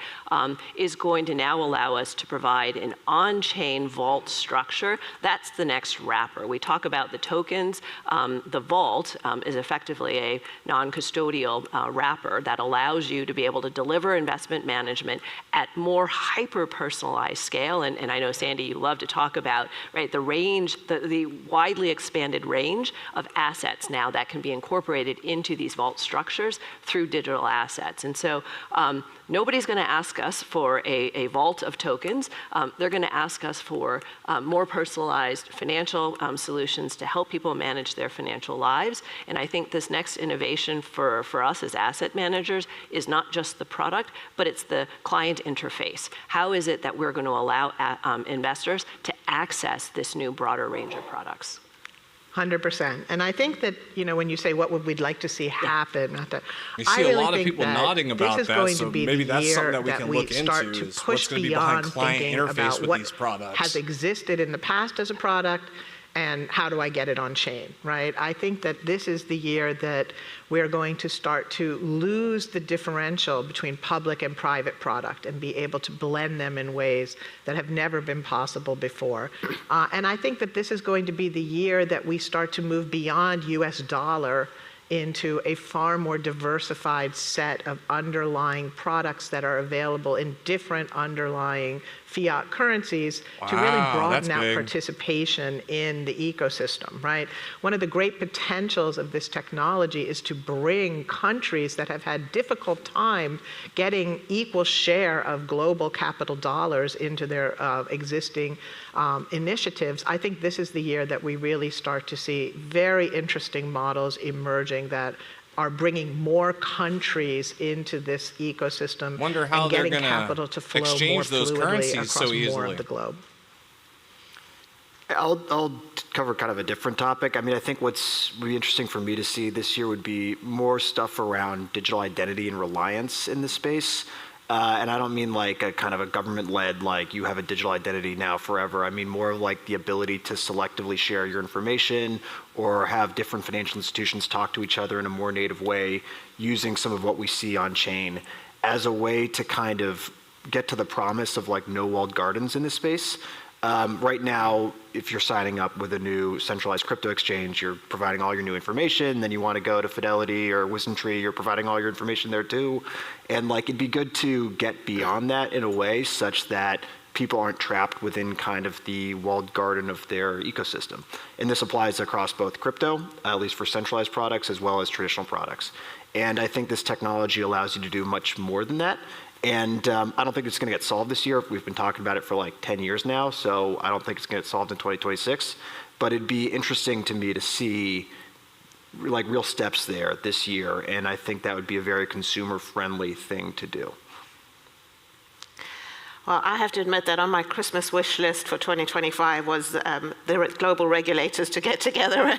Speaker 11: is going to now allow us to provide an on-chain vault structure. That's the next wrapper. We talk about the tokens. The vault is effectively a non-custodial wrapper that allows you to be able to deliver investment management at more hyper-personalized scale. And I know, Sandy, you love to talk about, right, the range, the widely expanded range of assets now that can be incorporated into these vault structures through digital assets. And so nobody's going to ask us for a vault of tokens. They're going to ask us for more personalized financial solutions to help people manage their financial lives. And I think this next innovation for us as asset managers is not just the product, but it's the client interface. How is it that we're going to allow investors to access this new broader range of products?
Speaker 12: 100%. And I think that, when you say what would we'd like to see happen,
Speaker 1: you see a lot of people nodding about that, so maybe that's something that we can look into, is what's going to be behind client interface with these products.
Speaker 12: Has existed in the past as a product, and how do I get it on chain, right? I think that this is the year that we're going to start to lose the differential between public and private product and be able to blend them in ways that have never been possible before. And I think that this is going to be the year that we start to move beyond US dollar into a far more diversified set of underlying products that are available in different underlying fiat currencies to really broaden out participation in the ecosystem, right? One of the great potentials of this technology is to bring countries that have had difficult time getting equal share of global capital dollars into their existing initiatives. I think this is the year that we really start to see very interesting models emerging that are bringing more countries into this ecosystem
Speaker 1: Wonder how
Speaker 12: and
Speaker 1: they're
Speaker 12: getting
Speaker 1: gonna
Speaker 12: capital to flow more
Speaker 1: exchange those
Speaker 12: fluidly
Speaker 1: currencies
Speaker 12: across
Speaker 1: so
Speaker 12: more
Speaker 1: easily.
Speaker 12: of the globe.
Speaker 13: I'll cover kind of a different topic. I mean, I think what's really interesting for me to see this year would be more stuff around digital identity and reliance in this space. And I don't mean like a kind of a government-led, like you have a digital identity now forever. I mean more like the ability to selectively share your information or have different financial institutions talk to each other in a more native way using some of what we see on chain as a way to kind of get to the promise of like no walled gardens in this space. Right now, if you're signing up with a new centralized crypto exchange, you're providing all your new information, then you want to go to Fidelity or WisdomTree, you're providing all your information there too. And like, it'd be good to get beyond that in a way such that people aren't trapped within kind of the walled garden of their ecosystem. And this applies across both crypto, at least for centralized products, as well as traditional products. And I think this technology allows you to do much more than that. And I don't think it's going to get solved this year. We've been talking about it for like 10 years now, so I don't think it's going to get solved in 2026. But it'd be interesting to me to see like real steps there this year, and I think that would be a very consumer-friendly thing to do.
Speaker 14: Well, I have to admit that on my Christmas wish list for 2025 was the global regulators to get together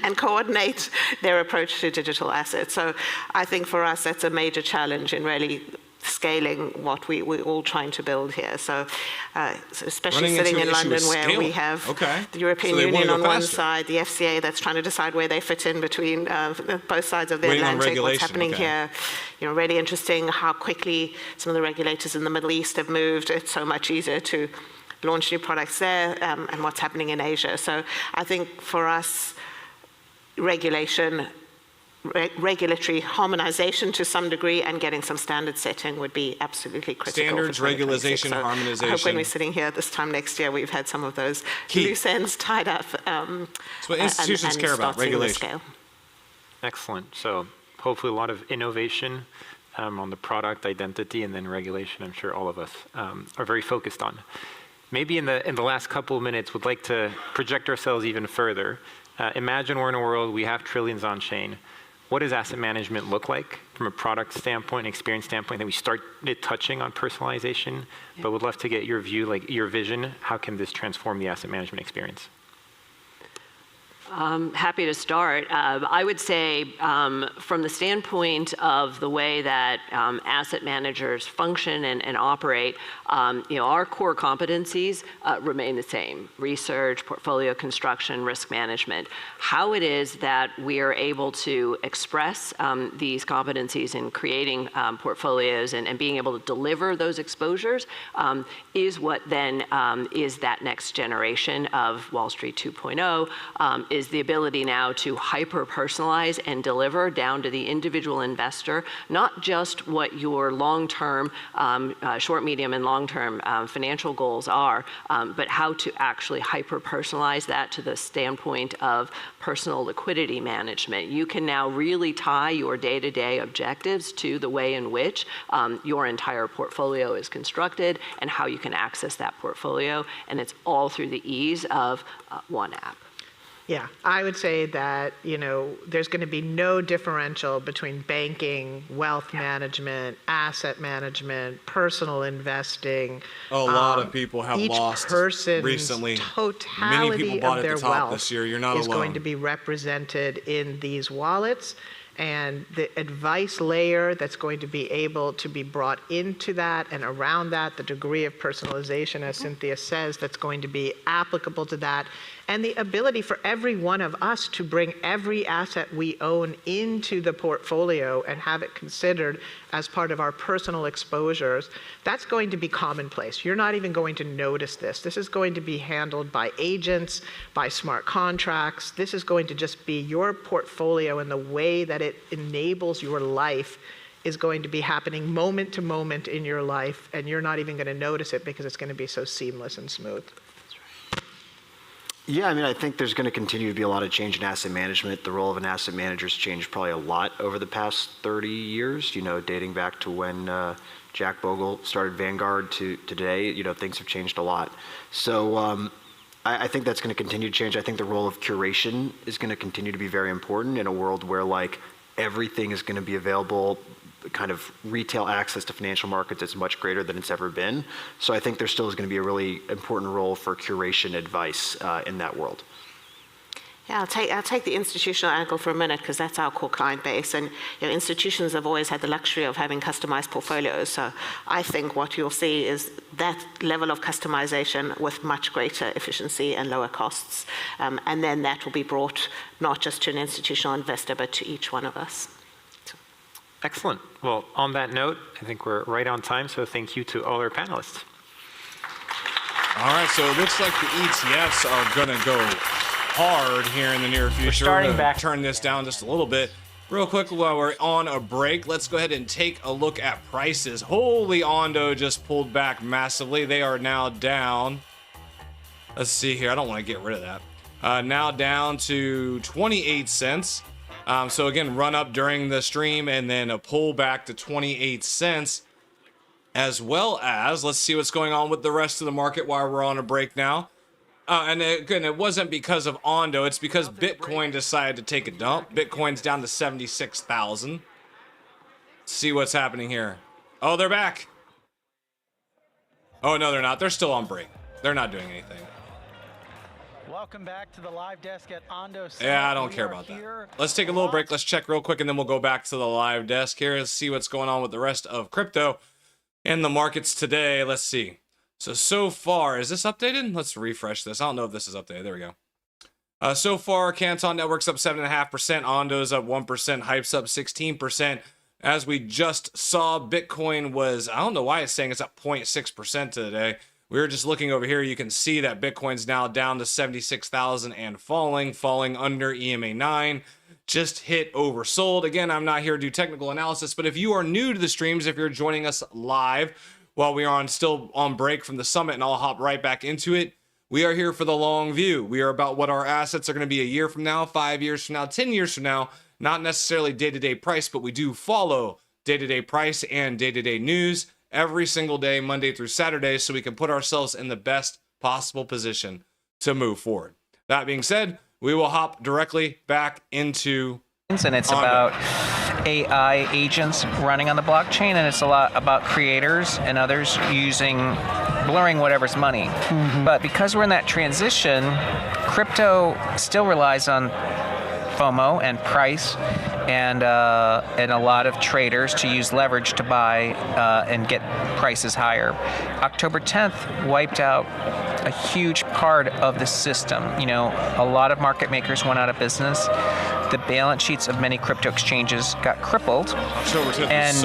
Speaker 14: and coordinate their approach to digital assets. So I think for us, that's a major challenge in really scaling what we're all trying to build here. So especially sitting in London where we have the European Union on one side, the FCA that's trying to decide where they fit in between both sides of the Atlantic, what's happening here. You know, really interesting how quickly some of the regulators in the Middle East have moved. It's so much easier to launch new products there and what's happening in Asia. So I think for us, regulatory harmonization to some degree and getting some standard setting would be absolutely critical.
Speaker 1: Standards, regulation,
Speaker 14: so
Speaker 1: harmonization.
Speaker 14: I hope when we're sitting here this time next year, we've had some of those loose ends tied up.
Speaker 1: That's what institutions care about, regulation.
Speaker 15: Excellent. So hopefully a lot of innovation on the product identity and then regulation. I'm sure all of us are very focused on. Maybe in the last couple of minutes, we'd like to project ourselves even further. Imagine we're in a world, we have trillions on chain. What does asset management look like from a product standpoint, experience standpoint? Then we started touching on personalization, but would love to get your view, like your vision. How can this transform the asset management experience?
Speaker 11: Happy to start. I would say from the standpoint of the way that asset managers function and operate, our core competencies remain the same: research, portfolio construction, risk management. How it is that we are able to express these competencies in creating portfolios and being able to deliver those exposures is what then is that next generation of Wall Street 2.0, is the ability now to hyper-personalize and deliver down to the individual investor, not just what your long-term, short, medium, and long-term financial goals are, but how to actually hyper-personalize that to the standpoint of personal liquidity management. You can now really tie your day-to-day objectives to the way in which your entire portfolio is constructed and how you can access that portfolio, and it's all through the ease of one app.
Speaker 12: Yeah, I would say that, there's going to be no differential between banking, wealth management, asset management, personal investing.
Speaker 1: A lot of people have lost recently.
Speaker 12: Totality
Speaker 1: Many people bought
Speaker 12: of
Speaker 1: at
Speaker 12: their
Speaker 1: the top
Speaker 12: wealth
Speaker 1: this year. You're not
Speaker 12: is
Speaker 1: alone.
Speaker 12: going to be represented in these wallets. And the advice layer that's going to be able to be brought into that and around that, the degree of personalization, as Cynthia says, that's going to be applicable to that, and the ability for every one of us to bring every asset we own into the portfolio and have it considered as part of our personal exposures, that's going to be commonplace. You're not even going to notice this. This is going to be handled by agents, by smart contracts. This is going to just be your portfolio, and the way that it enables your life is going to be happening moment to moment in your life, and you're not even going to notice it because it's going to be so seamless and smooth.
Speaker 13: Yeah, I mean, I think there's going to continue to be a lot of change in asset management. The role of an asset manager has changed probably a lot over the past 30 years, dating back to when Jack Bogle started Vanguard to today. Things have changed a lot. So I think that's going to continue to change. I think the role of curation is going to continue to be very important in a world where, like, everything is going to be available. Kind of retail access to financial markets is much greater than it's ever been. So I think there still is going to be a really important role for curation advice in that world.
Speaker 14: Yeah, I'll take the institutional angle for a minute because that's our core client base. And institutions have always had the luxury of having customized portfolios. So I think what you'll see is that level of customization with much greater efficiency and lower costs. And then that will be brought not just to an institutional investor, but to each one of us.
Speaker 15: Excellent. Well, on that note, I think we're right on time. So thank you to all our panelists.
Speaker 1: All right, so it looks like the ETFs are going to go hard here in the near future.
Speaker 3: We're starting back.
Speaker 1: Turn this down just a little bit. Real quick while we're on a break, let's go ahead and take a look at prices. Holy, Ondo just pulled back massively. They are now down. Let's see here. I don't want to get rid of that. Now down to 28 cents. So again, run up during the stream and then a pull back to 28 cents. As well as, let's see what's going on with the rest of the market while we're on a break now. And again, it wasn't because of Ondo. It's because Bitcoin decided to take a dump. Bitcoin's down to 76,000. See what's happening here. Oh, they're back. Oh, no, they're not. They're still on break. They're not doing anything.
Speaker 2: Welcome back to the live desk at Ondo Summit.
Speaker 1: Yeah, I don't care about that. Let's take a little break. Let's check real quick, and then we'll go back to the live desk here and see what's going on with the rest of crypto and the markets today. Let's see. So far, is this updated? Let's refresh this. I don't know if this is updated. There we go. So far, Canton Network's up 7.5%. Ondo's up 1%. Hype's up 16%. As we just saw, Bitcoin was, I don't know why it's saying it's up 0.6% today. We were just looking over here. You can see that Bitcoin's now down to 76,000 and falling under EMA 9. Just hit oversold. Again, I'm not here to do technical analysis, but if you are new to the streams, if you're joining us live, while we are still on break from the summit, and I'll hop right back into it. We are here for the long view. We are about what our assets are going to be a year from now, 5 years from now, 10 years from now. Not necessarily day-to-day price, but we do follow day-to-day price and day-to-day news every single day, Monday through Saturday, so we can put ourselves in the best possible position to move forward. That being said, we will hop directly back into
Speaker 16: and it's
Speaker 1: Ondo.
Speaker 16: about AI agents running on the blockchain, and it's a lot about creators and others blurring whatever's money.
Speaker 2: Mm-hmm.
Speaker 16: But because we're in that transition, crypto still relies on FOMO and price and a lot of traders to use leverage to buy and get prices higher. October 10th wiped out a huge part of the system. A lot of market makers went out of business. The balance sheets of many crypto exchanges got crippled, and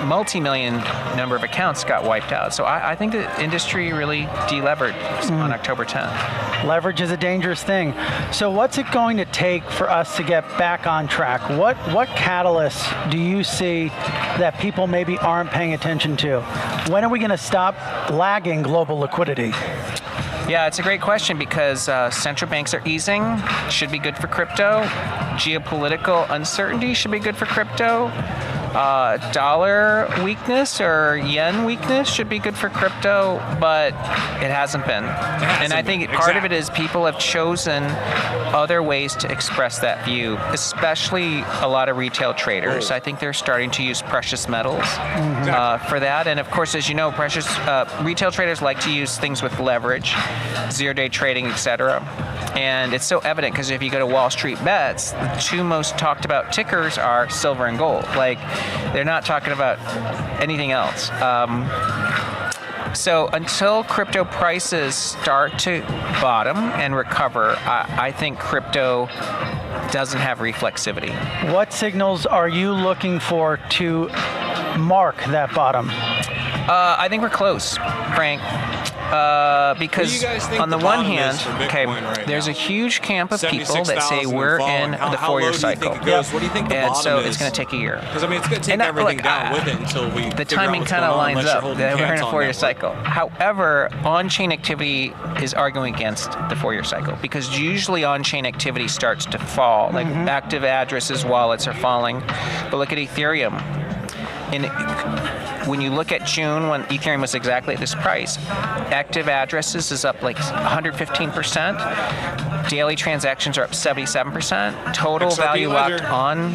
Speaker 16: multi-million number of accounts got wiped out. So I think the industry really delevered on October 10th.
Speaker 2: Leverage is a dangerous thing. So what's it going to take for us to get back on track? What catalysts do you see that people maybe aren't paying attention to? When are we going to stop lagging global liquidity?
Speaker 16: Yeah, it's a great question because central banks are easing, should be good for crypto. Geopolitical uncertainty should be good for crypto. Dollar weakness or yen weakness should be good for crypto, but it hasn't been. And I think part of it is people have chosen other ways to express that view, especially a lot of retail traders. I think they're starting to use precious metals for that. And of course, as you know, retail traders like to use things with leverage, zero-day trading, etc. And it's so evident because if you go to Wall Street Bets, the two most talked about tickers are silver and gold. Like, they're not talking about anything else. So until crypto prices start to bottom and recover, I think crypto doesn't have reflexivity.
Speaker 2: What signals are you looking for to mark that bottom?
Speaker 16: I think we're close, Frank. Because on the one hand, there's a huge camp of people that say we're in the 4-year cycle.
Speaker 1: What do you think the
Speaker 16: and
Speaker 1: bottom
Speaker 16: so
Speaker 1: is?
Speaker 16: it's going to take a year.
Speaker 1: Because it's going to take everything down with it until we
Speaker 16: the timing kind of lines up. We're in a 4-year cycle. However, on-chain activity is arguing against the 4-year cycle because usually on-chain activity starts to fall. Like active addresses, wallets are falling. But look at Ethereum. when you look at June when Ethereum was exactly at this price, active addresses is up like 115%. Daily transactions are up 77%. Total value locked on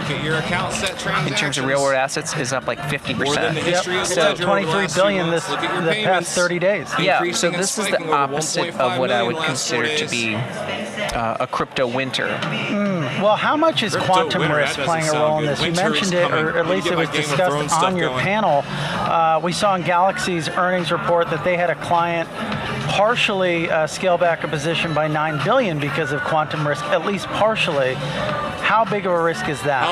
Speaker 1: get your account set transactions.
Speaker 16: in terms of real world assets is up like 50%.
Speaker 1: More than the history of the
Speaker 2: So
Speaker 1: ledger over the
Speaker 2: 23
Speaker 1: last
Speaker 2: billion
Speaker 1: few
Speaker 2: this
Speaker 1: months. Look at your
Speaker 2: the
Speaker 1: payments.
Speaker 2: past 30 days.
Speaker 16: Yeah,
Speaker 1: Increasing
Speaker 16: so
Speaker 1: and
Speaker 16: this is the
Speaker 1: spiking over
Speaker 16: opposite
Speaker 1: 1.5
Speaker 16: of what I
Speaker 1: million
Speaker 16: would
Speaker 1: last 4
Speaker 16: consider to
Speaker 1: days.
Speaker 16: be a crypto winter.
Speaker 2: Well, how much is
Speaker 1: Crypto
Speaker 2: quantum
Speaker 1: winter,
Speaker 2: risk
Speaker 1: that
Speaker 2: playing a
Speaker 1: doesn't
Speaker 2: role in
Speaker 1: sound
Speaker 2: this?
Speaker 1: good.
Speaker 2: You
Speaker 1: Winter
Speaker 2: mentioned
Speaker 1: is
Speaker 2: it,
Speaker 1: coming.
Speaker 2: or at
Speaker 1: Let me
Speaker 2: least
Speaker 1: get
Speaker 2: it
Speaker 1: my
Speaker 2: was
Speaker 1: Game of
Speaker 2: discussed
Speaker 1: Thrones
Speaker 2: on
Speaker 1: stuff
Speaker 2: your
Speaker 1: going.
Speaker 2: panel. We saw in Galaxy's earnings report that they had a client partially scale back a position by 9 billion because of quantum risk, at least partially. How big of a risk is that?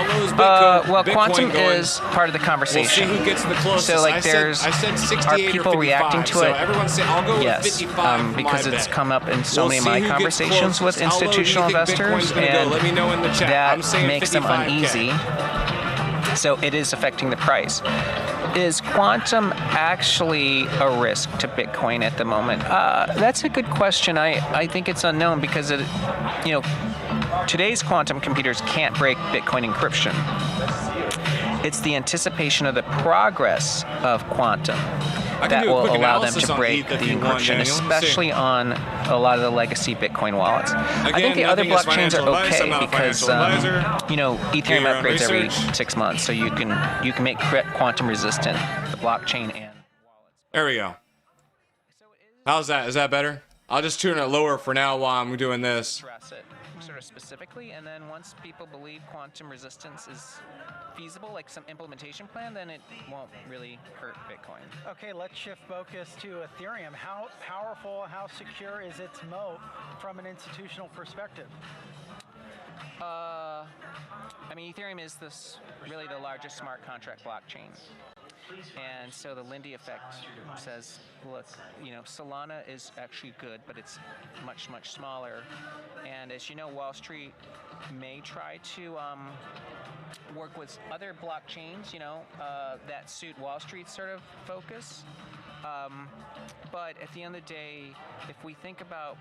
Speaker 16: Well, quantum is part of the conversation.
Speaker 1: We'll see who gets the closest.
Speaker 16: So, like,
Speaker 1: I
Speaker 16: are
Speaker 1: said 68
Speaker 16: people
Speaker 1: or 55,
Speaker 16: reacting to
Speaker 1: so
Speaker 16: it?
Speaker 1: everyone's saying, I'll go
Speaker 16: yes,
Speaker 1: with 55 for
Speaker 16: because
Speaker 1: my
Speaker 16: it's
Speaker 1: bet.
Speaker 16: come up in so
Speaker 1: We'll
Speaker 16: many of
Speaker 1: see
Speaker 16: my
Speaker 1: who gets
Speaker 16: conversations with
Speaker 1: closest. How low do you
Speaker 16: institutional
Speaker 1: think
Speaker 16: investors,
Speaker 1: Bitcoin's gonna go?
Speaker 16: and
Speaker 1: Let me know in the chat. I'm
Speaker 16: that
Speaker 1: saying
Speaker 16: makes them
Speaker 1: 55K.
Speaker 16: uneasy. So it is affecting the price. Is quantum actually a risk to Bitcoin at the moment? That's a good question. I think it's unknown because today's quantum computers can't break Bitcoin encryption. It's the anticipation of the progress of quantum that will allow them to break the encryption, especially on a lot of the legacy Bitcoin wallets. I think the other blockchains are okay because Ethereum upgrades every 6 months, so you can make quantum resistant the blockchain and
Speaker 1: There we go. How's that? Is that better? I'll just tune it lower for now while I'm doing this.
Speaker 16: address it sort of specifically, and then once people believe quantum resistance is feasible, like some implementation plan, then it won't really hurt Bitcoin.
Speaker 2: Okay, let's shift focus to Ethereum. How powerful, how secure is its moat from an institutional perspective?
Speaker 16: Ethereum is really the largest smart contract blockchain. And so the Lindy effect says, look, Solana is actually good, but it's much, much smaller. And as you know, Wall Street may try to work with other blockchains, that suit Wall Street's sort of focus. But at the end of the day, if we think about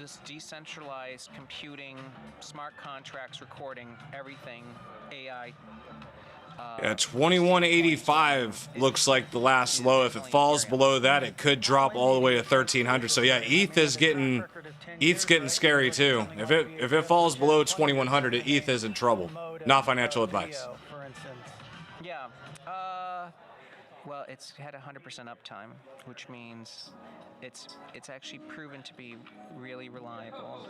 Speaker 16: this decentralized computing, smart contracts, recording, everything, AI.
Speaker 1: Yeah, 2185 looks like the last low. If it falls below that, it could drop all the way to 1300. So yeah, ETH's getting scary too. If it falls below 2100, ETH is in trouble. Not financial advice.
Speaker 16: Yeah. Well, it's had 100% uptime, which means it's actually proven to be really reliable.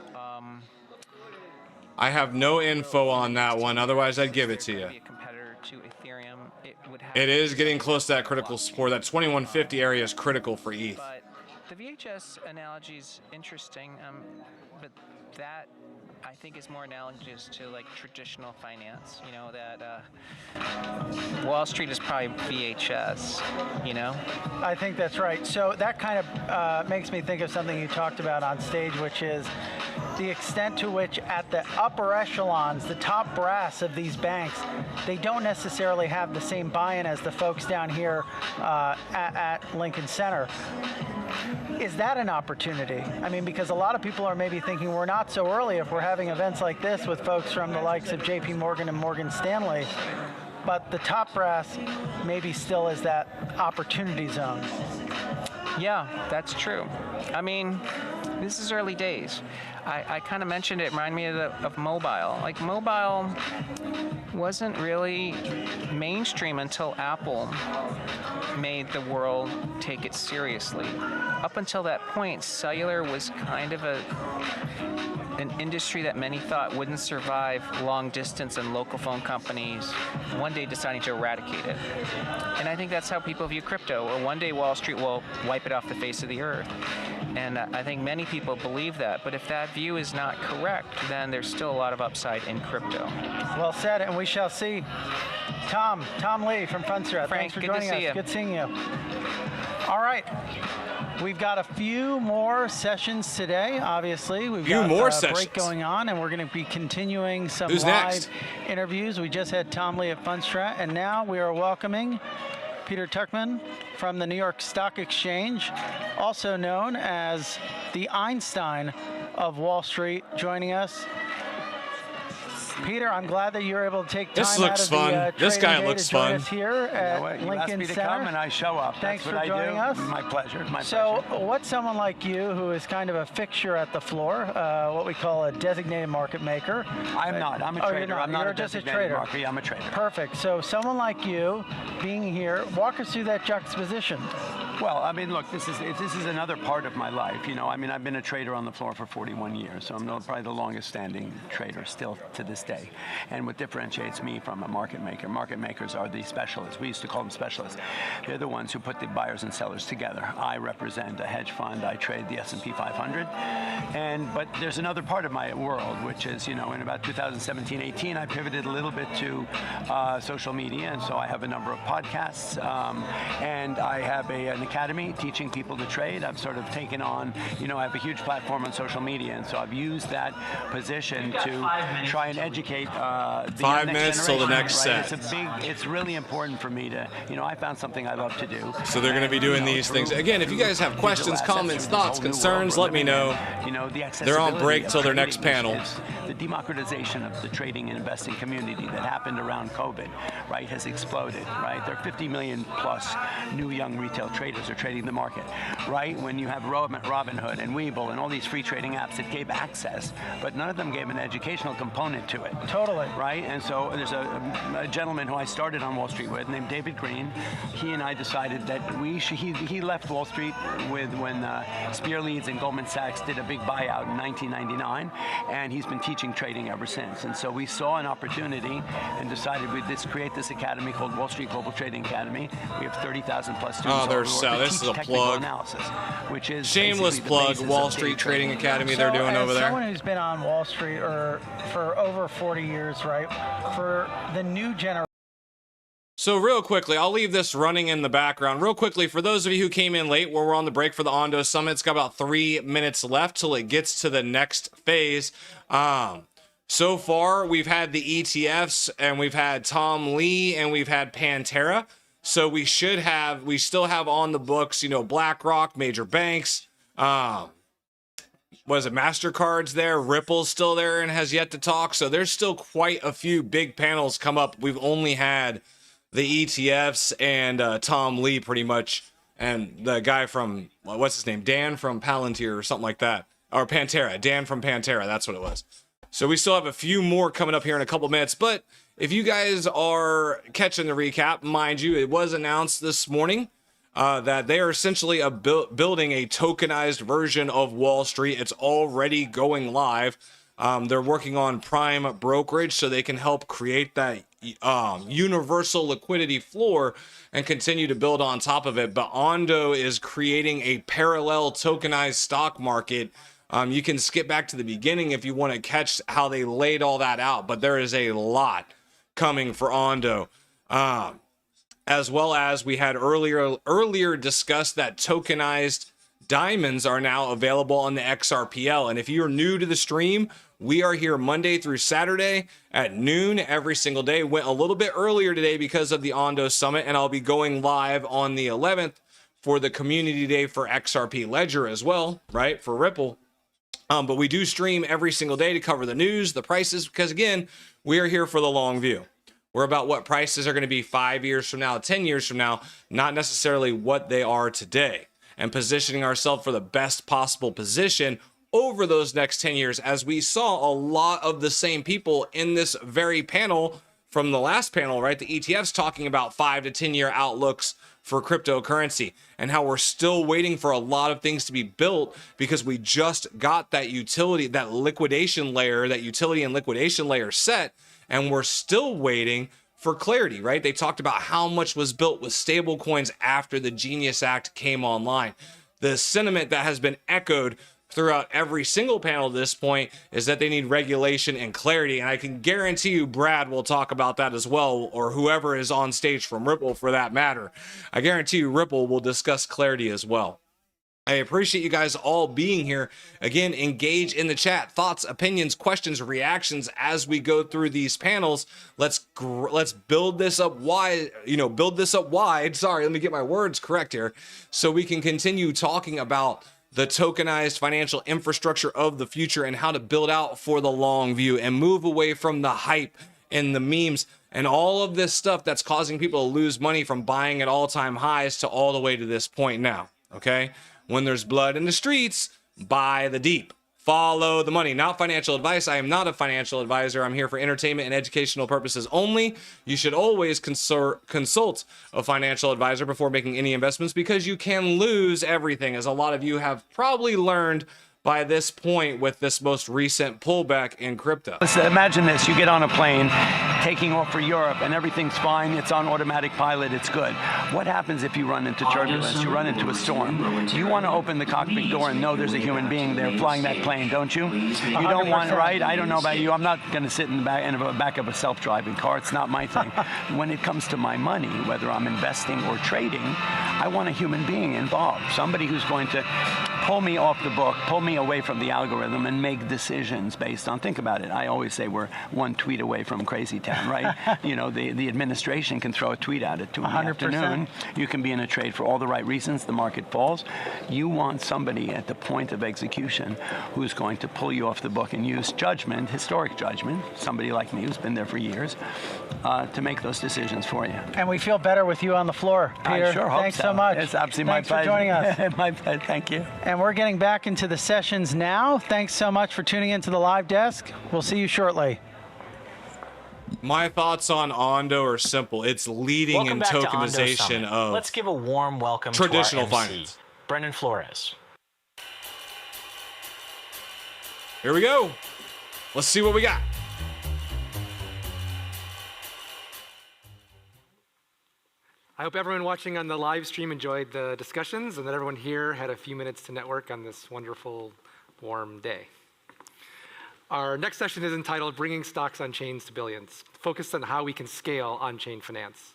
Speaker 1: I have no info on that one. Otherwise, I'd give it to you.
Speaker 16: To Ethereum,
Speaker 1: it is getting close to that critical support. That 2150 area is critical for ETH.
Speaker 16: But the VHS analogy is interesting, but that I think is more analogous to like traditional finance. That Wall Street is probably VHS.
Speaker 2: I think that's right. So that kind of makes me think of something you talked about on stage, which is the extent to which at the upper echelons, the top brass of these banks, they don't necessarily have the same buy-in as the folks down here at Lincoln Center. Is that an opportunity? Because a lot of people are maybe thinking we're not so early if we're having events like this with folks from the likes of JP Morgan and Morgan Stanley, but the top brass maybe still is that opportunity zone.
Speaker 16: Yeah, that's true. This is early days. I kind of mentioned it, reminded me of mobile. Like mobile wasn't really mainstream until Apple made the world take it seriously. Up until that point, cellular was kind of an industry that many thought wouldn't survive long distance and local phone companies one day deciding to eradicate it. And I think that's how people view crypto. Or one day Wall Street will wipe it off the face of the earth. And I think many people believe that. But if that view is not correct, then there's still a lot of upside in crypto.
Speaker 2: Well said, and we shall see. Tom Lee from Fundstrat,
Speaker 16: Frank,
Speaker 2: thanks for joining us.
Speaker 16: you.
Speaker 2: Good seeing you. All right. We've got a few more sessions today, obviously. We've got a break going on, and we're going to be continuing some live interviews. We just had Tom Lee at Fundstrat, and now we are welcoming Peter Tuchman from the New York Stock Exchange, also known as the Einstein of Wall Street, joining us. Peter, I'm glad that you're able to take time
Speaker 1: This looks
Speaker 2: out of
Speaker 1: fun.
Speaker 2: the
Speaker 1: This
Speaker 2: trading
Speaker 1: guy
Speaker 2: day
Speaker 1: looks
Speaker 2: to join
Speaker 1: fun.
Speaker 2: us here at
Speaker 17: You
Speaker 2: Lincoln
Speaker 17: asked me to
Speaker 2: Center.
Speaker 17: come and I show up.
Speaker 2: Thanks
Speaker 17: That's
Speaker 2: for
Speaker 17: what
Speaker 2: joining
Speaker 17: I
Speaker 2: us.
Speaker 17: do. My pleasure. My
Speaker 2: So,
Speaker 17: pleasure.
Speaker 2: what's someone like you who is kind of a fixture at the floor, what we call a designated market maker?
Speaker 17: I'm not. I'm a
Speaker 2: Oh,
Speaker 17: trader.
Speaker 2: you're not.
Speaker 17: I'm not
Speaker 2: You're
Speaker 17: a
Speaker 2: just a
Speaker 17: designated
Speaker 2: trader.
Speaker 17: market. Yeah, I'm a trader.
Speaker 2: Perfect. So, someone like you being here, walk us through that juxtaposition.
Speaker 17: Well, I mean, look, this is another part of my life. You know, I mean, I've been a trader on the floor for 41 years, so I'm probably the longest standing trader still to this day. And what differentiates me from a market makers are the specialists. We used to call them specialists. They're the ones who put the buyers and sellers together. I represent a hedge fund. I trade the S&P 500. But there's another part of my world, which is, you know, in about 2017-18, I pivoted a little bit to social media, and so I have a number of podcasts, and I have an academy teaching people to trade. I've sort of taken on, you know, I have a huge platform on social media, and so I've used that position to try and educate the
Speaker 1: 5
Speaker 17: next
Speaker 1: minutes till the next
Speaker 17: generation,
Speaker 1: set.
Speaker 17: It's really important for me to, you know, I found something I love to do.
Speaker 1: So they're going to be doing these things. Again, if you guys have questions, comments, thoughts, concerns, let me know.
Speaker 17: You know, the
Speaker 1: They're on break
Speaker 17: accessibility
Speaker 1: till
Speaker 17: of
Speaker 1: their next
Speaker 17: trading
Speaker 1: panel.
Speaker 17: is the democratization of the trading and investing community that happened around COVID, right, has exploded, right? There are 50 million plus new young retail traders are trading the market, right? When you have Robinhood and Webull and all these free trading apps that gave access, but none of them gave an educational component to it.
Speaker 2: Totally.
Speaker 17: Right? And so there's a gentleman who I started on Wall Street with named David Green. He and I decided that he left Wall Street when Spear Leeds and Goldman Sachs did a big buyout in 1999, and he's been teaching trading ever since. And so we saw an opportunity and decided we'd create this academy called Wall Street Global Trading Academy. We have 30,000 plus students.
Speaker 1: Oh, this is a plug.
Speaker 17: Analysis, which is
Speaker 1: shameless plug. Wall Street Trading Academy they're doing over there.
Speaker 2: Someone who's been on Wall Street for over 40 years, right? For the new generation.
Speaker 1: So real quickly, I'll leave this running in the background. Real quickly, for those of you who came in late, where we're on the break for the Ondo Summit, it's got about 3 minutes left till it gets to the next phase. So far, we've had the ETFs, and we've had Tom Lee, and we've had Pantera. So we still have on the books, you know, BlackRock, major banks, MasterCard's there, Ripple's still there and has yet to talk. So there's still quite a few big panels come up. We've only had the ETFs and Tom Lee pretty much, and the guy from, what's his name? Dan from Palantir or something like that. Or Pantera, Dan from Pantera, that's what it was. So we still have a few more coming up here in a couple minutes, but if you guys are catching the recap, mind you, it was announced this morning that they are essentially building a tokenized version of Wall Street. It's already going live. They're working on prime brokerage so they can help create that universal liquidity floor and continue to build on top of it. But Ondo is creating a parallel tokenized stock market. You can skip back to the beginning if you want to catch how they laid all that out, but there is a lot coming for Ondo. As well as we had earlier discussed that tokenized diamonds are now available on the XRPL. And if you're new to the stream, we are here Monday through Saturday at noon every single day. Went a little bit earlier today because of the Ondo Summit, and I'll be going live on the 11th for the community day for XRP Ledger as well, right, for Ripple. But we do stream every single day to cover the news, the prices, because again, we are here for the long view. We're about what prices are going to be 5 years from now, 10 years from now, not necessarily what they are today, and positioning ourselves for the best possible position over those next 10 years, as we saw a lot of the same people in this very panel from the last panel, right? The ETFs talking about 5 to 10 year outlooks for cryptocurrency and how we're still waiting for a lot of things to be built because we just got that utility, that liquidation layer, that utility and liquidation layer set, and we're still waiting for clarity, right? They talked about how much was built with stable coins after the Genius Act came online. The sentiment that has been echoed throughout every single panel at this point is that they need regulation and clarity. And I can guarantee you Brad will talk about that as well, or whoever is on stage from Ripple for that matter. I guarantee you Ripple will discuss clarity as well. I appreciate you guys all being here. Again, engage in the chat. Thoughts, opinions, questions, reactions as we go through these panels. Let's build this up wide, build this up wide. Sorry, let me get my words correct here so we can continue talking about the tokenized financial infrastructure of the future and how to build out for the long view and move away from the hype and the memes and all of this stuff that's causing people to lose money from buying at all-time highs to all the way to this point now, okay? When there's blood in the streets, buy the deep. Follow the money. Not financial advice. I am not a financial advisor. I'm here for entertainment and educational purposes only. You should always consult a financial advisor before making any investments because you can lose everything, as a lot of you have probably learned by this point with this most recent pullback in crypto.
Speaker 17: Imagine this, you get on a plane, taking off for Europe, and everything's fine, it's on automatic pilot, it's good. What happens if you run into turbulence, you run into a storm? You want to open the cockpit door and know there's a human being there flying that plane, don't you? You don't want, right? I don't know about you, I'm not going to sit in the back of a self-driving car, it's not my thing. When it comes to my money, whether I'm investing or trading, I want a human being involved, somebody who's going to pull me off the book, pull me away from the algorithm and make decisions based on, think about it, I always say we're one tweet away from crazy town, right? You know, the administration can throw a tweet out at 2 in the afternoon. You can be in a trade for all the right reasons, the market falls. You want somebody at the point of execution who's going to pull you off the book and use judgment, historic judgment, somebody like me who's been there for years, to make those decisions for you.
Speaker 2: And we feel better with you on the floor, Peter.
Speaker 17: I sure hope
Speaker 2: Thanks so much.
Speaker 17: It's absolutely my pleasure.
Speaker 2: Thanks for joining us.
Speaker 17: My pleasure, thank you.
Speaker 2: And we're getting back into the sessions now. Thanks so much for tuning into the live desk. We'll see you shortly.
Speaker 1: My thoughts on Ondo are simple. It's leading in tokenization of
Speaker 3: Let's give a warm welcome
Speaker 1: traditional
Speaker 3: to our MC,
Speaker 1: finance.
Speaker 3: Brendan Flores.
Speaker 1: Here we go. Let's see what we got.
Speaker 5: I hope everyone watching on the live stream enjoyed the discussions and that everyone here had a few minutes to network on this wonderful, warm day. Our next session is entitled Bringing Stocks on Chains to Billions, focused on how we can scale on-chain finance.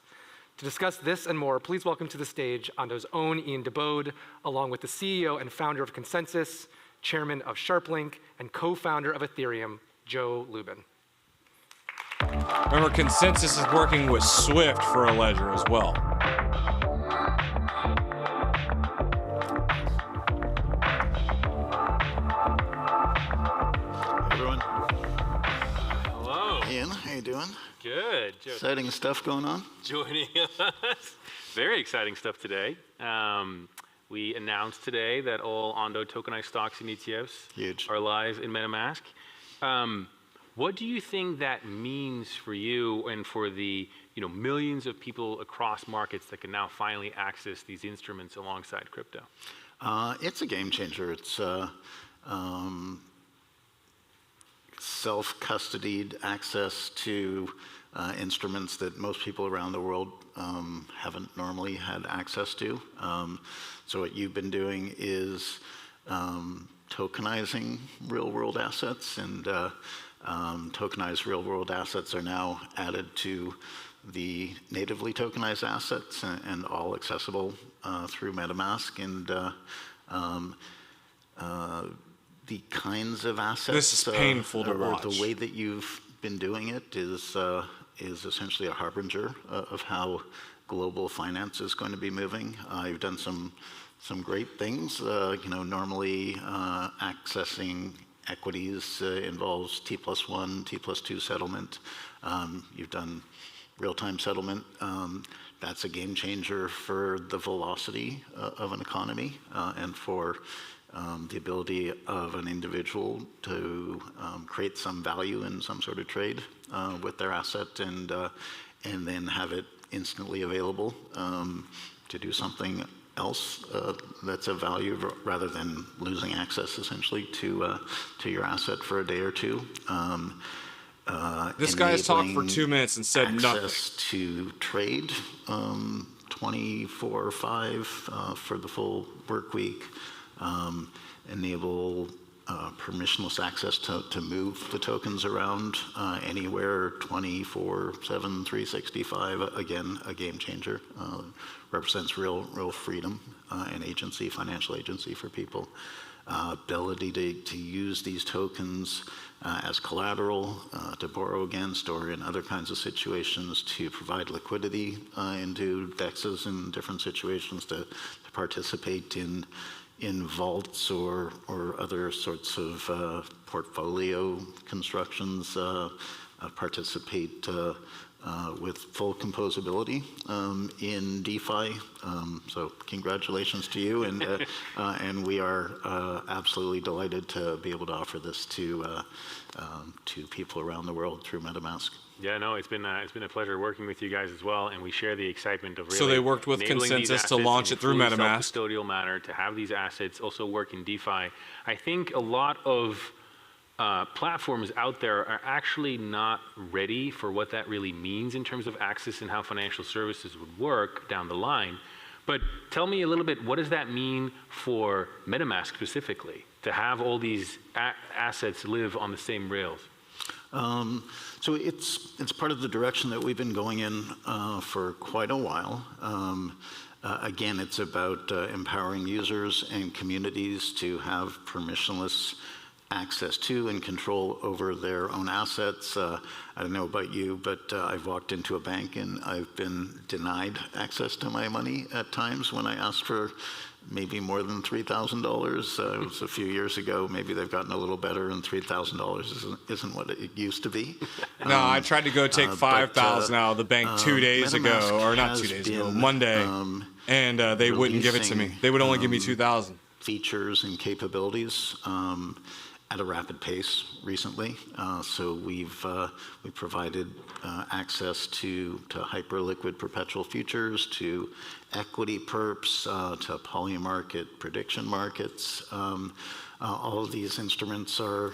Speaker 5: To discuss this and more, please welcome to the stage Ondo's own Ian DeBode, along with the CEO and founder of Consensus, chairman of SharpLink, and co-founder of Ethereum, Joe Lubin.
Speaker 1: Remember, Consensus is working with Swift for a ledger as well.
Speaker 18: Everyone.
Speaker 19: Hello.
Speaker 18: Ian, how you doing?
Speaker 19: Good. Joe,
Speaker 18: exciting stuff going on.
Speaker 19: Joining us. Very exciting stuff today. We announced today that all Ondo tokenized stocks and ETFs are live in MetaMask. What do you think that means for you and for the millions of people across markets that can now finally access these instruments alongside crypto?
Speaker 18: It's a game changer. It's self-custodied access to instruments that most people around the world haven't normally had access to. So what you've been doing is tokenizing real-world assets, and tokenized real-world assets are now added to the natively tokenized assets and all accessible through MetaMask. And the kinds of assets.
Speaker 1: This is painful to watch.
Speaker 18: The way that you've been doing it is essentially a harbinger of how global finance is going to be moving. You've done some great things. Normally accessing equities involves T+1, T+2 settlement. You've done real-time settlement. That's a game changer for the velocity of an economy and for the ability of an individual to create some value in some sort of trade with their asset and then have it instantly available to do something else that's of value rather than losing access essentially to your asset for a day or two.
Speaker 1: This guy has talked for 2 minutes and said nothing.
Speaker 18: Access to trade 24/5 for the full work week. Enable permissionless access to move the tokens around anywhere 24/7, 365. Again, a game changer. Represents real freedom and agency, financial agency for people. Ability to use these tokens as collateral to borrow against, or in other kinds of situations to provide liquidity into DEXs in different situations to participate in in vaults or other sorts of portfolio constructions participate with full composability in DeFi. So congratulations to you, and we are absolutely delighted to be able to offer this to people around the world through MetaMask.
Speaker 19: Yeah, no, it's been a pleasure working with you guys as well, and we share the excitement of really.
Speaker 1: So they worked with Consensus to launch it through MetaMask.
Speaker 19: Custodial manner to have these assets also work in DeFi. I think a lot of platforms out there are actually not ready for what that really means in terms of access and how financial services would work down the line. But tell me a little bit, what does that mean for MetaMask specifically, to have all these assets live on the same rails?
Speaker 18: So it's part of the direction that we've been going in for quite a while. Again, it's about empowering users and communities to have permissionless access to and control over their own assets. I don't know about you, but I've walked into a bank and I've been denied access to my money at times when I asked for maybe more than $3,000. It was a few years ago. Maybe they've gotten a little better, and $3,000 isn't what it used to be.
Speaker 1: No, I tried to go take $5,000 out of the bank 2 days ago, or not 2 days ago, Monday, and they wouldn't give it to me. They would only give me $2,000.
Speaker 18: Features and capabilities at a rapid pace recently. So we provided access to hyperliquid perpetual futures, to equity perps, to polymarket prediction markets. All of these instruments are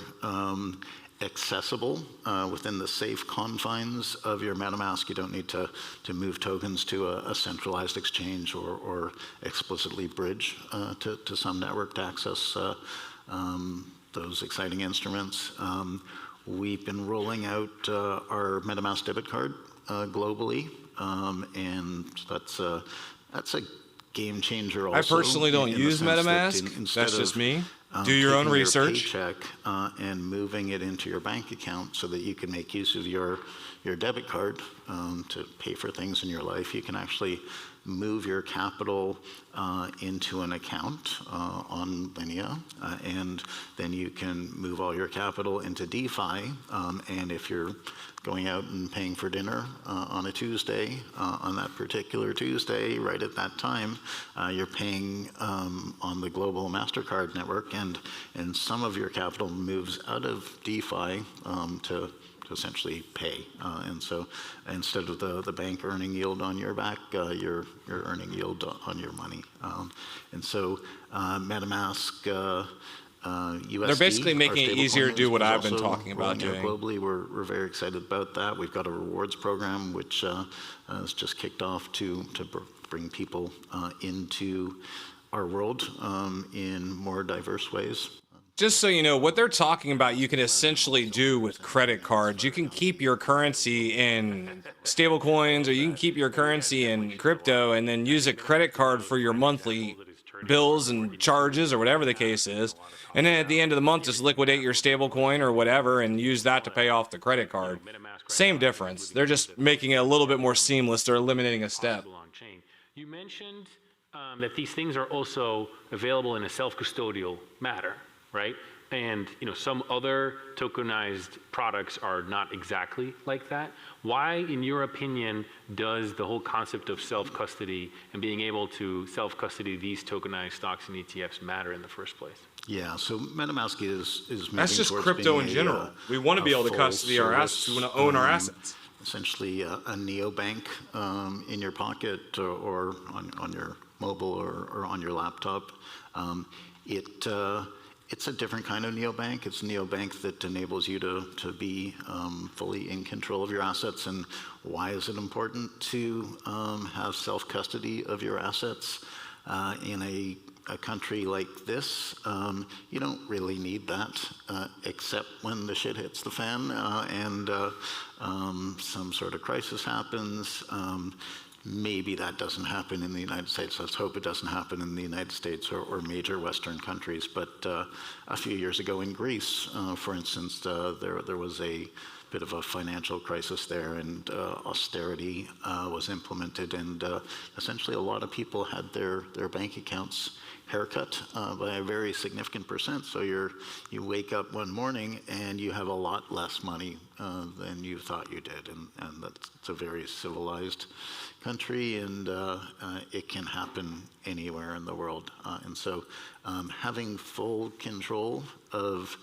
Speaker 18: accessible within the safe confines of your MetaMask. You don't need to move tokens to a centralized exchange or explicitly bridge to some network to access those exciting instruments. We've been rolling out our MetaMask debit card globally, and that's a game changer also.
Speaker 1: I personally don't use MetaMask. That's just me. Do your own research.
Speaker 18: Your paycheck and moving it into your bank account so that you can make use of your debit card to pay for things in your life. You can actually move your capital into an account on Linea, and then you can move all your capital into DeFi. And if you're going out and paying for dinner on a Tuesday, on that particular Tuesday, right at that time, you're paying on the global MasterCard network, and some of your capital moves out of DeFi to essentially pay. And so instead of the bank earning yield on your back, you're earning yield on your money. And so MetaMask USD,
Speaker 1: they're basically making it easier to do what I've been talking about doing.
Speaker 18: Globally, we're very excited about that. We've got a rewards program which has just kicked off to bring people into our world in more diverse ways.
Speaker 1: Just so you know, what they're talking about, you can essentially do with credit cards. You can keep your currency in stable coins, or you can keep your currency in crypto and then use a credit card for your monthly bills and charges or whatever the case is. And then at the end of the month, just liquidate your stable coin or whatever and use that to pay off the credit card. Same difference. They're just making it a little bit more seamless. They're eliminating a step.
Speaker 19: You mentioned that these things are also available in a self-custodial manner, right? And some other tokenized products are not exactly like that. Why, in your opinion, does the whole concept of self-custody and being able to self-custody these tokenized stocks and ETFs matter in the first place?
Speaker 18: Yeah, so MetaMask is moving
Speaker 1: That's just
Speaker 18: towards
Speaker 1: crypto
Speaker 18: being
Speaker 1: in general. We want to be able to custody our assets. We want to own our assets.
Speaker 18: Essentially a neobank in your pocket or on your mobile or on your laptop. It's a different kind of neobank. It's a neobank that enables you to be fully in control of your assets. And why is it important to have self-custody of your assets? In a country like this, you don't really need that, except when the shit hits the fan and some sort of crisis happens. Maybe that doesn't happen in the United States. Let's hope it doesn't happen in the United States or major Western countries. But a few years ago in Greece, for instance, there was a bit of a financial crisis there, and austerity was implemented, and essentially a lot of people had their bank accounts haircut by a very significant percent. So you wake up one morning and you have a lot less money than you thought you did, and that's a very civilized country, and it can happen anywhere in the world. And so having full control of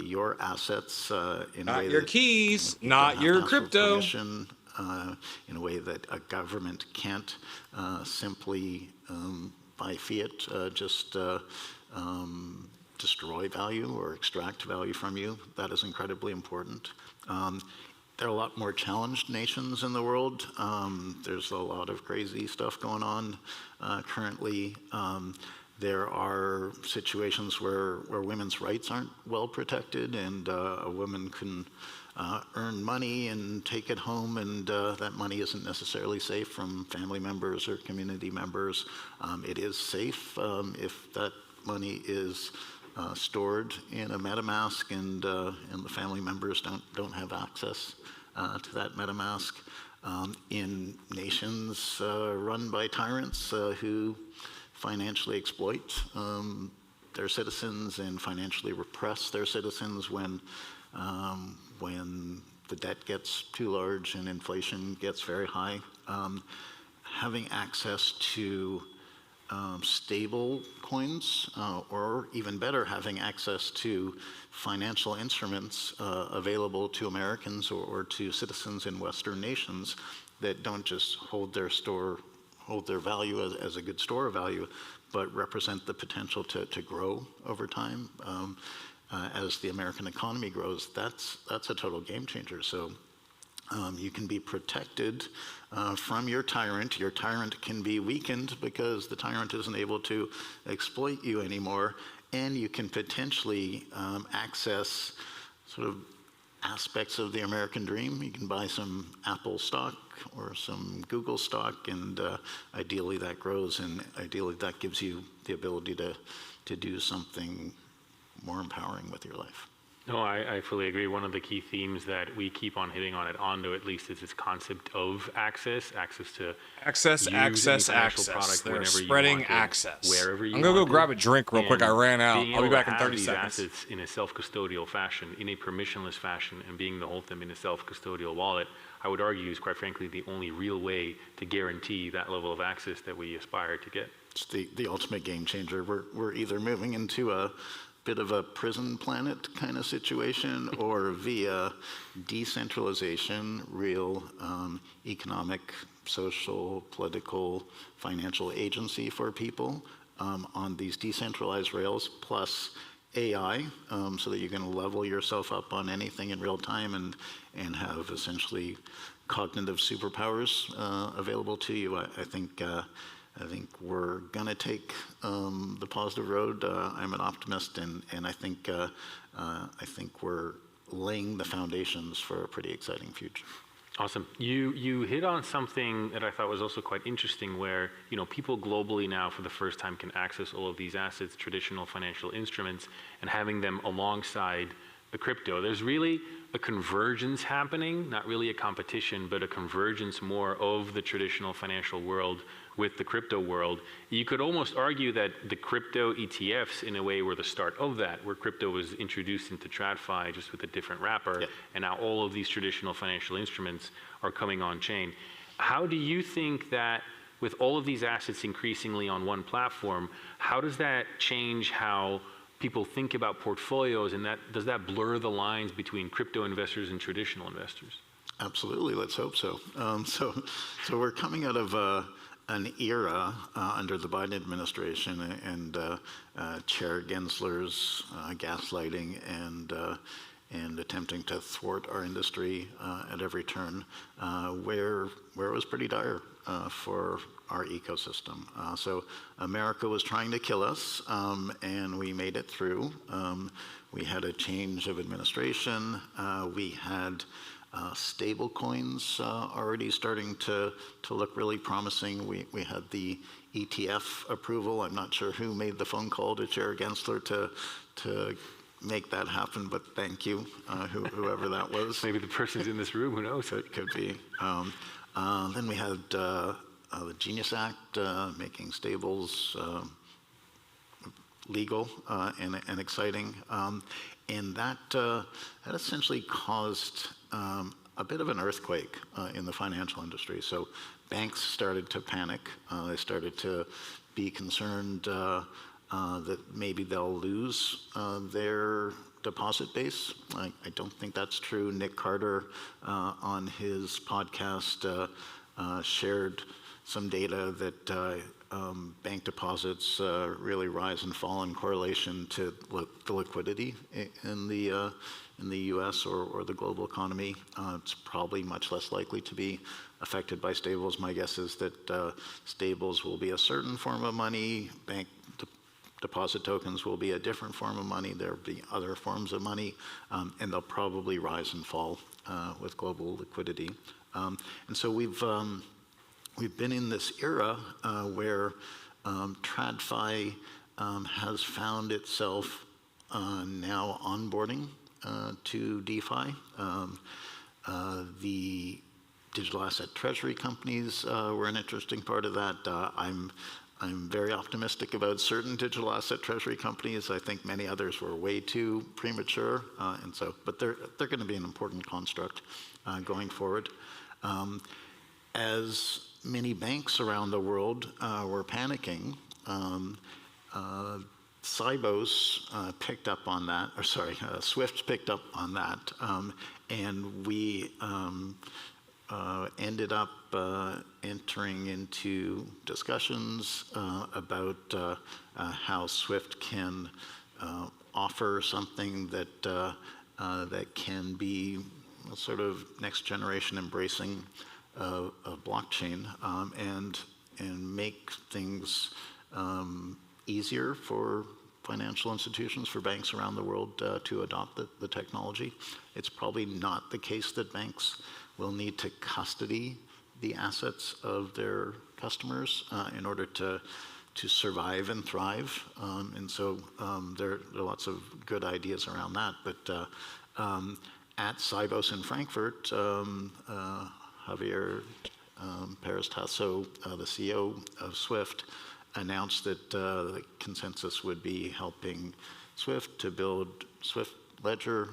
Speaker 18: your assets in a way
Speaker 1: your keys, not your crypto.
Speaker 18: In a way that a government can't simply by fiat just destroy value or extract value from you. That is incredibly important. There are a lot more challenged nations in the world. There's a lot of crazy stuff going on currently. There are situations where women's rights aren't well protected, and a woman can earn money and take it home, and that money isn't necessarily safe from family members or community members. It is safe if that money is stored in a MetaMask, and the family members don't have access to that MetaMask. In nations run by tyrants who financially exploit their citizens and financially repress their citizens when the debt gets too large and inflation gets very high. Having access to stable coins, or even better, having access to financial instruments available to Americans or to citizens in Western nations that don't just hold their value as a good store of value, but represent the potential to grow over time. As the American economy grows, that's a total game changer. So you can be protected from your tyrant. Your tyrant can be weakened because the tyrant isn't able to exploit you anymore, and you can potentially access sort of aspects of the American dream. You can buy some Apple stock or some Google stock, and ideally that grows, and ideally that gives you the ability to do something more empowering with your life.
Speaker 4: No, I fully agree. One of the key themes that we keep on hitting on at Ondo, at least, is this concept of access to
Speaker 1: access. They're spreading access.
Speaker 4: Wherever you
Speaker 1: I'm gonna
Speaker 4: want
Speaker 1: go grab a drink real quick. I ran out. I'll be back in 30
Speaker 4: these
Speaker 1: seconds.
Speaker 4: Assets in a self-custodial fashion, in a permissionless fashion, and being to hold them in a self-custodial wallet, I would argue is quite frankly the only real way to guarantee that level of access that we aspire to get.
Speaker 18: It's the ultimate game changer. We're either moving into a bit of a prison planet kind of situation, or via decentralization, real economic, social, political, financial agency for people on these decentralized rails, plus AI, so that you can level yourself up on anything in real time and have essentially cognitive superpowers available to you. I think we're going to take the positive road. I'm an optimist, and I think we're laying the foundations for a pretty exciting future.
Speaker 4: Awesome. You hit on something that I thought was also quite interesting, where people globally now for the first time can access all of these assets, traditional financial instruments, and having them alongside a crypto. There's really a convergence happening, not really a competition, but a convergence more of the traditional financial world with the crypto world. You could almost argue that the crypto ETFs in a way were the start of that, where crypto was introduced into TradFi just with a different wrapper, yep. And now all of these traditional financial instruments are coming on chain. How do you think that with all of these assets increasingly on one platform, how does that change how people think about portfolios, and does that blur the lines between crypto investors and traditional investors?
Speaker 18: Absolutely, let's hope so. So we're coming out of an era under the Biden administration and Chair Gensler's gaslighting and attempting to thwart our industry at every turn, where it was pretty dire for our ecosystem. So America was trying to kill us, and we made it through. We had a change of administration. We had stable coins already starting to look really promising. We had the ETF approval. I'm not sure who made the phone call to Chair Gensler to make that happen, but thank you, whoever that was.
Speaker 19: Maybe the person's in this room, who knows?
Speaker 18: Could be. Then we had the Genius Act, making stables legal and exciting. And that essentially caused a bit of an earthquake in the financial industry. So banks started to panic. They started to be concerned that maybe they'll lose their deposit base. I don't think that's true. Nick Carter on his podcast shared some data that bank deposits really rise and fall in correlation to the liquidity in the U.S. or the global economy. It's probably much less likely to be affected by stables. My guess is that stables will be a certain form of money. Bank deposit tokens will be a different form of money. There will be other forms of money, and they'll probably rise and fall with global liquidity. And so we've been in this era where TradFi has found itself now onboarding to DeFi. The digital asset treasury companies were an interesting part of that. I'm very optimistic about certain digital asset treasury companies. I think many others were way too premature, but they're going to be an important construct going forward. As many banks around the world were panicking, Sibos picked up on that, Swift picked up on that, and we ended up entering into discussions about how Swift can offer something that can be a sort of next generation embracing of blockchain and make things easier for financial institutions, for banks around the world to adopt the technology. It's probably not the case that banks will need to custody the assets of their customers in order to survive and thrive. And so there are lots of good ideas around that. But at Sibos in Frankfurt, Javier Perez-Tasso, the CEO of Swift, announced that the consensus would be helping Swift to build Swift Ledger.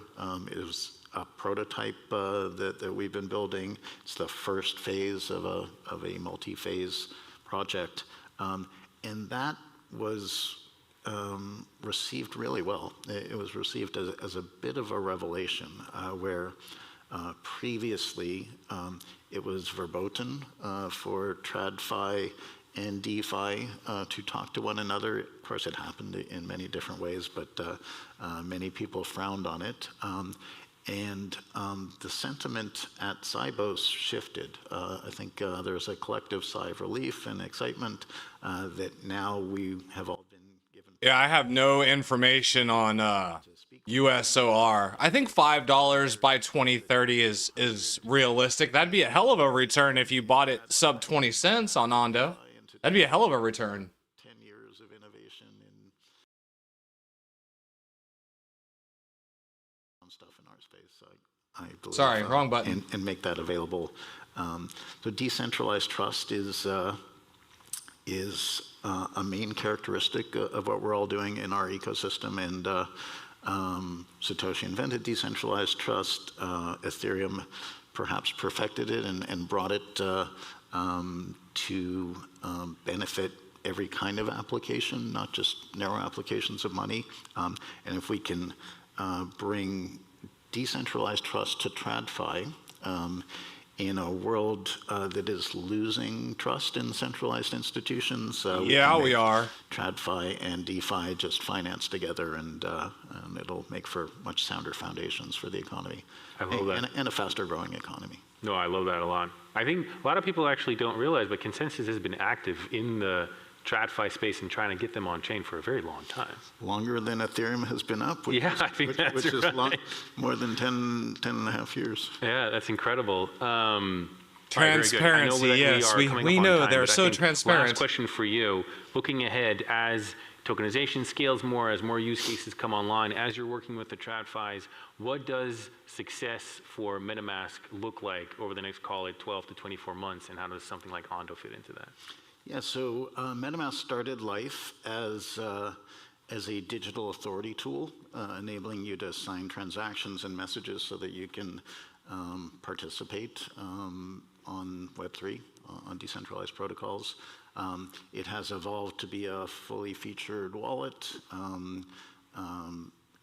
Speaker 18: It was a prototype that we've been building. It's the first phase of a multi-phase project. And that was received really well. It was received as a bit of a revelation where previously it was verboten for TradFi and DeFi to talk to one another. Of course, it happened in many different ways, but many people frowned on it. And the sentiment at Sibos shifted. I think there's a collective sigh of relief and excitement that now we have all been given.
Speaker 1: Yeah, I have no information on USOR. I think $5 by 2030 is realistic. That'd be a hell of a return if you bought it sub 20 cents on Ondo. That'd be a hell of a return.
Speaker 18: 10 years of innovation in stuff in our space, I believe.
Speaker 1: Sorry, wrong button.
Speaker 18: And make that available. So decentralized trust is a main characteristic of what we're all doing in our ecosystem. And Satoshi invented decentralized trust. Ethereum perhaps perfected it and brought it to benefit every kind of application, not just narrow applications of money. And if we can bring decentralized trust to TradFi in a world that is losing trust in centralized institutions,
Speaker 1: we are.
Speaker 18: TradFi and DeFi just finance together, and it'll make for much sounder foundations for the economy.
Speaker 19: I love that.
Speaker 18: And a faster growing economy.
Speaker 19: No, I love that a lot. I think a lot of people actually don't realize, but Consensus has been active in the TradFi space and trying to get them on chain for a very long time.
Speaker 18: Longer than Ethereum has been up, which
Speaker 19: which
Speaker 18: is more than 10 and a half years.
Speaker 19: Yeah, that's incredible.
Speaker 1: Transparency, yes. We know they're so transparent.
Speaker 4: Last question for you. Looking ahead, as tokenization scales more, as more use cases come online, as you're working with the TradFis, what does success for MetaMask look like over the next, call it, 12 to 24 months, and how does something like Ondo fit into that?
Speaker 18: Yeah, so MetaMask started life as a digital authority tool, enabling you to sign transactions and messages so that you can participate on Web3, on decentralized protocols. It has evolved to be a fully featured wallet,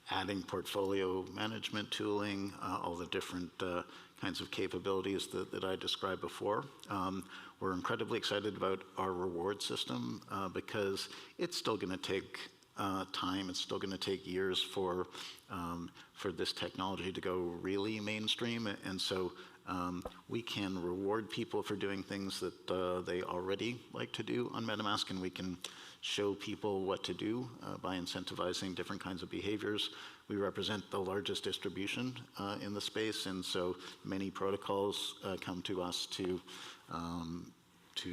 Speaker 18: adding portfolio management tooling, all the different kinds of capabilities that I described before. We're incredibly excited about our reward system because it's still going to take time. It's still going to take years for this technology to go really mainstream, and so we can reward people for doing things that they already like to do on MetaMask, and we can show people what to do by incentivizing different kinds of behaviors. We represent the largest distribution in the space, and so many protocols come to us to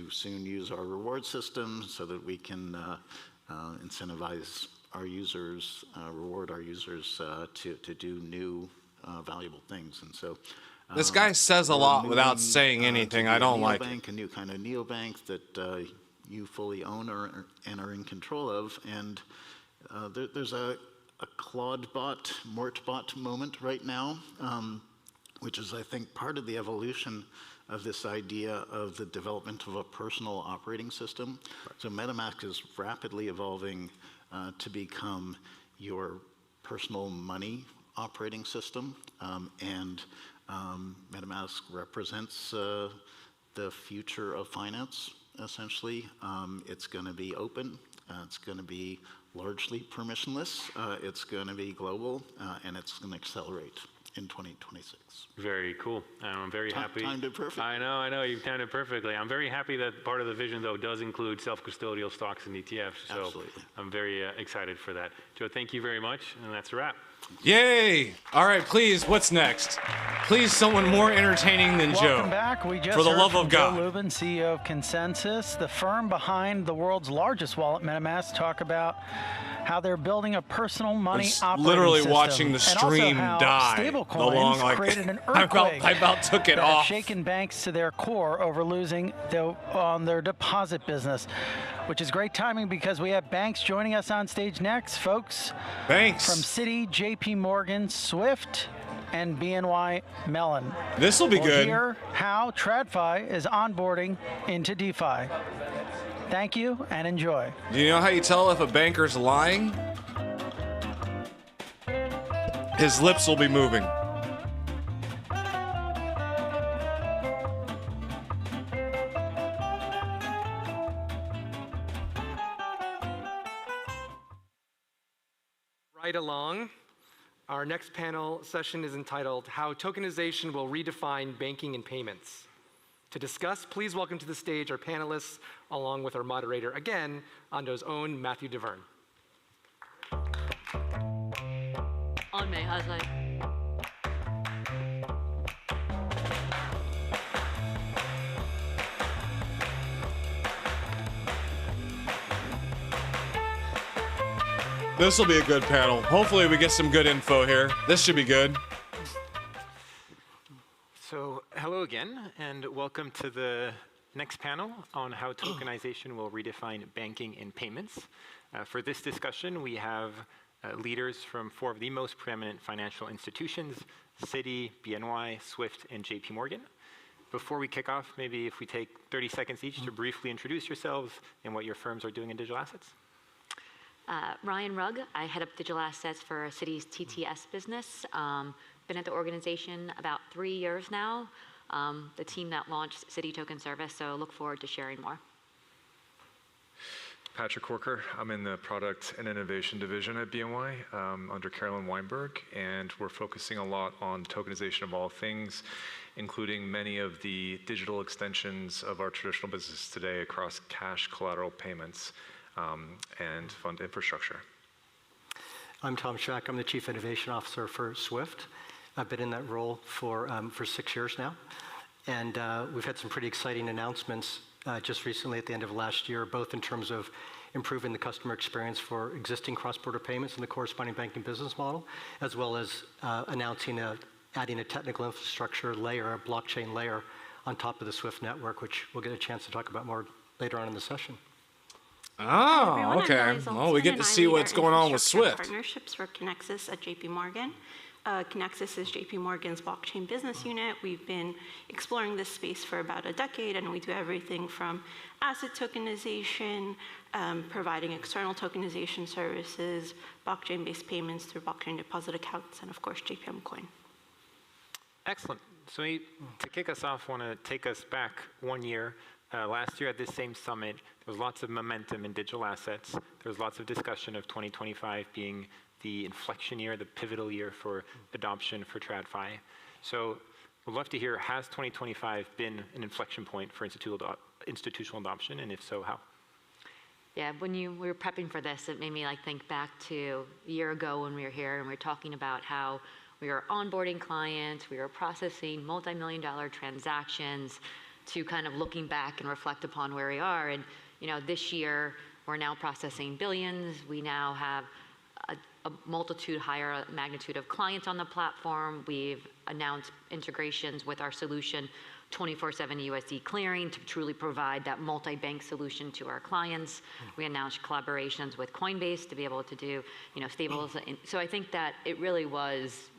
Speaker 18: soon use our reward system so that we can incentivize our users, reward our users to do new valuable things. And so
Speaker 1: this guy says a lot without saying anything. I don't like it.
Speaker 18: A new kind of neobank that you fully own and are in control of. And there's a ClaudeBot, Mortbot moment right now, which is, I think, part of the evolution of this idea of the development of a personal operating system. Right. So MetaMask is rapidly evolving to become your personal money operating system, and MetaMask represents the future of finance, essentially. It's going to be open, it's going to be largely permissionless, it's going to be global, and it's going to accelerate in 2026.
Speaker 4: Very cool. I'm very happy.
Speaker 18: Timed it perfectly.
Speaker 4: I know, you've timed it perfectly. I'm very happy that part of the vision, though, does include self-custodial stocks and ETFs. So
Speaker 18: absolutely.
Speaker 4: I'm very excited for that. Joe, thank you very much, and that's a wrap.
Speaker 1: Yay! All right, please, what's next? Please, someone more entertaining than Joe.
Speaker 2: Welcome back. We just
Speaker 1: for the
Speaker 2: heard
Speaker 1: love
Speaker 2: from
Speaker 1: of God.
Speaker 2: Joe Lubin, CEO of Consensus, the firm behind the world's largest wallet, MetaMask, talk about how they're building a personal money operating
Speaker 1: literally
Speaker 2: system.
Speaker 1: Watching the stream die.
Speaker 2: Stablecoins created an earthquake
Speaker 1: I about took it
Speaker 2: that
Speaker 1: off.
Speaker 2: has shaken banks to their core over losing on their deposit business, which is great timing because we have banks joining us on stage next, folks.
Speaker 1: Thanks.
Speaker 2: From Citi, JP Morgan, Swift, and BNY Mellon.
Speaker 1: This will be good.
Speaker 2: We'll hear how TradFi is onboarding into DeFi. Thank you and enjoy.
Speaker 1: Do you know how you tell if a banker's lying? His lips will be moving.
Speaker 5: Right along. Our next panel session is entitled How Tokenization Will Redefine Banking and Payments. To discuss, please welcome to the stage our panelists, along with our moderator, again, Ondo's own Matthew DeVerne.
Speaker 20: On me, Jose.
Speaker 1: This will be a good panel. Hopefully we get some good info here. This should be good.
Speaker 15: So hello again, and welcome to the next panel on how tokenization will redefine banking and payments. For this discussion, we have leaders from 4 of the most preeminent financial institutions, Citi, BNY, Swift, and JP Morgan. Before we kick off, maybe if we take 30 seconds each to briefly introduce yourselves and what your firms are doing in digital assets.
Speaker 20: Ryan Rugg, I head up digital assets for Citi's TTS business. Been at the organization about 3 years now, the team that launched Citi Token Service, so look forward to sharing more.
Speaker 21: Patrick Corker, I'm in the product and innovation division at BNY under Carolyn Weinberg, and we're focusing a lot on tokenization of all things, including many of the digital extensions of our traditional business today across cash collateral payments and fund infrastructure.
Speaker 22: I'm Tom Shack. I'm the Chief Innovation Officer for Swift. I've been in that role for 6 years now. And we've had some pretty exciting announcements just recently at the end of last year, both in terms of improving the customer experience for existing cross-border payments and the corresponding banking business model, as well as announcing adding a technical infrastructure layer, a blockchain layer, on top of the SWIFT network, which we'll get a chance to talk about more later on in the session.
Speaker 1: Oh, okay. Well, we get to see what's going on with SWIFT.
Speaker 6: Partnerships for Connexus at JP Morgan. Connexus is JP Morgan's blockchain business unit. We've been exploring this space for about a decade, and we do everything from asset tokenization, providing external tokenization services, blockchain-based payments through blockchain deposit accounts, and of course, JPM Coin.
Speaker 15: Excellent. So to kick us off, I want to take us back 1 year. Last year at this same summit, there was lots of momentum in digital assets. There was lots of discussion of 2025 being the inflection year, the pivotal year for adoption for TradFi. So we'd love to hear, has 2025 been an inflection point for institutional adoption, and if so, how?
Speaker 20: Yeah, when we were prepping for this, it made me think back to a year ago when we were here and we were talking about how we were onboarding clients, we were processing multi-million-dollar transactions, to kind of looking back and reflect upon where we are. And this year we're now processing billions. We now have a multitude higher magnitude of clients on the platform. We've announced integrations with our solution 24/7 USD clearing to truly provide that multi-bank solution to our clients. We announced collaborations with Coinbase to be able to do stables. So I think that it really was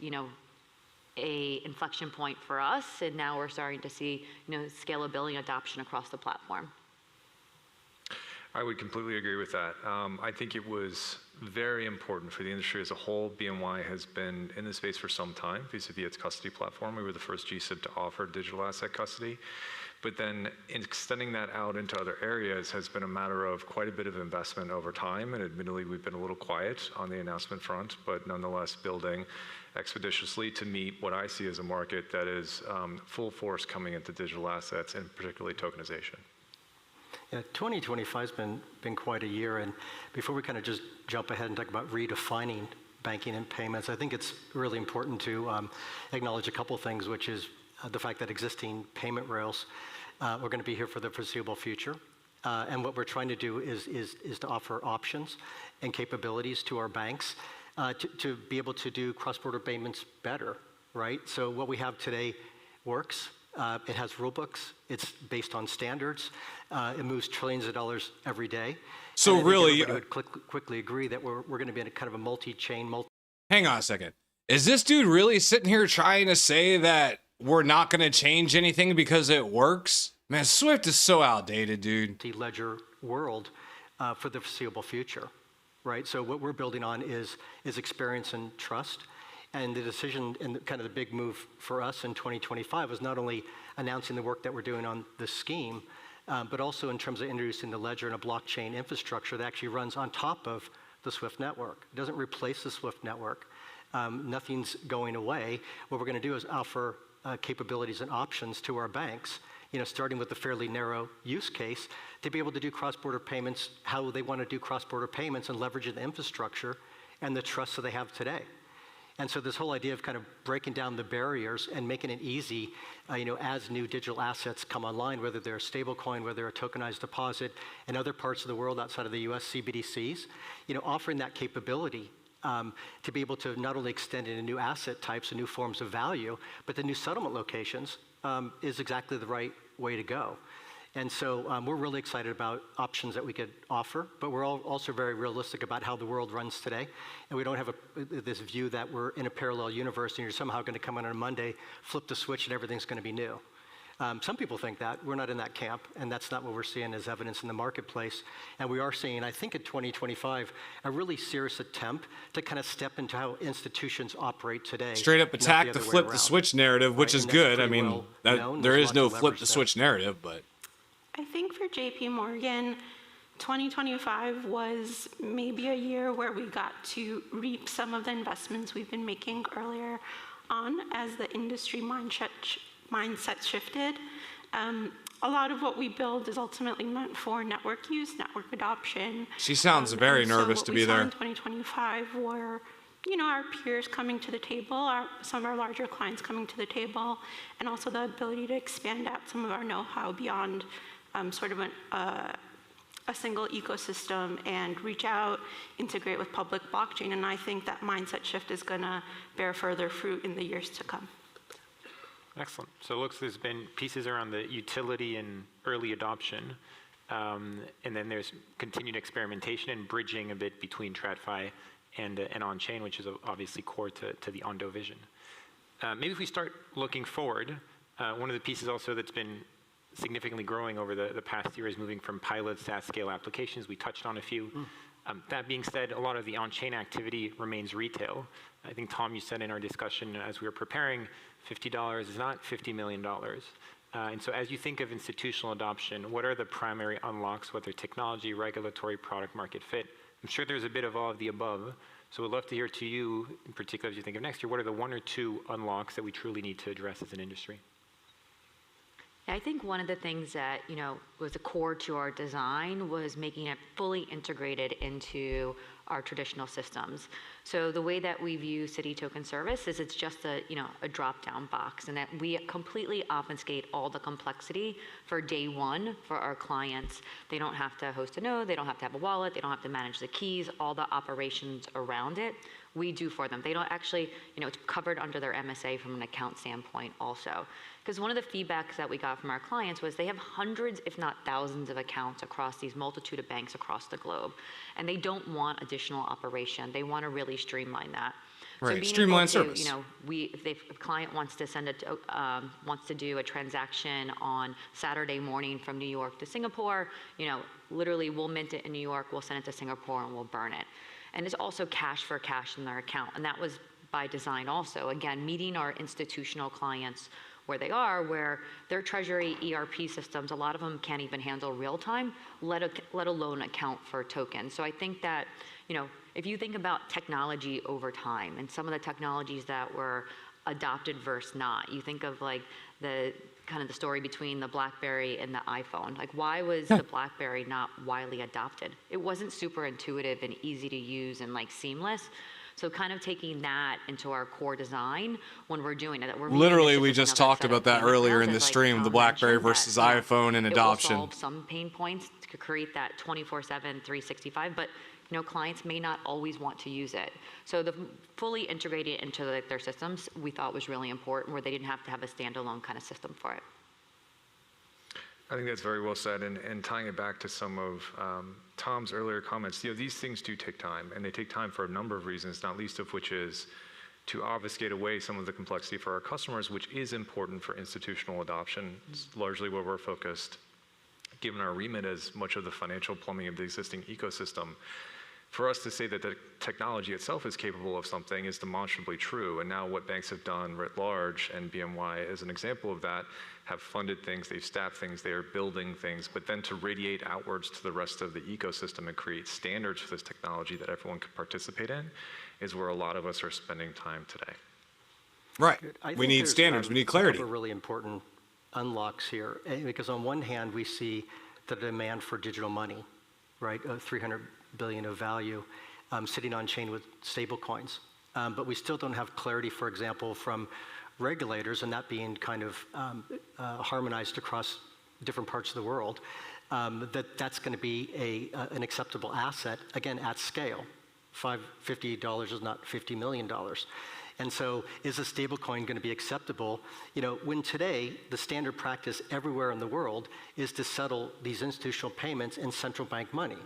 Speaker 20: a inflection point for us, and now we're starting to see scalability and adoption across the platform.
Speaker 21: I would completely agree with that. I think it was very important for the industry as a whole. BNY has been in this space for some time vis-a-vis its custody platform. We were the first GSIB to offer digital asset custody. But then extending that out into other areas has been a matter of quite a bit of investment over time. And admittedly, we've been a little quiet on the announcement front, but nonetheless building expeditiously to meet what I see as a market that is full force coming into digital assets, and particularly tokenization.
Speaker 22: Yeah, 2025 has been quite a year, and before we kind of just jump ahead and talk about redefining banking and payments, I think it's really important to acknowledge a couple things, which is the fact that existing payment rails are going to be here for the foreseeable future. And what we're trying to do is to offer options and capabilities to our banks to be able to do cross-border payments better, right? So what we have today works. It has rule books. It's based on standards. It moves trillions of dollars every day.
Speaker 1: So really,
Speaker 22: everybody would quickly agree that we're going to be in a kind of a multi-chain,
Speaker 1: Hang on a second. Is this dude really sitting here trying to say that we're not going to change anything because it works? Man, SWIFT is so outdated, dude.
Speaker 22: Multi-ledger world for the foreseeable future, right? So what we're building on is experience and trust. And the decision and kind of the big move for us in 2025 was not only announcing the work that we're doing on the scheme, but also in terms of introducing the ledger and a blockchain infrastructure that actually runs on top of the SWIFT network. It doesn't replace the SWIFT network. Nothing's going away. What we're going to do is offer capabilities and options to our banks, starting with a fairly narrow use case, to be able to do cross-border payments how they want to do cross-border payments and leveraging the infrastructure and the trust that they have today. And so this whole idea of kind of breaking down the barriers and making it easy, as new digital assets come online, whether they're a stable coin, whether they're a tokenized deposit, and other parts of the world outside of the US CBDCs, offering that capability to be able to not only extend into new asset types and new forms of value, but the new settlement locations is exactly the right way to go. And so we're really excited about options that we could offer, but we're also very realistic about how the world runs today. And we don't have this view that we're in a parallel universe and you're somehow going to come in on a Monday, flip the switch, and everything's going to be new. Some people think that. We're not in that camp, and that's not what we're seeing as evidence in the marketplace. And we are seeing, I think in 2025, a really serious attempt to kind of step into how institutions operate today.
Speaker 1: Straight up attack the flip the switch narrative, which is good. I mean, there is no flip the switch narrative, but...
Speaker 6: I think for JP Morgan, 2025 was maybe a year where we got to reap some of the investments we've been making earlier on as the industry mindset shifted. A lot of what we build is ultimately meant for network use, network adoption.
Speaker 1: She sounds very nervous to be there.
Speaker 6: In 2025 were our peers coming to the table, some of our larger clients coming to the table, and also the ability to expand out some of our know-how beyond sort of a single ecosystem and reach out, integrate with public blockchain. And I think that mindset shift is going to bear further fruit in the years to come.
Speaker 15: Excellent. So it looks there's been pieces around the utility and early adoption. And then there's continued experimentation and bridging a bit between TradFi and on-chain, which is obviously core to the Ondo vision. Maybe if we start looking forward, one of the pieces also that's been significantly growing over the past year is moving from pilots to at-scale applications. We touched on a few. That being said, a lot of the on-chain activity remains retail. I think, Tom, you said in our discussion as we were preparing, $50 is not $50 million. And so as you think of institutional adoption, what are the primary unlocks, whether technology, regulatory, product market fit? I'm sure there's a bit of all of the above. So we'd love to hear to you, in particular as you think of next year, what are the one or two unlocks that we truly need to address as an industry?
Speaker 20: I think one of the things that, was a core to our design was making it fully integrated into our traditional systems. So the way that we view City Token Service is it's just a drop-down box, and that we completely obfuscate all the complexity for day one for our clients. They don't have to host a node, they don't have to have a wallet, they don't have to manage the keys, all the operations around it. We do for them. They don't actually, it's covered under their MSA from an account standpoint also. Because one of the feedbacks that we got from our clients was they have hundreds, if not thousands of accounts across these multitude of banks across the globe. And they don't want additional operation. They want to really streamline that.
Speaker 1: Right,
Speaker 20: so being
Speaker 1: streamline
Speaker 20: able to,
Speaker 1: service.
Speaker 20: If a client wants to wants to do a transaction on Saturday morning from New York to Singapore, literally we'll mint it in New York, we'll send it to Singapore, and we'll burn it. And it's also cash for cash in their account. And that was by design also. Again, meeting our institutional clients where they are, where their treasury ERP systems, a lot of them can't even handle real time, let alone account for tokens. So I think that, if you think about technology over time and some of the technologies that were adopted versus not, you think of like the story between the BlackBerry and the iPhone. Like, why was the BlackBerry not widely adopted? It wasn't super intuitive and easy to use and seamless. So kind of taking that into our core design when we're doing it.
Speaker 1: Literally, we just talked about that earlier in the stream, the BlackBerry versus iPhone and adoption.
Speaker 20: It will solve some pain points to create that 24/7, 365, but clients may not always want to use it. So the fully integrated into their systems, we thought was really important, where they didn't have to have a standalone kind of system for it.
Speaker 21: I think that's very well said, and tying it back to some of Tom's earlier comments, these things do take time, and they take time for a number of reasons, not least of which is to obfuscate away some of the complexity for our customers, which is important for institutional adoption. It's largely where we're focused, given our remit as much of the financial plumbing of the existing ecosystem. For us to say that the technology itself is capable of something is demonstrably true, and now what banks have done writ large, and BMY is an example of that, have funded things, they've staffed things, they are building things, but then to radiate outwards to the rest of the ecosystem and create standards for this technology that everyone can participate in is where a lot of us are spending time today.
Speaker 1: Right. We need standards, we need clarity.
Speaker 22: A couple really important unlocks here, because on one hand, we see the demand for digital money, right? 300 billion of value sitting on chain with stable coins. But we still don't have clarity, for example, from regulators, and that being kind of harmonized across different parts of the world, that's going to be an acceptable asset, again, at scale. $50 is not $50 million. And so is a stablecoin going to be acceptable? When today, the standard practice everywhere in the world is to settle these institutional payments in central bank money.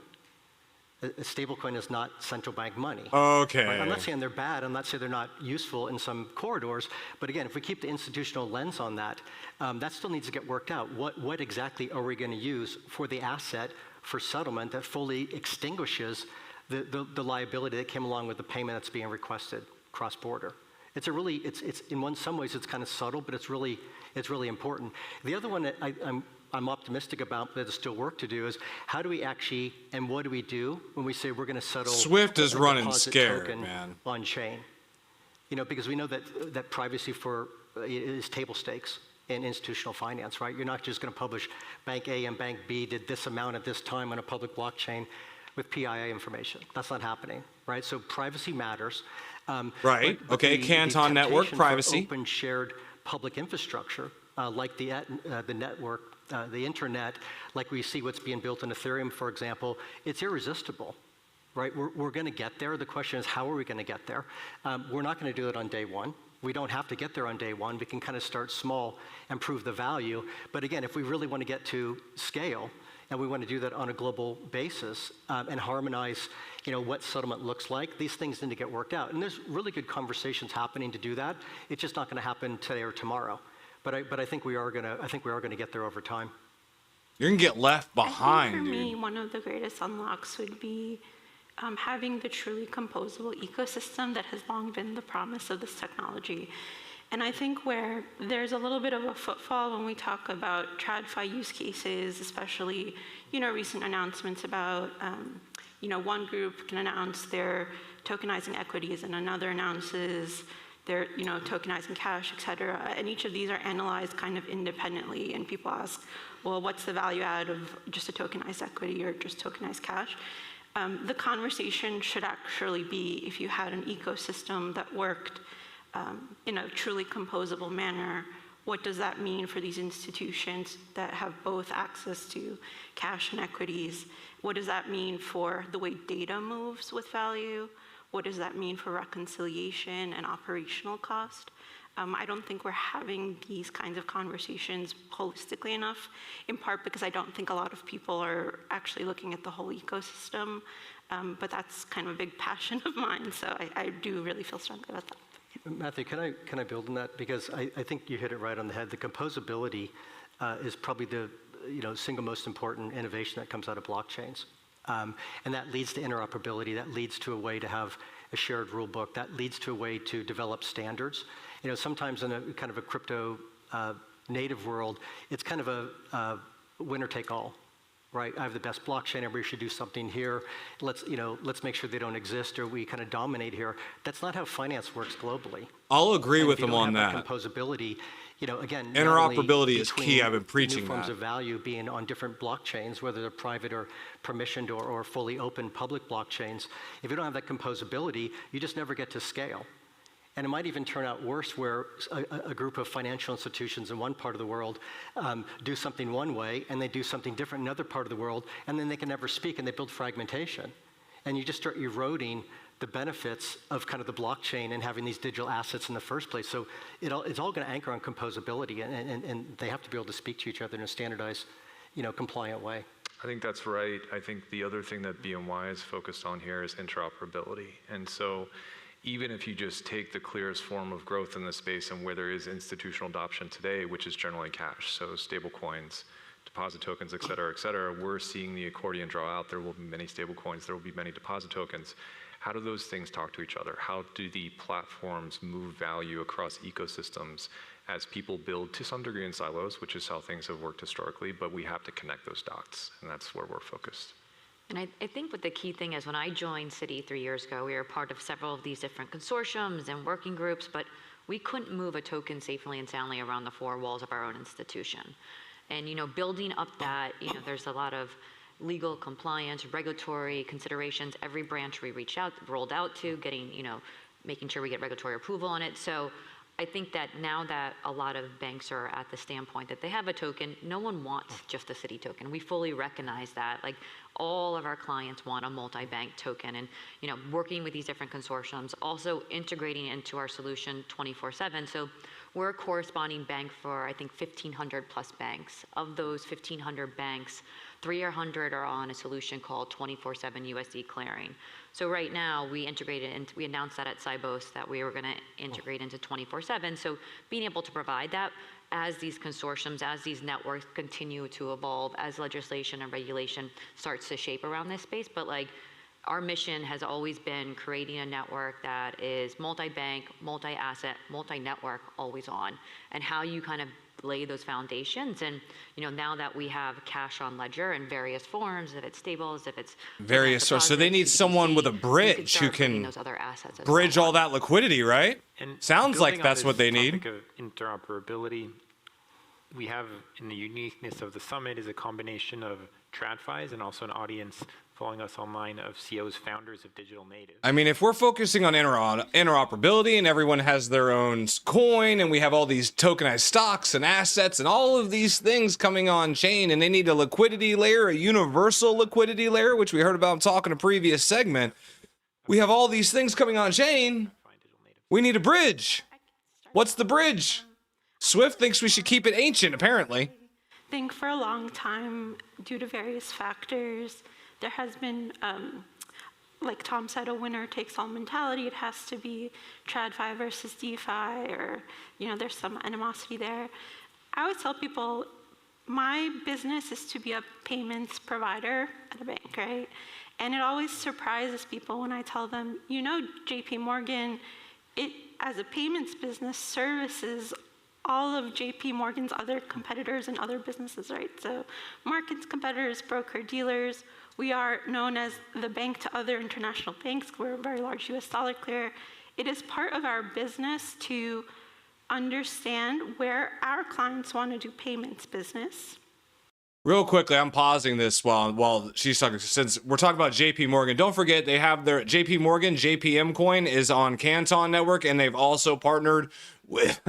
Speaker 22: A stablecoin is not central bank money.
Speaker 1: Okay.
Speaker 22: Right? I'm not saying they're bad. I'm not saying they're not useful in some corridors. But again, if we keep the institutional lens on that, that still needs to get worked out. What exactly are we going to use for the asset for settlement that fully extinguishes the liability that came along with the payment that's being requested cross-border? It's in some ways it's kind of subtle, but it's really important. The other one that I'm optimistic about, but there's still work to do, is how do we actually, and what do we do when we say we're going to settle
Speaker 1: Swift is running scared, man.
Speaker 22: On chain? Because we know that privacy is table stakes in institutional finance, right? You're not just going to publish Bank A and Bank B did this amount at this time on a public blockchain. with PII information. That's not happening, right? So privacy matters.
Speaker 1: Right. Okay. Canton network privacy.
Speaker 22: Open shared public infrastructure like the network, the internet, like we see what's being built in Ethereum, for example, it's irresistible. Right? We're going to get there. The question is, how are we going to get there? We're not going to do it on day one. We don't have to get there on day one. We can kind of start small and prove the value. But again, if we really want to get to scale, and we want to do that on a global basis and harmonize, what settlement looks like, these things need to get worked out. And there's really good conversations happening to do that. It's just not going to happen today or tomorrow. But I think we are going to get there over time.
Speaker 1: You're going to get left behind.
Speaker 6: I think for me, one of the greatest unlocks would be having the truly composable ecosystem that has long been the promise of this technology. And I think where there's a little bit of a footfall when we talk about TradFi use cases, especially, recent announcements about, one group can announce they're tokenizing equities and another announces they're, tokenizing cash, et cetera. And each of these are analyzed kind of independently. And people ask, well, what's the value add of just a tokenized equity or just tokenized cash? The conversation should actually be if you had an ecosystem that worked in a truly composable manner, what does that mean for these institutions that have both access to cash and equities? What does that mean for the way data moves with value? What does that mean for reconciliation and operational cost? I don't think we're having these kinds of conversations holistically enough, in part because I don't think a lot of people are actually looking at the whole ecosystem, but that's kind of a big passion of mine, so I do really feel strongly about that.
Speaker 22: Matthew, can I build on that? Because I think you hit it right on the head. The composability is probably the single most important innovation that comes out of blockchains. And that leads to interoperability, that leads to a way to have a shared rule book, that leads to a way to develop standards. Sometimes in a kind of a crypto native world, it's kind of a winner take all, right? I have the best blockchain, everybody should do something here. Let's make sure they don't exist or we kind of dominate here. That's not how finance works globally.
Speaker 1: I'll agree with him on that.
Speaker 22: Composability, again,
Speaker 1: interoperability is key. I've been preaching
Speaker 22: new forms of value being on different blockchains, whether they're private or permissioned or fully open public blockchains. If you don't have that composability, you just never get to scale. And it might even turn out worse where a group of financial institutions in one part of the world do something one way and they do something different in another part of the world, and then they can never speak and they build fragmentation. And you just start eroding the benefits of kind of the blockchain and having these digital assets in the first place. So it's all going to anchor on composability, and they have to be able to speak to each other in a standardized, compliant way.
Speaker 21: I think that's right. I think the other thing that BNY is focused on here is interoperability. And so even if you just take the clearest form of growth in the space and where there is institutional adoption today, which is generally cash, so stable coins, deposit tokens, et cetera, we're seeing the accordion draw out. There will be many stable coins, there will be many deposit tokens. How do those things talk to each other? How do the platforms move value across ecosystems as people build to some degree in silos, which is how things have worked historically, but we have to connect those dots, and that's where we're focused.
Speaker 20: And I think what the key thing is, when I joined Citi 3 years ago, we were part of several of these different consortiums and working groups, but we couldn't move a token safely and soundly around the four walls of our own institution. And building up that, there's a lot of legal compliance, regulatory considerations. Every branch we rolled out to, getting, making sure we get regulatory approval on it. So I think that now that a lot of banks are at the standpoint that they have a token, no one wants just a Citi token. We fully recognize that. Like, all of our clients want a multi-bank token, and working with these different consortiums, also integrating into our solution 24/7. So we're a corresponding bank for, I think, 1,500 plus banks. Of those 1,500 banks, 300 are on a solution called 24/7 USD clearing. So right now we integrated, and we announced that at Sibos that we were going to integrate into 24/7. So being able to provide that as these consortiums, as these networks continue to evolve, as legislation and regulation starts to shape around this space. But our mission has always been creating a network that is multi-bank, multi-asset, multi-network, always on, and how you kind of lay those foundations. And now that we have cash on ledger in various forms, if it's stables, if it's
Speaker 1: various sources, so they need someone with a bridge who can
Speaker 20: those other assets
Speaker 1: bridge all that liquidity, right?
Speaker 15: And
Speaker 1: sounds like that's what they need.
Speaker 15: Of interoperability, we have, in the uniqueness of the summit, is a combination of TradFis and also an audience following us online of CEOs, founders of digital natives.
Speaker 1: I mean, if we're focusing on interoperability and everyone has their own coin and we have all these tokenized stocks and assets and all of these things coming on chain and they need a liquidity layer, a universal liquidity layer, which we heard about talking in a previous segment. We have all these things coming on chain. We need a bridge. What's the bridge? Swift thinks we should keep it ancient, apparently.
Speaker 6: I think for a long time, due to various factors, there has been, like Tom said, a winner-takes-all mentality. It has to be TradFi versus DeFi, or there's some animosity there. I always tell people, my business is to be a payments provider at a bank, right? And it always surprises people when I tell them, JP Morgan, it as a payments business services all of JP Morgan's other competitors and other businesses, right? So markets, competitors, broker dealers. We are known as the bank to other international banks. We're a very large US dollar clearer. It is part of our business to understand where our clients want to do payments business.
Speaker 1: Real quickly, I'm pausing this while she's talking, since we're talking about JP Morgan. Don't forget, they have their JP Morgan, JPM coin is on Canton Network, and they've also partnered with,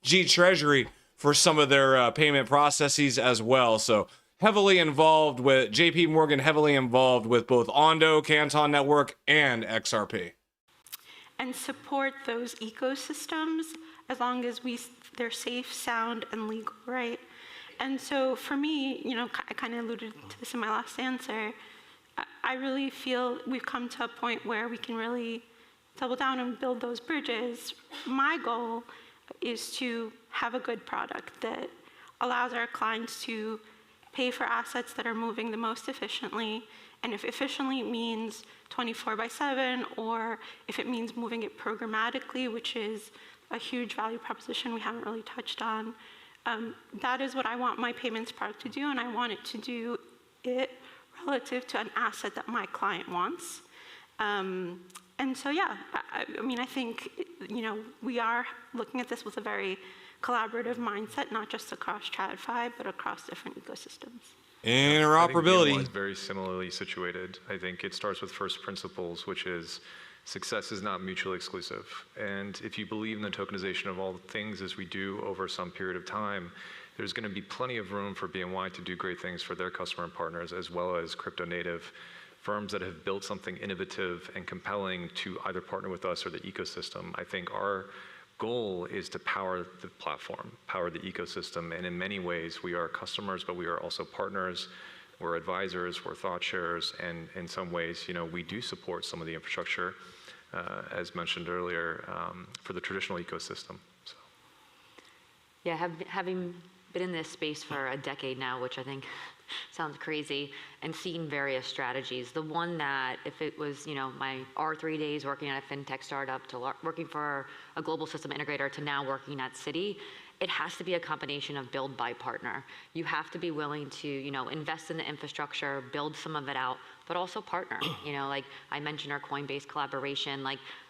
Speaker 1: G Treasury for some of their payment processes as well. So heavily involved with JP Morgan, heavily involved with both Ondo, Canton Network, and XRP.
Speaker 6: And support those ecosystems as long as they're safe, sound, and legal, right? And so for me, I kind of alluded to this in my last answer, I really feel we've come to a point where we can really double down and build those bridges. My goal is to have a good product that allows our clients to pay for assets that are moving the most efficiently. And if efficiently means 24/7, or if it means moving it programmatically, which is a huge value proposition we haven't really touched on, that is what I want my payments product to do, and I want it to do it relative to an asset that my client wants. And so, yeah, I think, we are looking at this with a very collaborative mindset, not just across TradFi, but across different ecosystems.
Speaker 1: Interoperability.
Speaker 21: I think is very similarly situated. I think it starts with first principles, which is success is not mutually exclusive. And if you believe in the tokenization of all things as we do over some period of time, there's going to be plenty of room for BNY to do great things for their customer and partners, as well as crypto native firms that have built something innovative and compelling to either partner with us or the ecosystem. I think our goal is to power the platform, power the ecosystem. And in many ways, we are customers, but we are also partners. We're advisors, we're thought sharers, and in some ways, we do support some of the infrastructure, as mentioned earlier, for the traditional ecosystem. So.
Speaker 20: Yeah, having been in this space for a decade now, which I think sounds crazy, and seen various strategies. The one that, if it was, my R3 days working at a fintech startup to working for a global system integrator to now working at Citi, it has to be a combination of build, buy, partner. You have to be willing to, invest in the infrastructure, build some of it out, but also partner. Like I mentioned our Coinbase collaboration,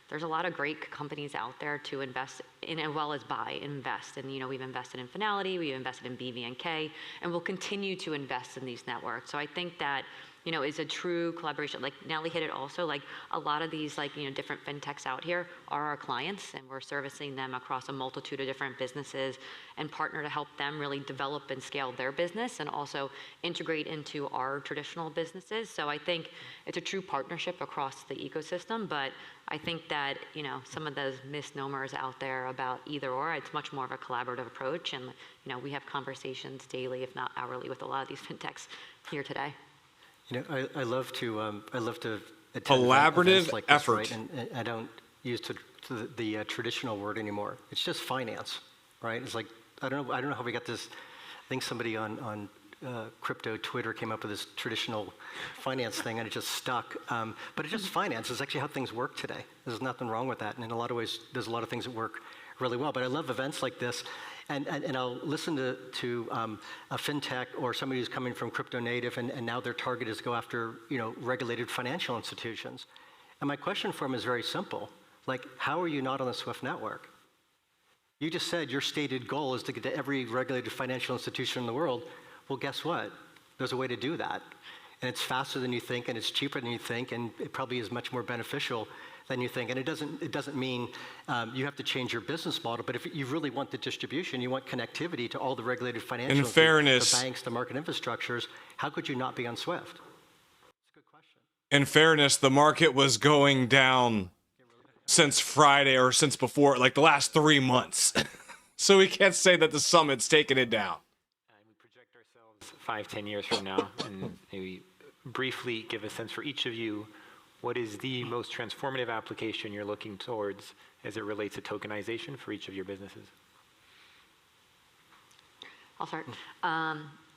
Speaker 20: there's a lot of great companies out there to invest in, as well as invest. And we've invested in Finality, we've invested in BVNK, and we'll continue to invest in these networks. So I think that is a true collaboration. Like Nelly hit it also, a lot of these different fintechs out here are our clients, and we're servicing them across a multitude of different businesses and partner to help them really develop and scale their business and also integrate into our traditional businesses. So I think it's a true partnership across the ecosystem, but I think that, some of those misnomers out there about either or, it's much more of a collaborative approach. And, we have conversations daily, if not hourly, with a lot of these fintechs here today.
Speaker 22: I love to attend
Speaker 1: collaborative
Speaker 22: like
Speaker 1: effort.
Speaker 22: Right? And I don't use the traditional word anymore. It's just finance, right? It's like I don't know how we got this. I think somebody on crypto Twitter came up with this traditional finance thing, and it just stuck. But it's just finance. It's actually how things work today. There's nothing wrong with that. And in a lot of ways, there's a lot of things that work really well. But I love events like this. And I'll listen to a fintech or somebody who's coming from crypto native, and now their target is to go after regulated financial institutions. And my question for them is very simple. How are you not on the SWIFT network? You just said your stated goal is to get to every regulated financial institution in the world. Well, guess what? There's a way to do that. and it's faster than you think, and it's cheaper than you think, and it probably is much more beneficial than you think. And it doesn't mean you have to change your business model, but if you really want the distribution, you want connectivity to all the regulated financials,
Speaker 1: in fairness,
Speaker 22: the banks, the market infrastructures, how could you not be on SWIFT?
Speaker 1: In fairness, the market was going down since Friday or since before, like the last 3 months. So we can't say that the summit's taken it down.
Speaker 15: We project ourselves 5-10 years from now, and maybe briefly give a sense for each of you, what is the most transformative application you're looking towards as it relates to tokenization for each of your businesses?
Speaker 20: I'll start.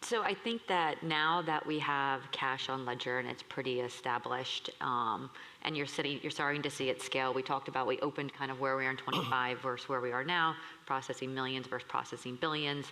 Speaker 20: So I think that now that we have cash on ledger and it's pretty established, and you're starting to see it scale. We talked about, we opened kind of where we are in 25 versus where we are now, processing millions versus processing billions.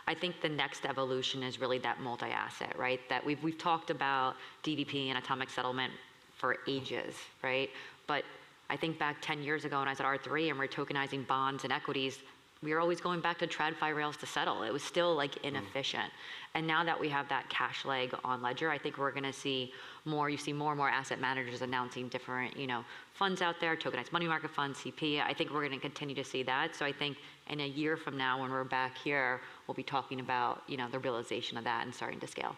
Speaker 20: I think the next evolution is really that multi-asset, right? That we've talked about DDP and atomic settlement for ages, right? But I think back 10 years ago when I was at R3 and we're tokenizing bonds and equities, we were always going back to TradFi rails to settle. It was still like inefficient. And now that we have that cash leg on ledger, I think we're going to see more. You see more and more asset managers announcing different, funds out there, tokenized money market funds, CP. I think we're going to continue to see that. So I think in a year from now, when we're back here, we'll be talking about, the realization of that and starting to scale.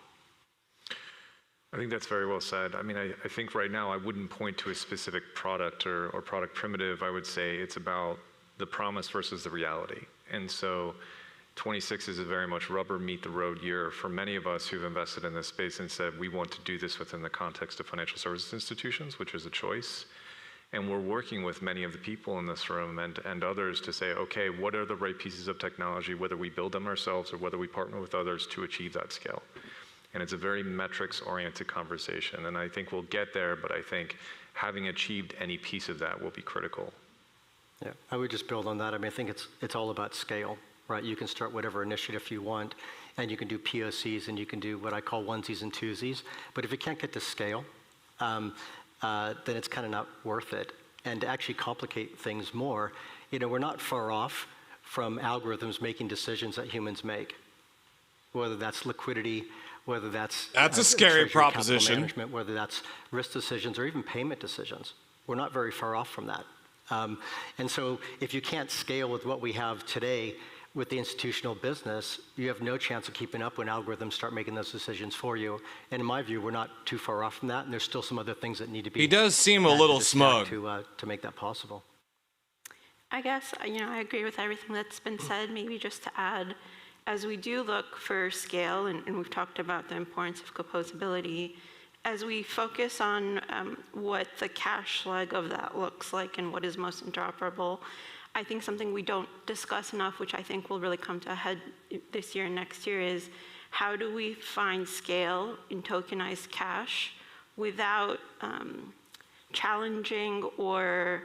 Speaker 21: I think that's very well said. I mean, I think right now I wouldn't point to a specific product or product primitive. I would say it's about the promise versus the reality. And so 26 is a very much rubber meet the road year for many of us who've invested in this space and said we want to do this within the context of financial services institutions, which is a choice. And we're working with many of the people in this room and others to say, okay, what are the right pieces of technology, whether we build them ourselves or whether we partner with others to achieve that scale. And it's a very metrics-oriented conversation. And I think we'll get there, but I think having achieved any piece of that will be critical.
Speaker 22: Yeah, I would just build on that. I mean, I think it's all about scale, right? You can start whatever initiative you want, and you can do POCs, and you can do what I call onesies and twosies. But if you can't get to scale, then it's kind of not worth it. And to actually complicate things more, we're not far off from algorithms making decisions that humans make, whether that's liquidity, whether that's
Speaker 1: a scary proposition,
Speaker 22: management, whether that's risk decisions or even payment decisions. We're not very far off from that. And so if you can't scale with what we have today with the institutional business, you have no chance of keeping up when algorithms start making those decisions for you. And in my view, we're not too far off from that, and there's still some other things that need to be.
Speaker 1: He does seem a little smug
Speaker 22: to make that possible.
Speaker 6: I guess, I agree with everything that's been said. Maybe just to add, as we do look for scale, and we've talked about the importance of composability, as we focus on what the cash leg of that looks like and what is most interoperable, I think something we don't discuss enough, which I think will really come to a head this year and next year, is how do we find scale in tokenized cash without challenging or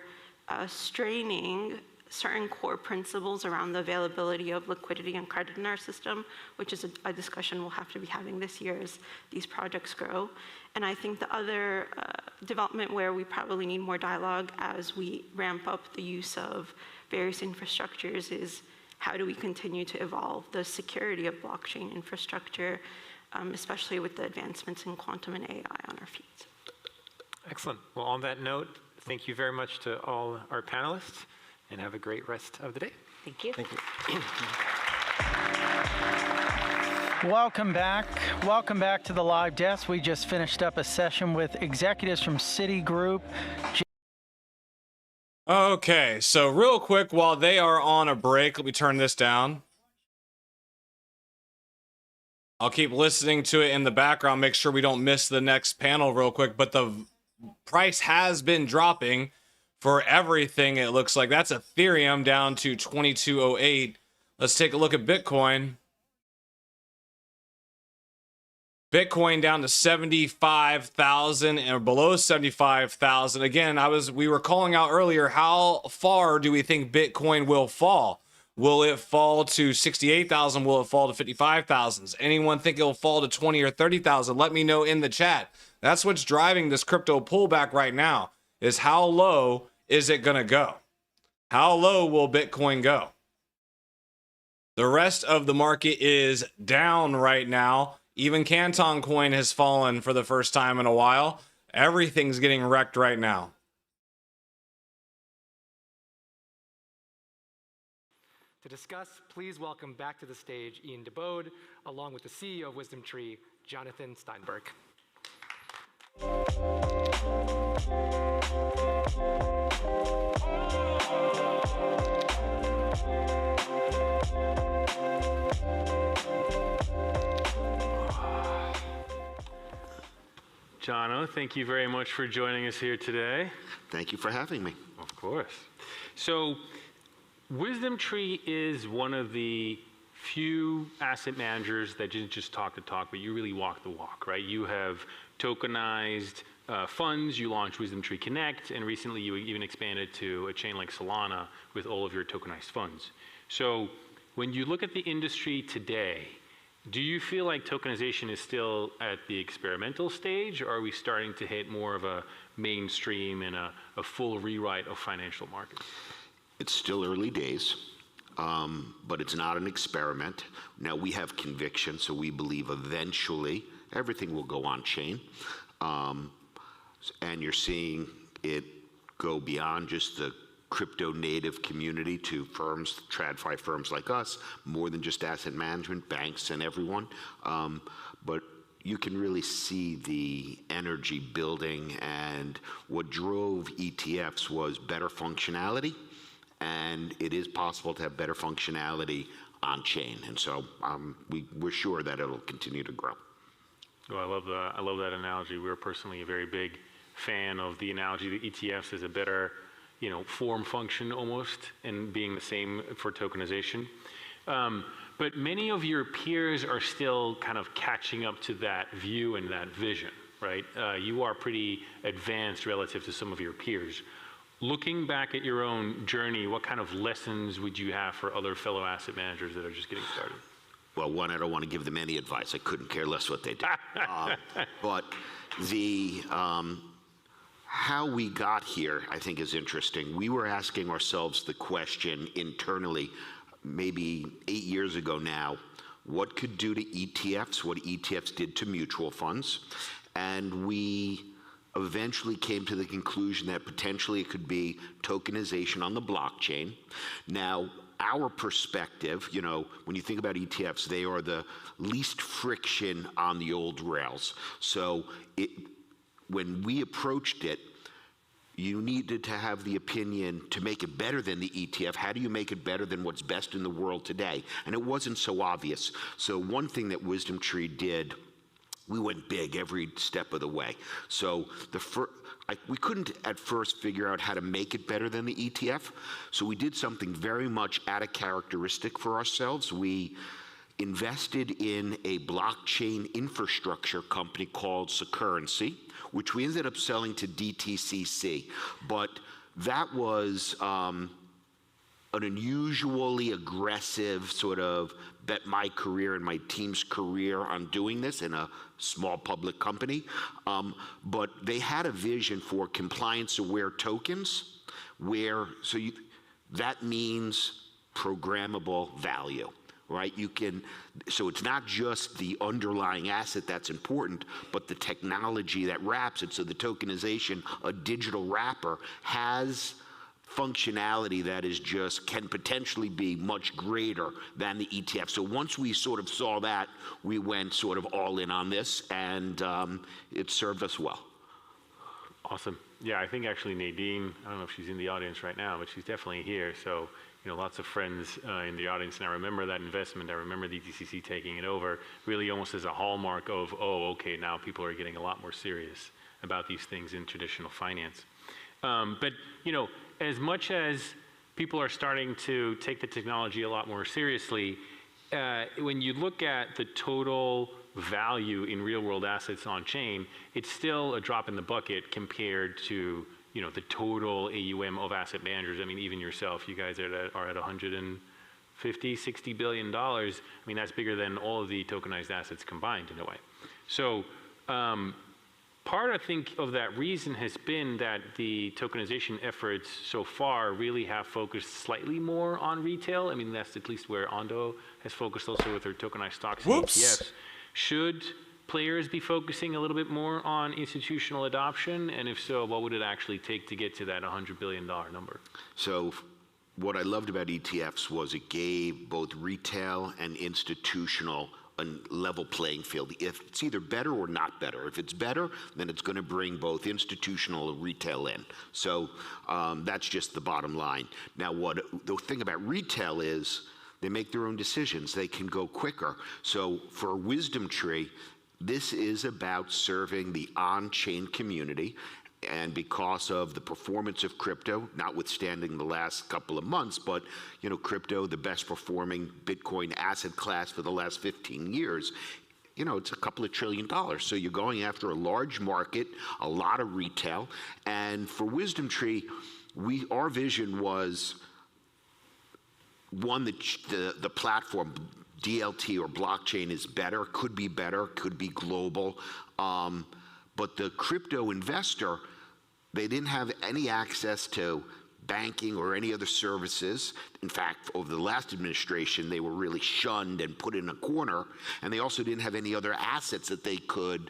Speaker 6: straining certain core principles around the availability of liquidity and credit in our system, which is a discussion we'll have to be having this year as these projects grow. And I think the other development where we probably need more dialogue as we ramp up the use of various infrastructures is how do we continue to evolve the security of blockchain infrastructure, especially with the advancements in quantum and AI on our feet.
Speaker 15: Excellent. Well, on that note, thank you very much to all our panelists, and have a great rest of the day.
Speaker 20: Thank you.
Speaker 22: Thank you.
Speaker 2: Welcome back. Welcome back to the live desk. We just finished up a session with executives from Citigroup.
Speaker 1: Okay, so real quick, while they are on a break, let me turn this down. I'll keep listening to it in the background, make sure we don't miss the next panel real quick, but the price has been dropping for everything. It looks like that's Ethereum down to 2208. Let's take a look at Bitcoin. Bitcoin down to 75,000 and below 75,000. Again, we were calling out earlier, how far do we think Bitcoin will fall? Will it fall to 68,000? Will it fall to 55,000? Does anyone think it'll fall to 20 or 30,000? Let me know in the chat. That's what's driving this crypto pullback right now, is how low is it going to go? How low will Bitcoin go? The rest of the market is down right now. Even Canton coin has fallen for the first time in a while. Everything's getting wrecked right now.
Speaker 5: To discuss, please welcome back to the stage Ian DeBode, along with the CEO of Wisdom Tree, Jonathan Steinberg.
Speaker 4: Jono, thank you very much for joining us here today.
Speaker 7: Thank you for having me.
Speaker 4: Of course. So, Wisdom Tree is one of the few asset managers that didn't just talk the talk, but you really walk the walk, right? You have tokenized funds, you launched Wisdom Tree Connect, and recently you even expanded to a chain like Solana with all of your tokenized funds. So when you look at the industry today, do you feel like tokenization is still at the experimental stage, or are we starting to hit more of a mainstream and a full rewrite of financial markets?
Speaker 7: It's still early days, but it's not an experiment. Now, we have conviction, so we believe eventually everything will go on chain. And you're seeing it go beyond just the crypto native community to firms, TradFi firms like us, more than just asset management, banks and everyone. But you can really see the energy building, and what drove ETFs was better functionality, and it is possible to have better functionality on chain. And so we're sure that it'll continue to grow.
Speaker 4: Well, I love that analogy. We're personally a very big fan of the analogy that ETFs is a better, form function almost, and being the same for tokenization. But many of your peers are still kind of catching up to that view and that vision, right? You are pretty advanced relative to some of your peers. Looking back at your own journey, what kind of lessons would you have for other fellow asset managers that are just getting started?
Speaker 7: Well, one, I don't want to give them any advice. I couldn't care less what they did. But the how we got here, I think, is interesting. We were asking ourselves the question internally, maybe 8 years ago now, what could do to ETFs, what ETFs did to mutual funds, and we eventually came to the conclusion that potentially it could be tokenization on the blockchain. Now, our perspective, when you think about ETFs, they are the least friction on the old rails. So when we approached it, you needed to have the opinion to make it better than the ETF. How do you make it better than what's best in the world today? And it wasn't so obvious. So one thing that Wisdom Tree did, we went big every step of the way. So we couldn't at first figure out how to make it better than the ETF. So we did something very much out of characteristic for ourselves. We invested in a blockchain infrastructure company called Securrency, which we ended up selling to DTCC. But that was an unusually aggressive sort of bet my career and my team's career on doing this in a small public company. But they had a vision for compliance-aware tokens, that means programmable value. Right? So it's not just the underlying asset that's important, but the technology that wraps it. So the tokenization, a digital wrapper, has functionality that can potentially be much greater than the ETF. So once we sort of saw that, we went sort of all in on this, and it served us well.
Speaker 4: Awesome. Yeah, I think actually Nadine, I don't know if she's in the audience right now, but she's definitely here. So, lots of friends in the audience, and I remember that investment. I remember DTCC taking it over, really almost as a hallmark of, okay, now people are getting a lot more serious about these things in traditional finance. But, as much as people are starting to take the technology a lot more seriously, when you look at the total value in real-world assets on chain, it's still a drop in the bucket compared to the total AUM of asset managers. I mean, even yourself, you guys are at 150, $60 billion. I mean, that's bigger than all of the tokenized assets combined in a way. So part, I think, of that reason has been that the tokenization efforts so far really have focused slightly more on retail. I mean, that's at least where Ondo has focused also with their tokenized stocks and ETFs. Should players be focusing a little bit more on institutional adoption? And if so, what would it actually take to get to that $100 billion number?
Speaker 7: So what I loved about ETFs was it gave both retail and institutional a level playing field. If it's either better or not better. If it's better, then it's going to bring both institutional and retail in. So that's just the bottom line. Now, the thing about retail is they make their own decisions. They can go quicker. So for Wisdom Tree, this is about serving the on-chain community. And because of the performance of crypto, notwithstanding the last couple of months, but crypto, the best performing Bitcoin asset class for the last 15 years, it's a couple of $1 trillion. So you're going after a large market, a lot of retail. And for Wisdom Tree, our vision was one, the platform, DLT or blockchain is better, could be global. But the crypto investor, they didn't have any access to banking or any other services. In fact, over the last administration, they were really shunned and put in a corner, and they also didn't have any other assets that they could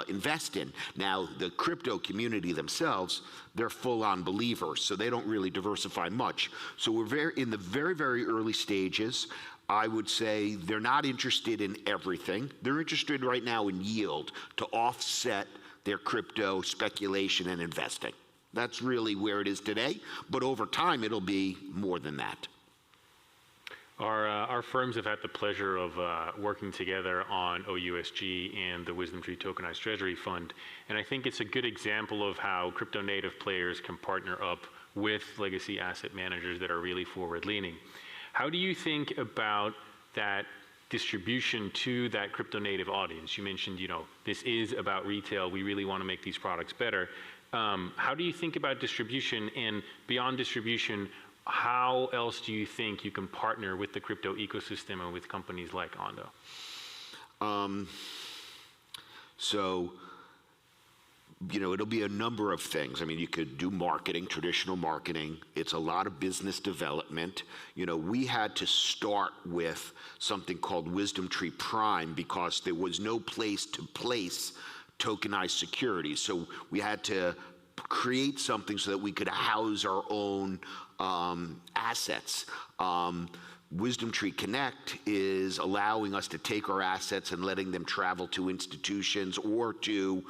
Speaker 7: invest in. Now, the crypto community themselves, they're full-on believers, so they don't really diversify much. So we're in the very, very early stages. I would say they're not interested in everything. They're interested right now in yield to offset their crypto speculation and investing. That's really where it is today, but over time it'll be more than that.
Speaker 4: Our firms have had the pleasure of working together on OUSG and the Wisdom Tree Tokenized Treasury Fund, and I think it's a good example of how crypto native players can partner up with legacy asset managers that are really forward-leaning. How do you think about that distribution to that crypto native audience? You mentioned, this is about retail. We really want to make these products better. How do you think about distribution, and beyond distribution, how else do you think you can partner with the crypto ecosystem and with companies like Ondo?
Speaker 7: It'll be a number of things. I mean, you could do marketing, traditional marketing. It's a lot of business development. We had to start with something called Wisdom Tree Prime because there was no place to place tokenized securities. So we had to create something so that we could house our own assets. Wisdom Tree Connect is allowing us to take our assets and letting them travel to institutions or to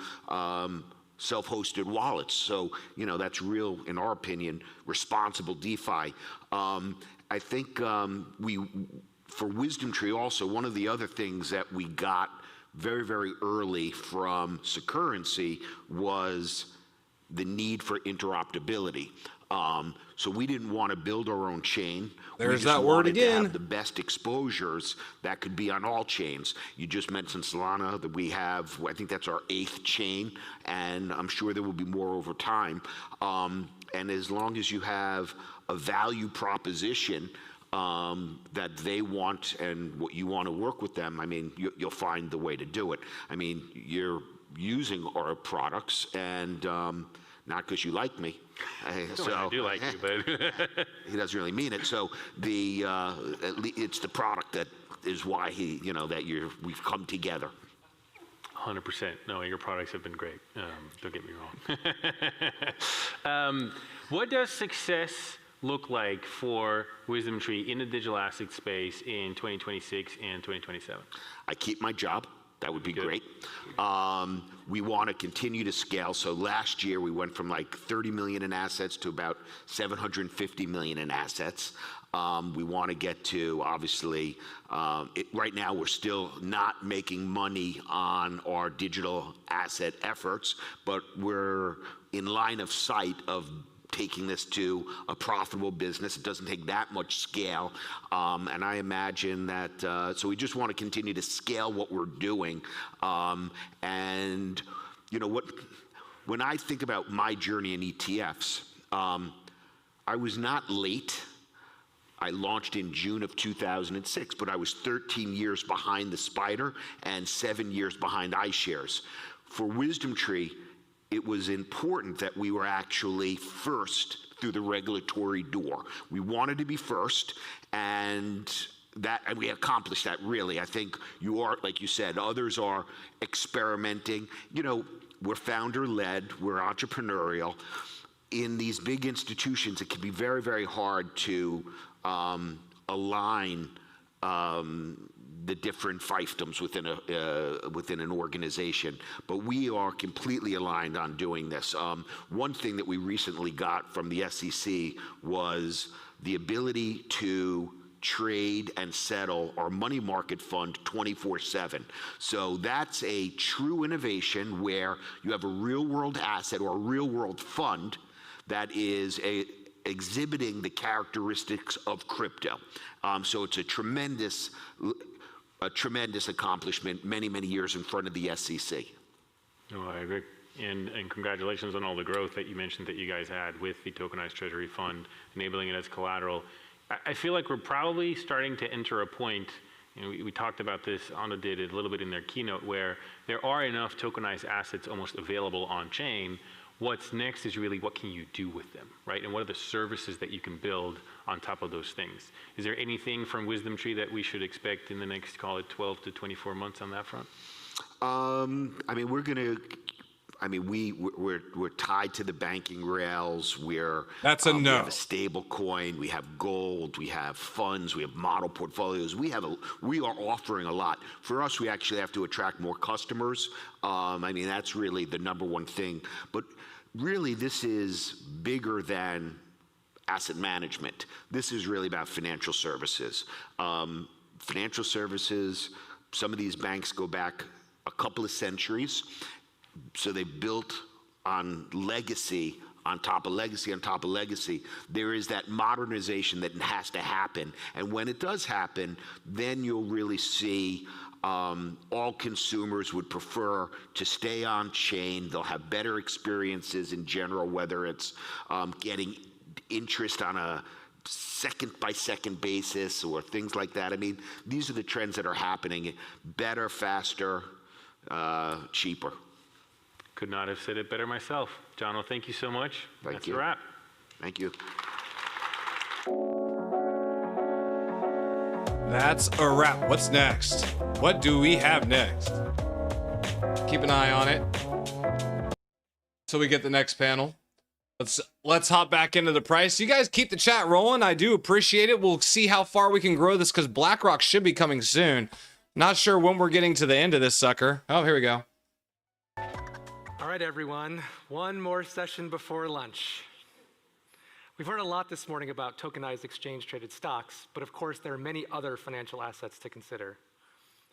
Speaker 7: self-hosted wallets. So, that's real, in our opinion, responsible DeFi. I think for Wisdom Tree also, one of the other things that we got very, very early from Securrency was the need for interoperability. So we didn't want to build our own chain.
Speaker 1: There's that word again.
Speaker 7: To have the best exposures that could be on all chains. You just mentioned Solana, that we have, I think that's our 8th chain, and I'm sure there will be more over time. And as long as you have a value proposition that they want and what you want to work with them, I mean, you'll find the way to do it. I mean, you're using our products, and not because you like me.
Speaker 4: I do like you, but
Speaker 7: he doesn't really mean it. So it's the product that is why we've come together.
Speaker 4: 100%. No, your products have been great. Don't get me wrong. What does success look like for Wisdom Tree in the digital asset space in 2026 and 2027?
Speaker 7: I keep my job. That would be great. We want to continue to scale. So last year we went from like 30 million in assets to about 750 million in assets. We want to get to, obviously, right now we're still not making money on our digital asset efforts, but we're in line of sight of taking this to a profitable business. It doesn't take that much scale. And I imagine that, so we just want to continue to scale what we're doing. And when I think about my journey in ETFs, I was not late. I launched in June of 2006, but I was 13 years behind the Spider and 7 years behind iShares. For Wisdom Tree, it was important that we were actually first through the regulatory door. We wanted to be first, and and we accomplished that really. I think you are, like you said, others are experimenting. You know, we're founder-led, we're entrepreneurial. In these big institutions, it can be very, very hard to align the different fiefdoms within an organization, but we are completely aligned on doing this. One thing that we recently got from the SEC was the ability to trade and settle our money market fund 24/7. So that's a true innovation where you have a real-world asset or a real-world fund that is exhibiting the characteristics of crypto. So it's a tremendous accomplishment, many, many years in front of the SEC.
Speaker 4: No, I agree. And congratulations on all the growth that you mentioned that you guys had with the tokenized treasury fund, enabling it as collateral. I feel like we're probably starting to enter a point, you know, we talked about this, Ondo did it a little bit in their keynote, where there are enough tokenized assets almost available on chain. What's next is really what can you do with them, right? And what are the services that you can build on top of those things? Is there anything from WisdomTree that we should expect in the next, call it 12 to 24 months on that front?
Speaker 7: I mean, we're tied to the banking rails.
Speaker 1: That's a no.
Speaker 7: We have a stable coin. We have gold. We have funds. We have model portfolios. We are offering a lot. For us, we actually have to attract more customers. I mean, that's really the number one thing. But really, this is bigger than asset management. This is really about financial services. Financial services, some of these banks go back a couple of centuries. So they built on legacy, on top of legacy, on top of legacy. There is that modernization that has to happen. And when it does happen, then you'll really see all consumers would prefer to stay on chain. They'll have better experiences in general, whether it's getting interest on a second-by-second basis or things like that. I mean, these are the trends that are happening. Better, faster, cheaper.
Speaker 4: Could not have said it better myself. Jono, thank you so much. That's a wrap.
Speaker 7: Thank you.
Speaker 1: That's a wrap. What's next? What do we have next? Keep an eye on it. So we get the next panel. Let's hop back into the price. You guys keep the chat rolling. I do appreciate it. We'll see how far we can grow this because BlackRock should be coming soon. Not sure when we're getting to the end of this sucker. Oh, here we go.
Speaker 5: All right, everyone. One more session before lunch. We've heard a lot this morning about tokenized exchange-traded stocks, but of course, there are many other financial assets to consider.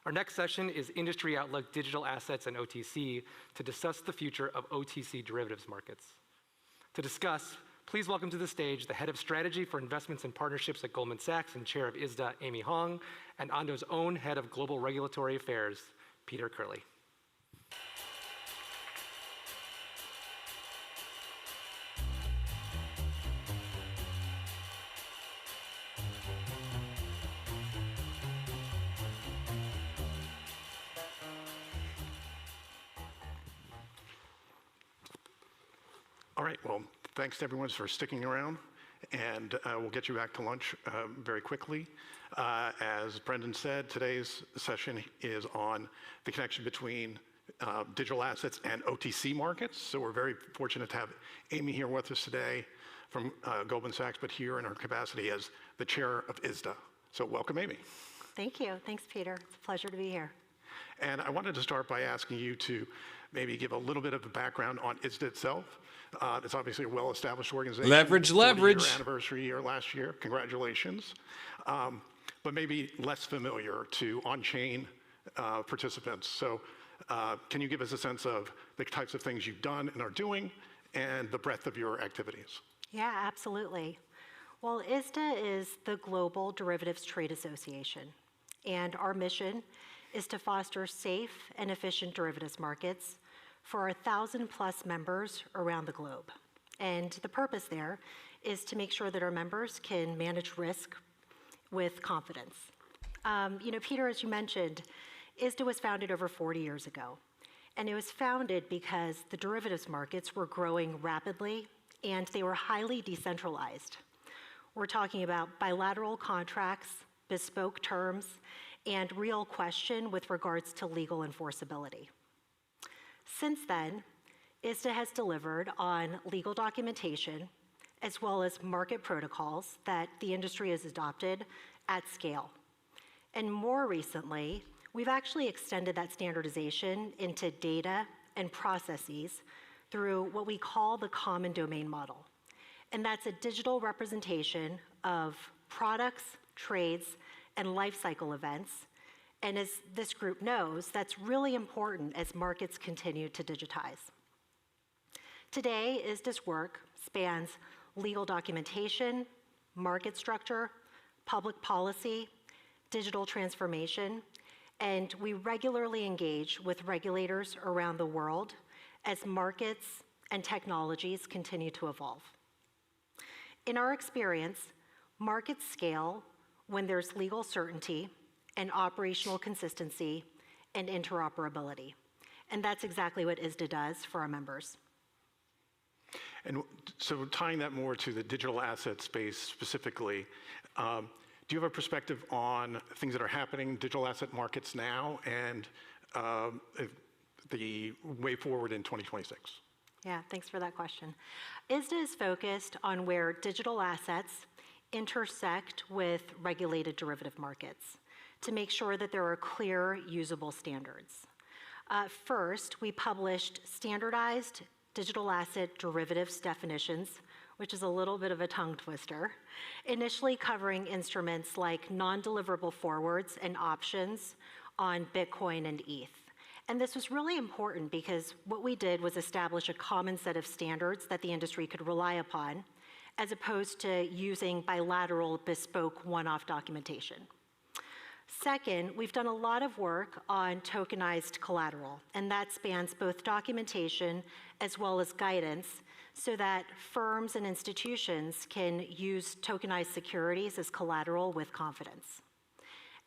Speaker 5: Our next session is Industry Outlook Digital Assets and OTC to discuss the future of OTC derivatives markets. To discuss, please welcome to the stage the Head of Strategy for Investments and Partnerships at Goldman Sachs and Chair of ISDA, Amy Hong, and Ondo's own Head of Global Regulatory Affairs, Peter Curley.
Speaker 9: All right, well, thanks to everyone for sticking around, and we'll get you back to lunch very quickly. As Brendan said, today's session is on the connection between digital assets and OTC markets. So we're very fortunate to have Amy here with us today from Goldman Sachs, but here in her capacity as the chair of ISDA. So welcome, Amy.
Speaker 10: Thank you. Thanks, Peter. It's a pleasure to be here.
Speaker 9: And I wanted to start by asking you to maybe give a little bit of a background on ISDA itself. It's obviously a well-established organization.
Speaker 1: Leverage.
Speaker 9: 40-year anniversary year last year. Congratulations. But maybe less familiar to on-chain participants. So can you give us a sense of the types of things you've done and are doing and the breadth of your activities?
Speaker 10: Yeah, absolutely. Well, ISDA is the Global Derivatives Trade Association, and our mission is to foster safe and efficient derivatives markets for our 1,000+ members around the globe. And the purpose there is to make sure that our members can manage risk with confidence. You know, Peter, as you mentioned, ISDA was founded over 40 years ago. And it was founded because the derivatives markets were growing rapidly and they were highly decentralized. We're talking about bilateral contracts bespoke terms, and real question with regards to legal enforceability. Since then, ISDA has delivered on legal documentation as well as market protocols that the industry has adopted at scale. And more recently, we've actually extended that standardization into data and processes through what we call the common domain model. And that's a digital representation of products, trades, and life cycle events. And as this group knows, that's really important as markets continue to digitize. Today, ISDA's work spans legal documentation, market structure, public policy, digital transformation, and we regularly engage with regulators around the world as markets and technologies continue to evolve. In our experience, markets scale when there's legal certainty and operational consistency and interoperability. And that's exactly what ISDA does for our members.
Speaker 9: And so tying that more to the digital asset space specifically, do you have a perspective on things that are happening in digital asset markets now and the way forward in 2026?
Speaker 10: Yeah, thanks for that question. ISDA is focused on where digital assets intersect with regulated derivative markets to make sure that there are clear, usable standards. First, we published standardized digital asset derivatives definitions, which is a little bit of a tongue twister, initially covering instruments like non-deliverable forwards and options on Bitcoin and ETH. And this was really important because what we did was establish a common set of standards that the industry could rely upon, as opposed to using bilateral, bespoke, one-off documentation. Second, we've done a lot of work on tokenized collateral, and that spans both documentation as well as guidance so that firms and institutions can use tokenized securities as collateral with confidence.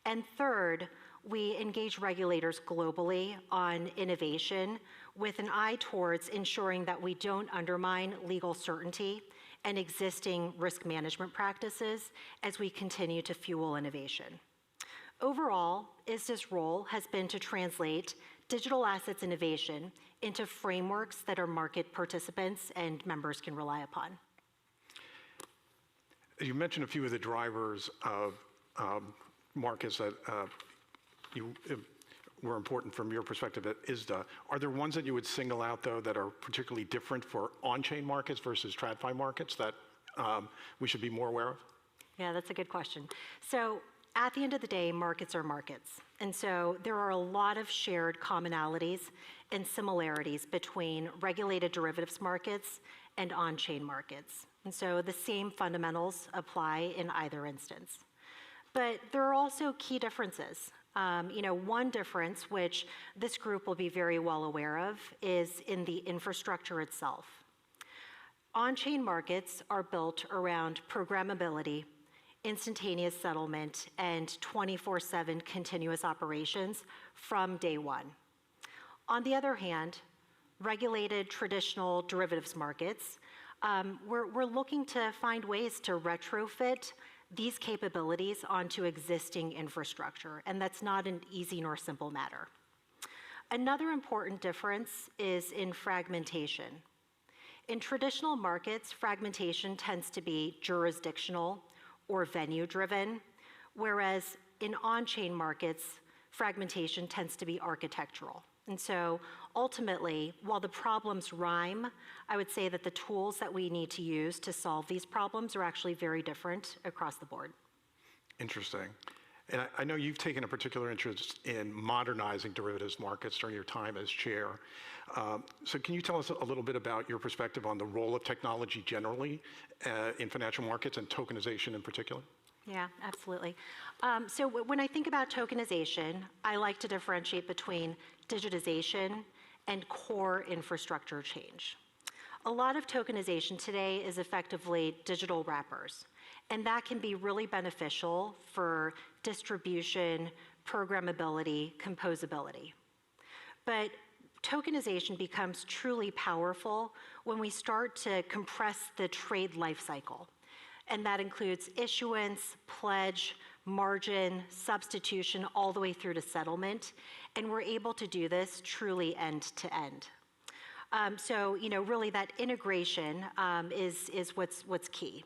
Speaker 10: And third, we engage regulators globally on innovation with an eye towards ensuring that we don't undermine legal certainty and existing risk management practices as we continue to fuel innovation. Overall, ISDA's role has been to translate digital assets innovation into frameworks that our market participants and members can rely upon.
Speaker 9: You mentioned a few of the drivers of markets that were important from your perspective at ISDA. Are there ones that you would single out, though, that are particularly different for on-chain markets versus TradFi markets that we should be more aware of?
Speaker 10: Yeah, that's a good question. So at the end of the day, markets are markets. And so there are a lot of shared commonalities and similarities between regulated derivatives markets and on-chain markets. And so the same fundamentals apply in either instance. But there are also key differences. One difference, which this group will be very well aware of, is in the infrastructure itself. On-chain markets are built around programmability, instantaneous settlement, and 24/7 continuous operations from day one. On the other hand, regulated traditional derivatives markets, we're looking to find ways to retrofit these capabilities onto existing infrastructure, and that's not an easy nor simple matter. Another important difference is in fragmentation. In traditional markets, fragmentation tends to be jurisdictional or venue-driven, whereas in on-chain markets, fragmentation tends to be architectural. And so ultimately, while the problems rhyme, I would say that the tools that we need to use to solve these problems are actually very different across the board.
Speaker 9: Interesting. And I know you've taken a particular interest in modernizing derivatives markets during your time as chair. So can you tell us a little bit about your perspective on the role of technology generally in financial markets and tokenization in particular?
Speaker 10: Yeah, absolutely. So when I think about tokenization, I like to differentiate between digitization and core infrastructure change. A lot of tokenization today is effectively digital wrappers, and that can be really beneficial for distribution, programmability, composability. But tokenization becomes truly powerful when we start to compress the trade life cycle. And that includes issuance, pledge, margin, substitution, all the way through to settlement. And we're able to do this truly end to end. So, really that integration is what's key.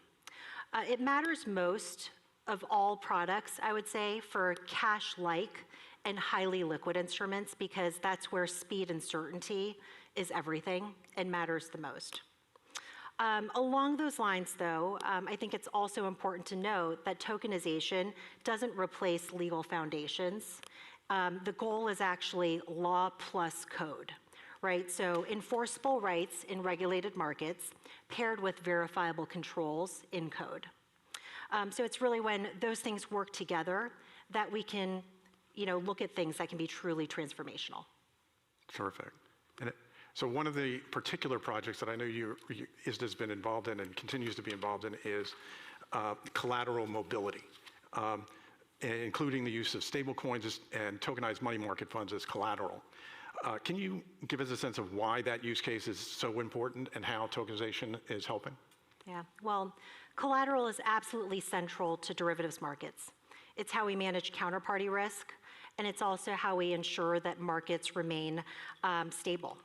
Speaker 10: It matters most of all products, I would say, for cash-like and highly liquid instruments, because that's where speed and certainty is everything and matters the most. Along those lines, though, I think it's also important to note that tokenization doesn't replace legal foundations. The goal is actually law plus code, right? So enforceable rights in regulated markets paired with verifiable controls in code. So it's really when those things work together that we can, look at things that can be truly transformational.
Speaker 9: Terrific. So one of the particular projects that I know ISDA's been involved in and continues to be involved in is collateral mobility, including the use of stable coins and tokenized money market funds as collateral. Can you give us a sense of why that use case is so important and how tokenization is helping?
Speaker 10: Yeah, well, collateral is absolutely central to derivatives markets. It's how we manage counterparty risk, and it's also how we ensure that markets remain stable.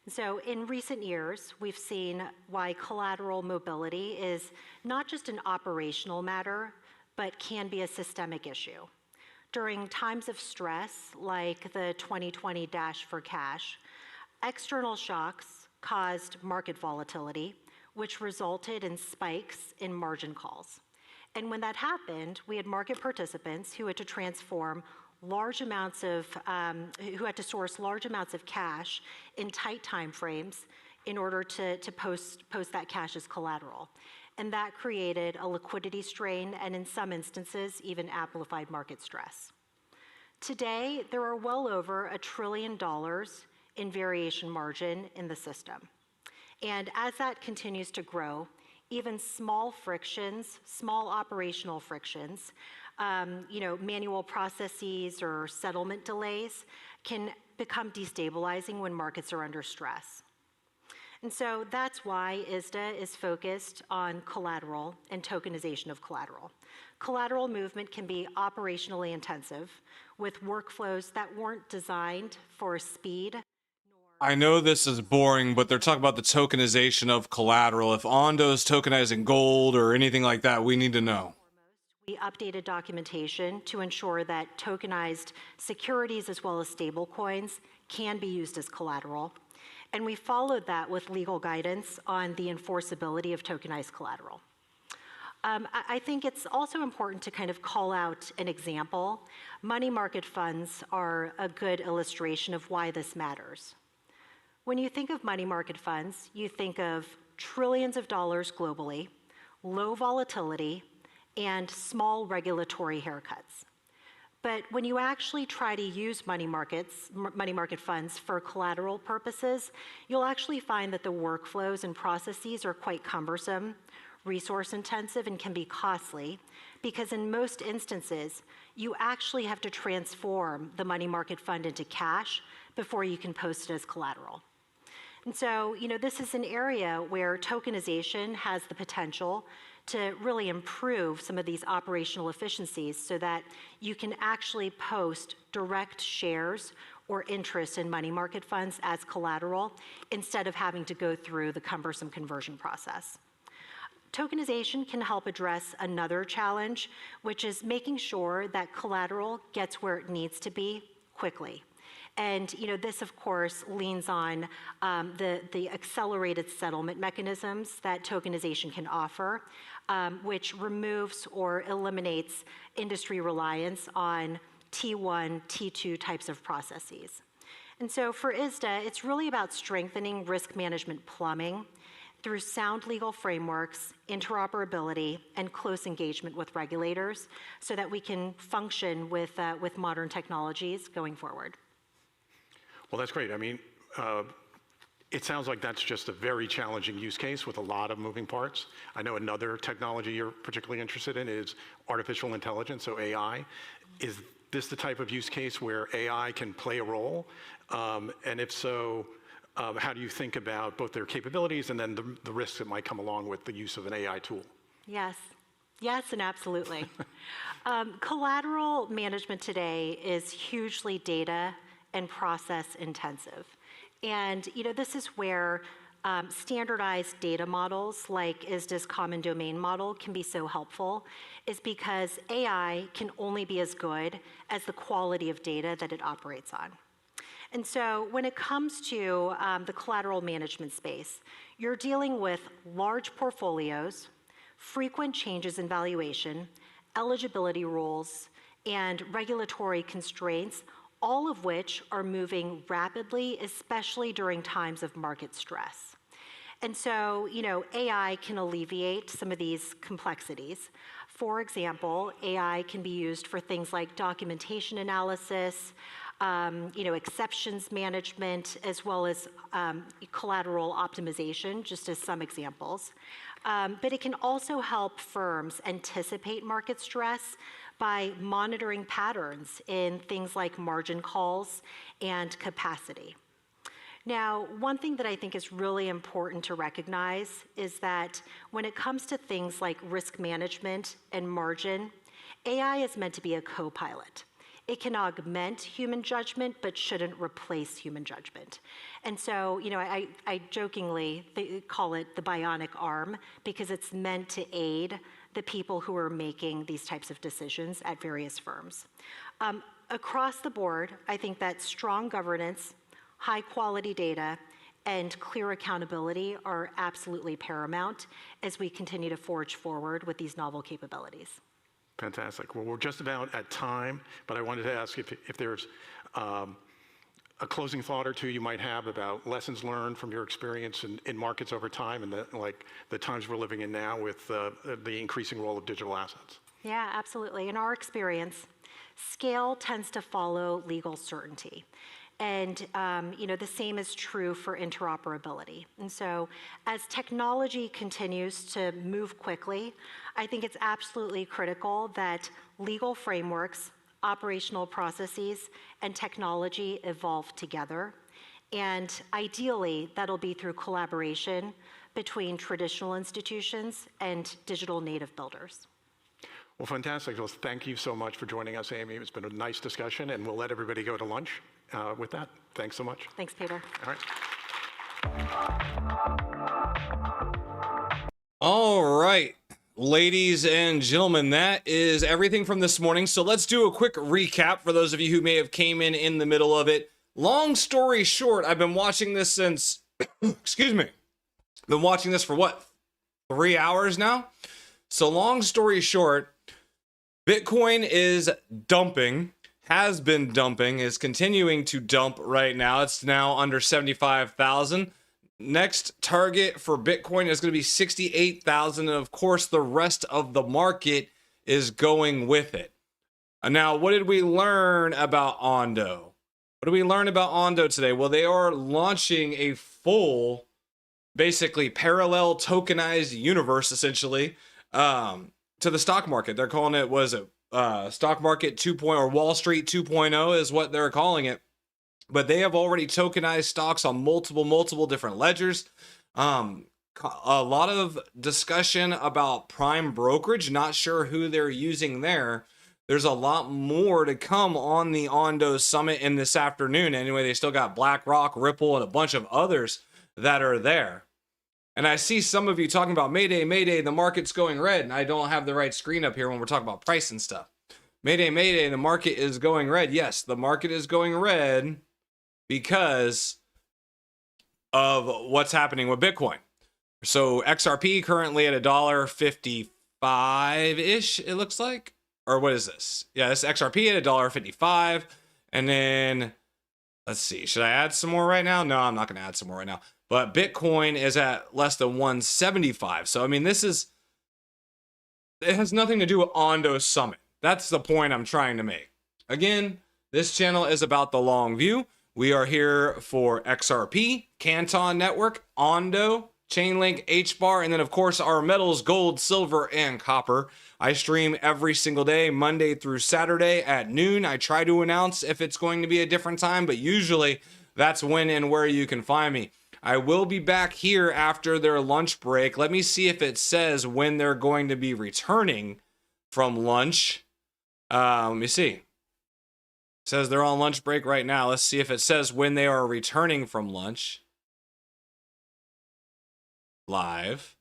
Speaker 10: So in recent years, we've seen why collateral mobility is not just an operational matter, but can be a systemic issue. During times of stress, like the 2020 dash for cash, external shocks caused market volatility, which resulted in spikes in margin calls. And when that happened, we had market participants who had to transform who had to source large amounts of cash in tight time frames in order to post that cash as collateral. And that created a liquidity strain and in some instances, even amplified market stress. Today, there are well over $1 trillion in variation margin in the system. And as that continues to grow, even small frictions, small operational frictions, manual processes or settlement delays can become destabilizing when markets are under stress. And so that's why ISDA is focused on collateral and tokenization of collateral. Collateral movement can be operationally intensive with workflows that weren't designed for speed.
Speaker 1: I know this is boring, but they're talking about the tokenization of collateral. If Ondo's tokenizing gold or anything like that, we need to know.
Speaker 10: We updated documentation to ensure that tokenized securities as well as stable coins can be used as collateral. And we followed that with legal guidance on the enforceability of tokenized collateral. I think it's also important to kind of call out an example. Money market funds are a good illustration of why this matters. When you think of money market funds, you think of trillions of dollars globally, low volatility, and small regulatory haircuts. But when you actually try to use money market funds for collateral purposes, you'll actually find that the workflows and processes are quite cumbersome, resource intensive, and can be costly, because in most instances, you actually have to transform the money market fund into cash before you can post it as collateral. And so, this is an area where tokenization has the potential to really improve some of these operational efficiencies so that you can actually post direct shares or interest in money market funds as collateral instead of having to go through the cumbersome conversion process. Tokenization can help address another challenge, which is making sure that collateral gets where it needs to be quickly. And this, of course, leans on the accelerated settlement mechanisms that tokenization can offer, which removes or eliminates industry reliance on T1, T2 types of processes. And so for ISDA, it's really about strengthening risk management plumbing through sound legal frameworks, interoperability, and close engagement with regulators so that we can function with modern technologies going forward.
Speaker 9: Well, that's great. I mean, it sounds like that's just a very challenging use case with a lot of moving parts. I know another technology you're particularly interested in is artificial intelligence, so AI. Is this the type of use case where AI can play a role? And if so, how do you think about both their capabilities and then the risks that might come along with the use of an AI tool?
Speaker 10: Yes. Yes, and absolutely. Collateral management today is hugely data and process intensive. And this is where standardized data models like ISDA's common domain model can be so helpful, is because AI can only be as good as the quality of data that it operates on. And so when it comes to the collateral management space, you're dealing with large portfolios, frequent changes in valuation, eligibility rules, and regulatory constraints, all of which are moving rapidly, especially during times of market stress. And so, AI can alleviate some of these complexities. For example, AI can be used for things like documentation analysis, exceptions management, as well as collateral optimization, just as some examples. But it can also help firms anticipate market stress by monitoring patterns in things like margin calls and capacity. Now, one thing that I think is really important to recognize is that when it comes to things like risk management and margin, AI is meant to be a co-pilot. It can augment human judgment, but shouldn't replace human judgment. And so, I jokingly call it the bionic arm because it's meant to aid the people who are making these types of decisions at various firms. Across the board, I think that strong governance, high quality data, and clear accountability are absolutely paramount as we continue to forge forward with these novel capabilities.
Speaker 9: Fantastic. Well, we're just about at time, but I wanted to ask if there's a closing thought or two you might have about lessons learned from your experience in markets over time and the times we're living in now with the increasing role of digital assets.
Speaker 10: Yeah, absolutely. In our experience, scale tends to follow legal certainty. And the same is true for interoperability. And so as technology continues to move quickly, I think it's absolutely critical that legal frameworks, operational processes, and technology evolve together. And ideally, that'll be through collaboration between traditional institutions and digital native builders.
Speaker 9: Well, fantastic. Well, thank you so much for joining us, Amy. It's been a nice discussion, and we'll let everybody go to lunch with that. Thanks so much.
Speaker 10: Thanks, Peter.
Speaker 9: All right.
Speaker 1: All right, ladies and gentlemen, that is everything from this morning. So let's do a quick recap for those of you who may have came in the middle of it. Long story short, I've been watching this since, excuse me, been watching this for what, 3 hours now? So long story short, Bitcoin is dumping, has been dumping, is continuing to dump right now. It's now under 75,000. Next target for Bitcoin is going to be 68,000. And of course, the rest of the market is going with it. Now, what did we learn about Ondo? What did we learn about Ondo today? Well, they are launching a full, basically parallel tokenized universe, essentially, to the stock market. They're calling it, stock market 2.0 or Wall Street 2.0 is what they're calling it. But they have already tokenized stocks on multiple different ledgers. A lot of discussion about prime brokerage. Not sure who they're using there. There's a lot more to come on the Ondo Summit in this afternoon. Anyway, they still got BlackRock, Ripple, and a bunch of others that are there. And I see some of you talking about Mayday, the market's going red. And I don't have the right screen up here when we're talking about price and stuff. Mayday, the market is going red. Yes, the market is going red because of what's happening with Bitcoin. So XRP currently at $1.55-ish, it looks like. Or what is this? Yeah, this XRP at $1.55. And then, let's see, should I add some more right now? No, I'm not going to add some more right now. But Bitcoin is at less than 175. So, I mean, it has nothing to do with Ondo Summit. That's the point I'm trying to make. Again, this channel is about the long view. We are here for XRP, Canton Network, Ondo, Chainlink, HBAR, and then, of course, our metals, gold, silver, and copper. I stream every single day, Monday through Saturday at noon. I try to announce if it's going to be a different time, but usually that's when and where you can find me. I will be back here after their lunch break. Let me see if it says when they're going to be returning from lunch. Let me see. It says they're on lunch break right now. Let's see if it says when they are returning from lunch. Live.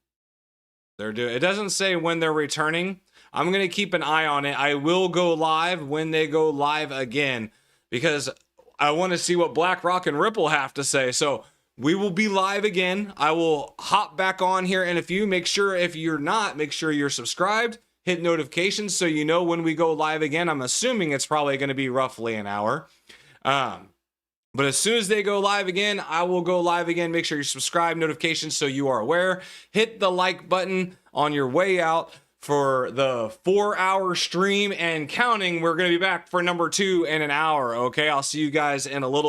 Speaker 1: It doesn't say when they're returning. I'm going to keep an eye on it. I will go live when they go live again because I want to see what BlackRock and Ripple have to say. So we will be live again. I will hop back on here in a few. Make sure if you're not, make sure you're subscribed. Hit notifications so you know when we go live again. I'm assuming it's probably going to be roughly an hour. But as soon as they go live again, I will go live again. Make sure you subscribe, notifications so you are aware. Hit the like button on your way out for the 4-hour stream and counting. We're going to be back for number 2 in an hour. Okay, I'll see you guys in a little